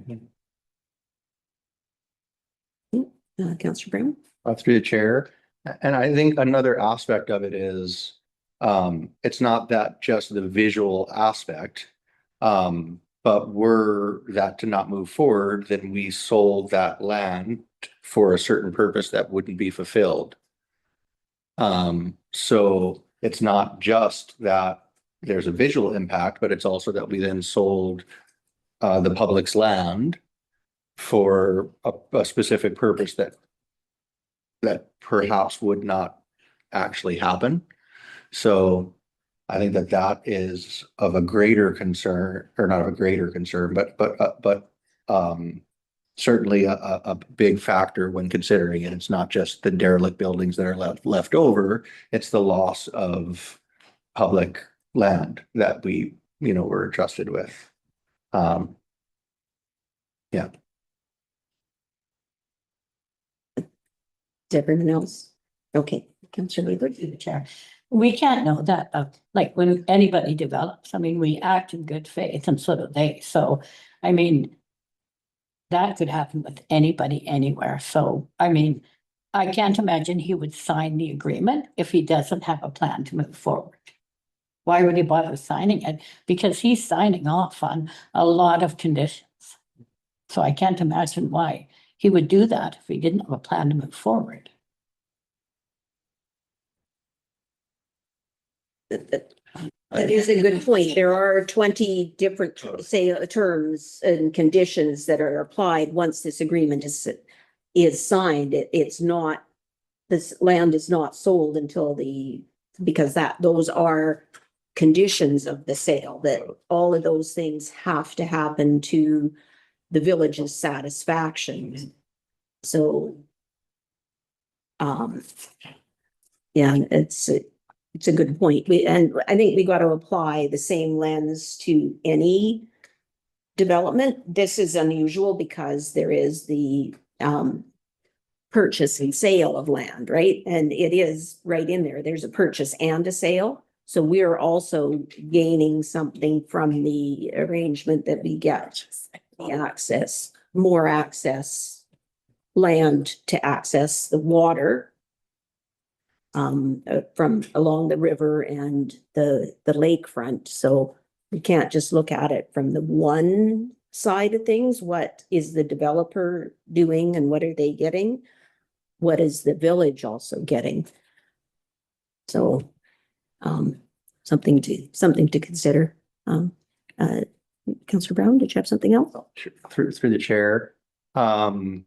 Councillor Brown? Through the chair. And I think another aspect of it is, it's not that just the visual aspect. But were that to not move forward, then we sold that land for a certain purpose that wouldn't be fulfilled. So it's not just that there's a visual impact, but it's also that we then sold the public's land for a specific purpose that perhaps would not actually happen. So I think that is of a greater concern, or not of a greater concern, but certainly a big factor when considering it. It's not just the derelict buildings that are left over, it's the loss of public land that we, were entrusted with. Yeah. Is everyone else? Okay, Councillor Weaver. Through the chair. We can't know that, like when anybody develops, I mean, we act in good faith and so do they. So, I mean, that could happen with anybody anywhere. So, I mean, I can't imagine he would sign the agreement if he doesn't have a plan to move forward. Why would he bother signing it? Because he's signing off on a lot of conditions. So I can't imagine why he would do that if he didn't have a plan to move forward. That is a good point. There are 20 different, say, terms and conditions that are applied once this agreement is signed. It's not, this land is not sold until because those are conditions of the sale, that all of those things have to happen to the village's satisfaction. So, yeah, it's a good point. And I think we got to apply the same lens to any development. This is unusual because there is the purchase and sale of land, right? And it is right in there. There's a purchase and a sale. So we're also gaining something from the arrangement that we get the more access, land to access the water from along the river and the lakefront. So we can't just look at it from the one side of things. What is the developer doing and what are they getting? What is the village also getting? So something to consider. Councillor Brown, did you have something else? Through the chair. And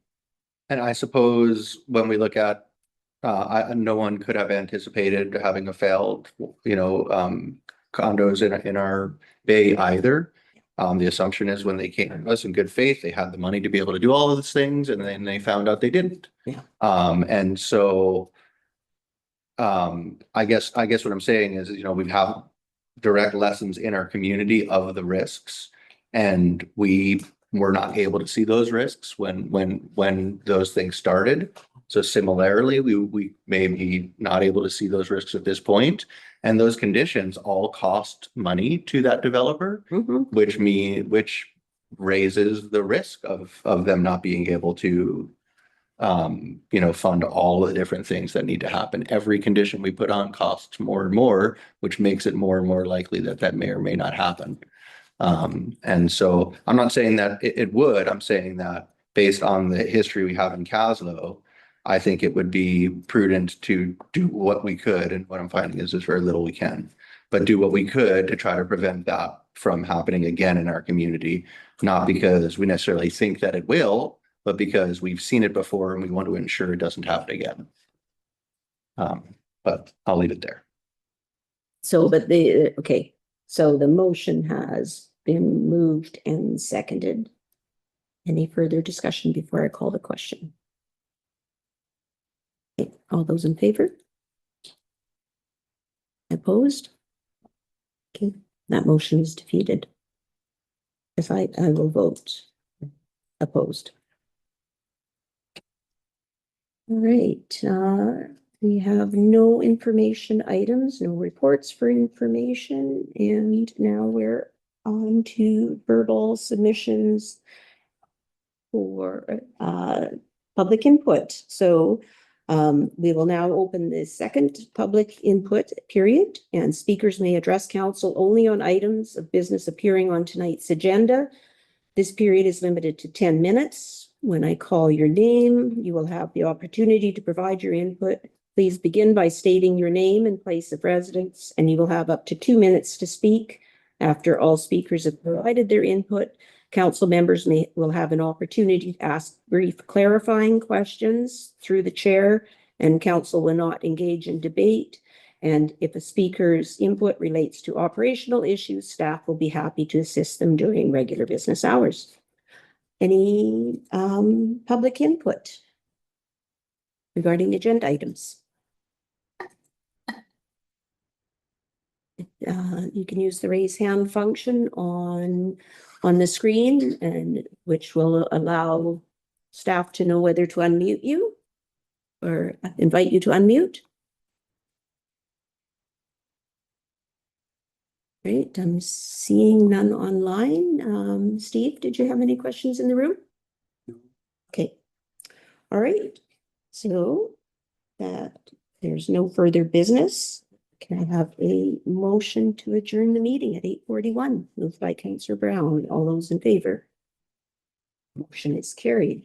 I suppose when we look at no one could have anticipated having a failed, condos in our bay either. The assumption is when they came to us in good faith, they had the money to be able to do all of these things, and then they found out they didn't. Yeah. And so I guess what I'm saying is, we have direct lessons in our community of the risks, and we were not able to see those risks when those things started. So similarly, we may be not able to see those risks at this point, and those conditions all cost money to that developer, which raises the risk of them not being able to fund all the different things that need to happen. Every condition we put on costs more and more, which makes it more and more likely that may or may not happen. And so I'm not saying that it would, I'm saying that based on the history we have in Kaslo, I think it would be prudent to do what we could. And what I'm finding is there's very little we can, but do what we could to try to prevent that from happening again in our community, not because we necessarily think that it will, but because we've seen it before and we want to ensure it doesn't happen again. But I'll leave it there. So, so the motion has been moved and seconded. Any further discussion before I call the question? Okay, all those in favor? Opposed? Okay, that motion is defeated. If I will vote opposed. All right, we have no information items, no reports for information, and now we're on to verbal submissions for public input. So we will now open the second public input period, and speakers may address council only on items of business appearing on tonight's agenda. This period is limited to 10 minutes. When I call your name, you will have the opportunity to provide your input Please begin by stating your name and place of residence, and you will have up to 2 minutes to speak. After all speakers have provided their input, council members will have an opportunity to ask brief clarifying questions through the chair, and council will not engage in debate. And if a speaker's input relates to operational issues, staff will be happy to assist them during regular business hours. Any public input regarding agenda items? You can use the raise hand function on the screen, and which will allow staff to know whether to unmute you or invite you to unmute. Great, I'm seeing none online. Steve, did you have any questions in the room? Okay. All right. So that there's no further business. Can I have a motion to adjourn the meeting at 8:41? Moved by Councillor Brown. All those in favor? Motion is carried.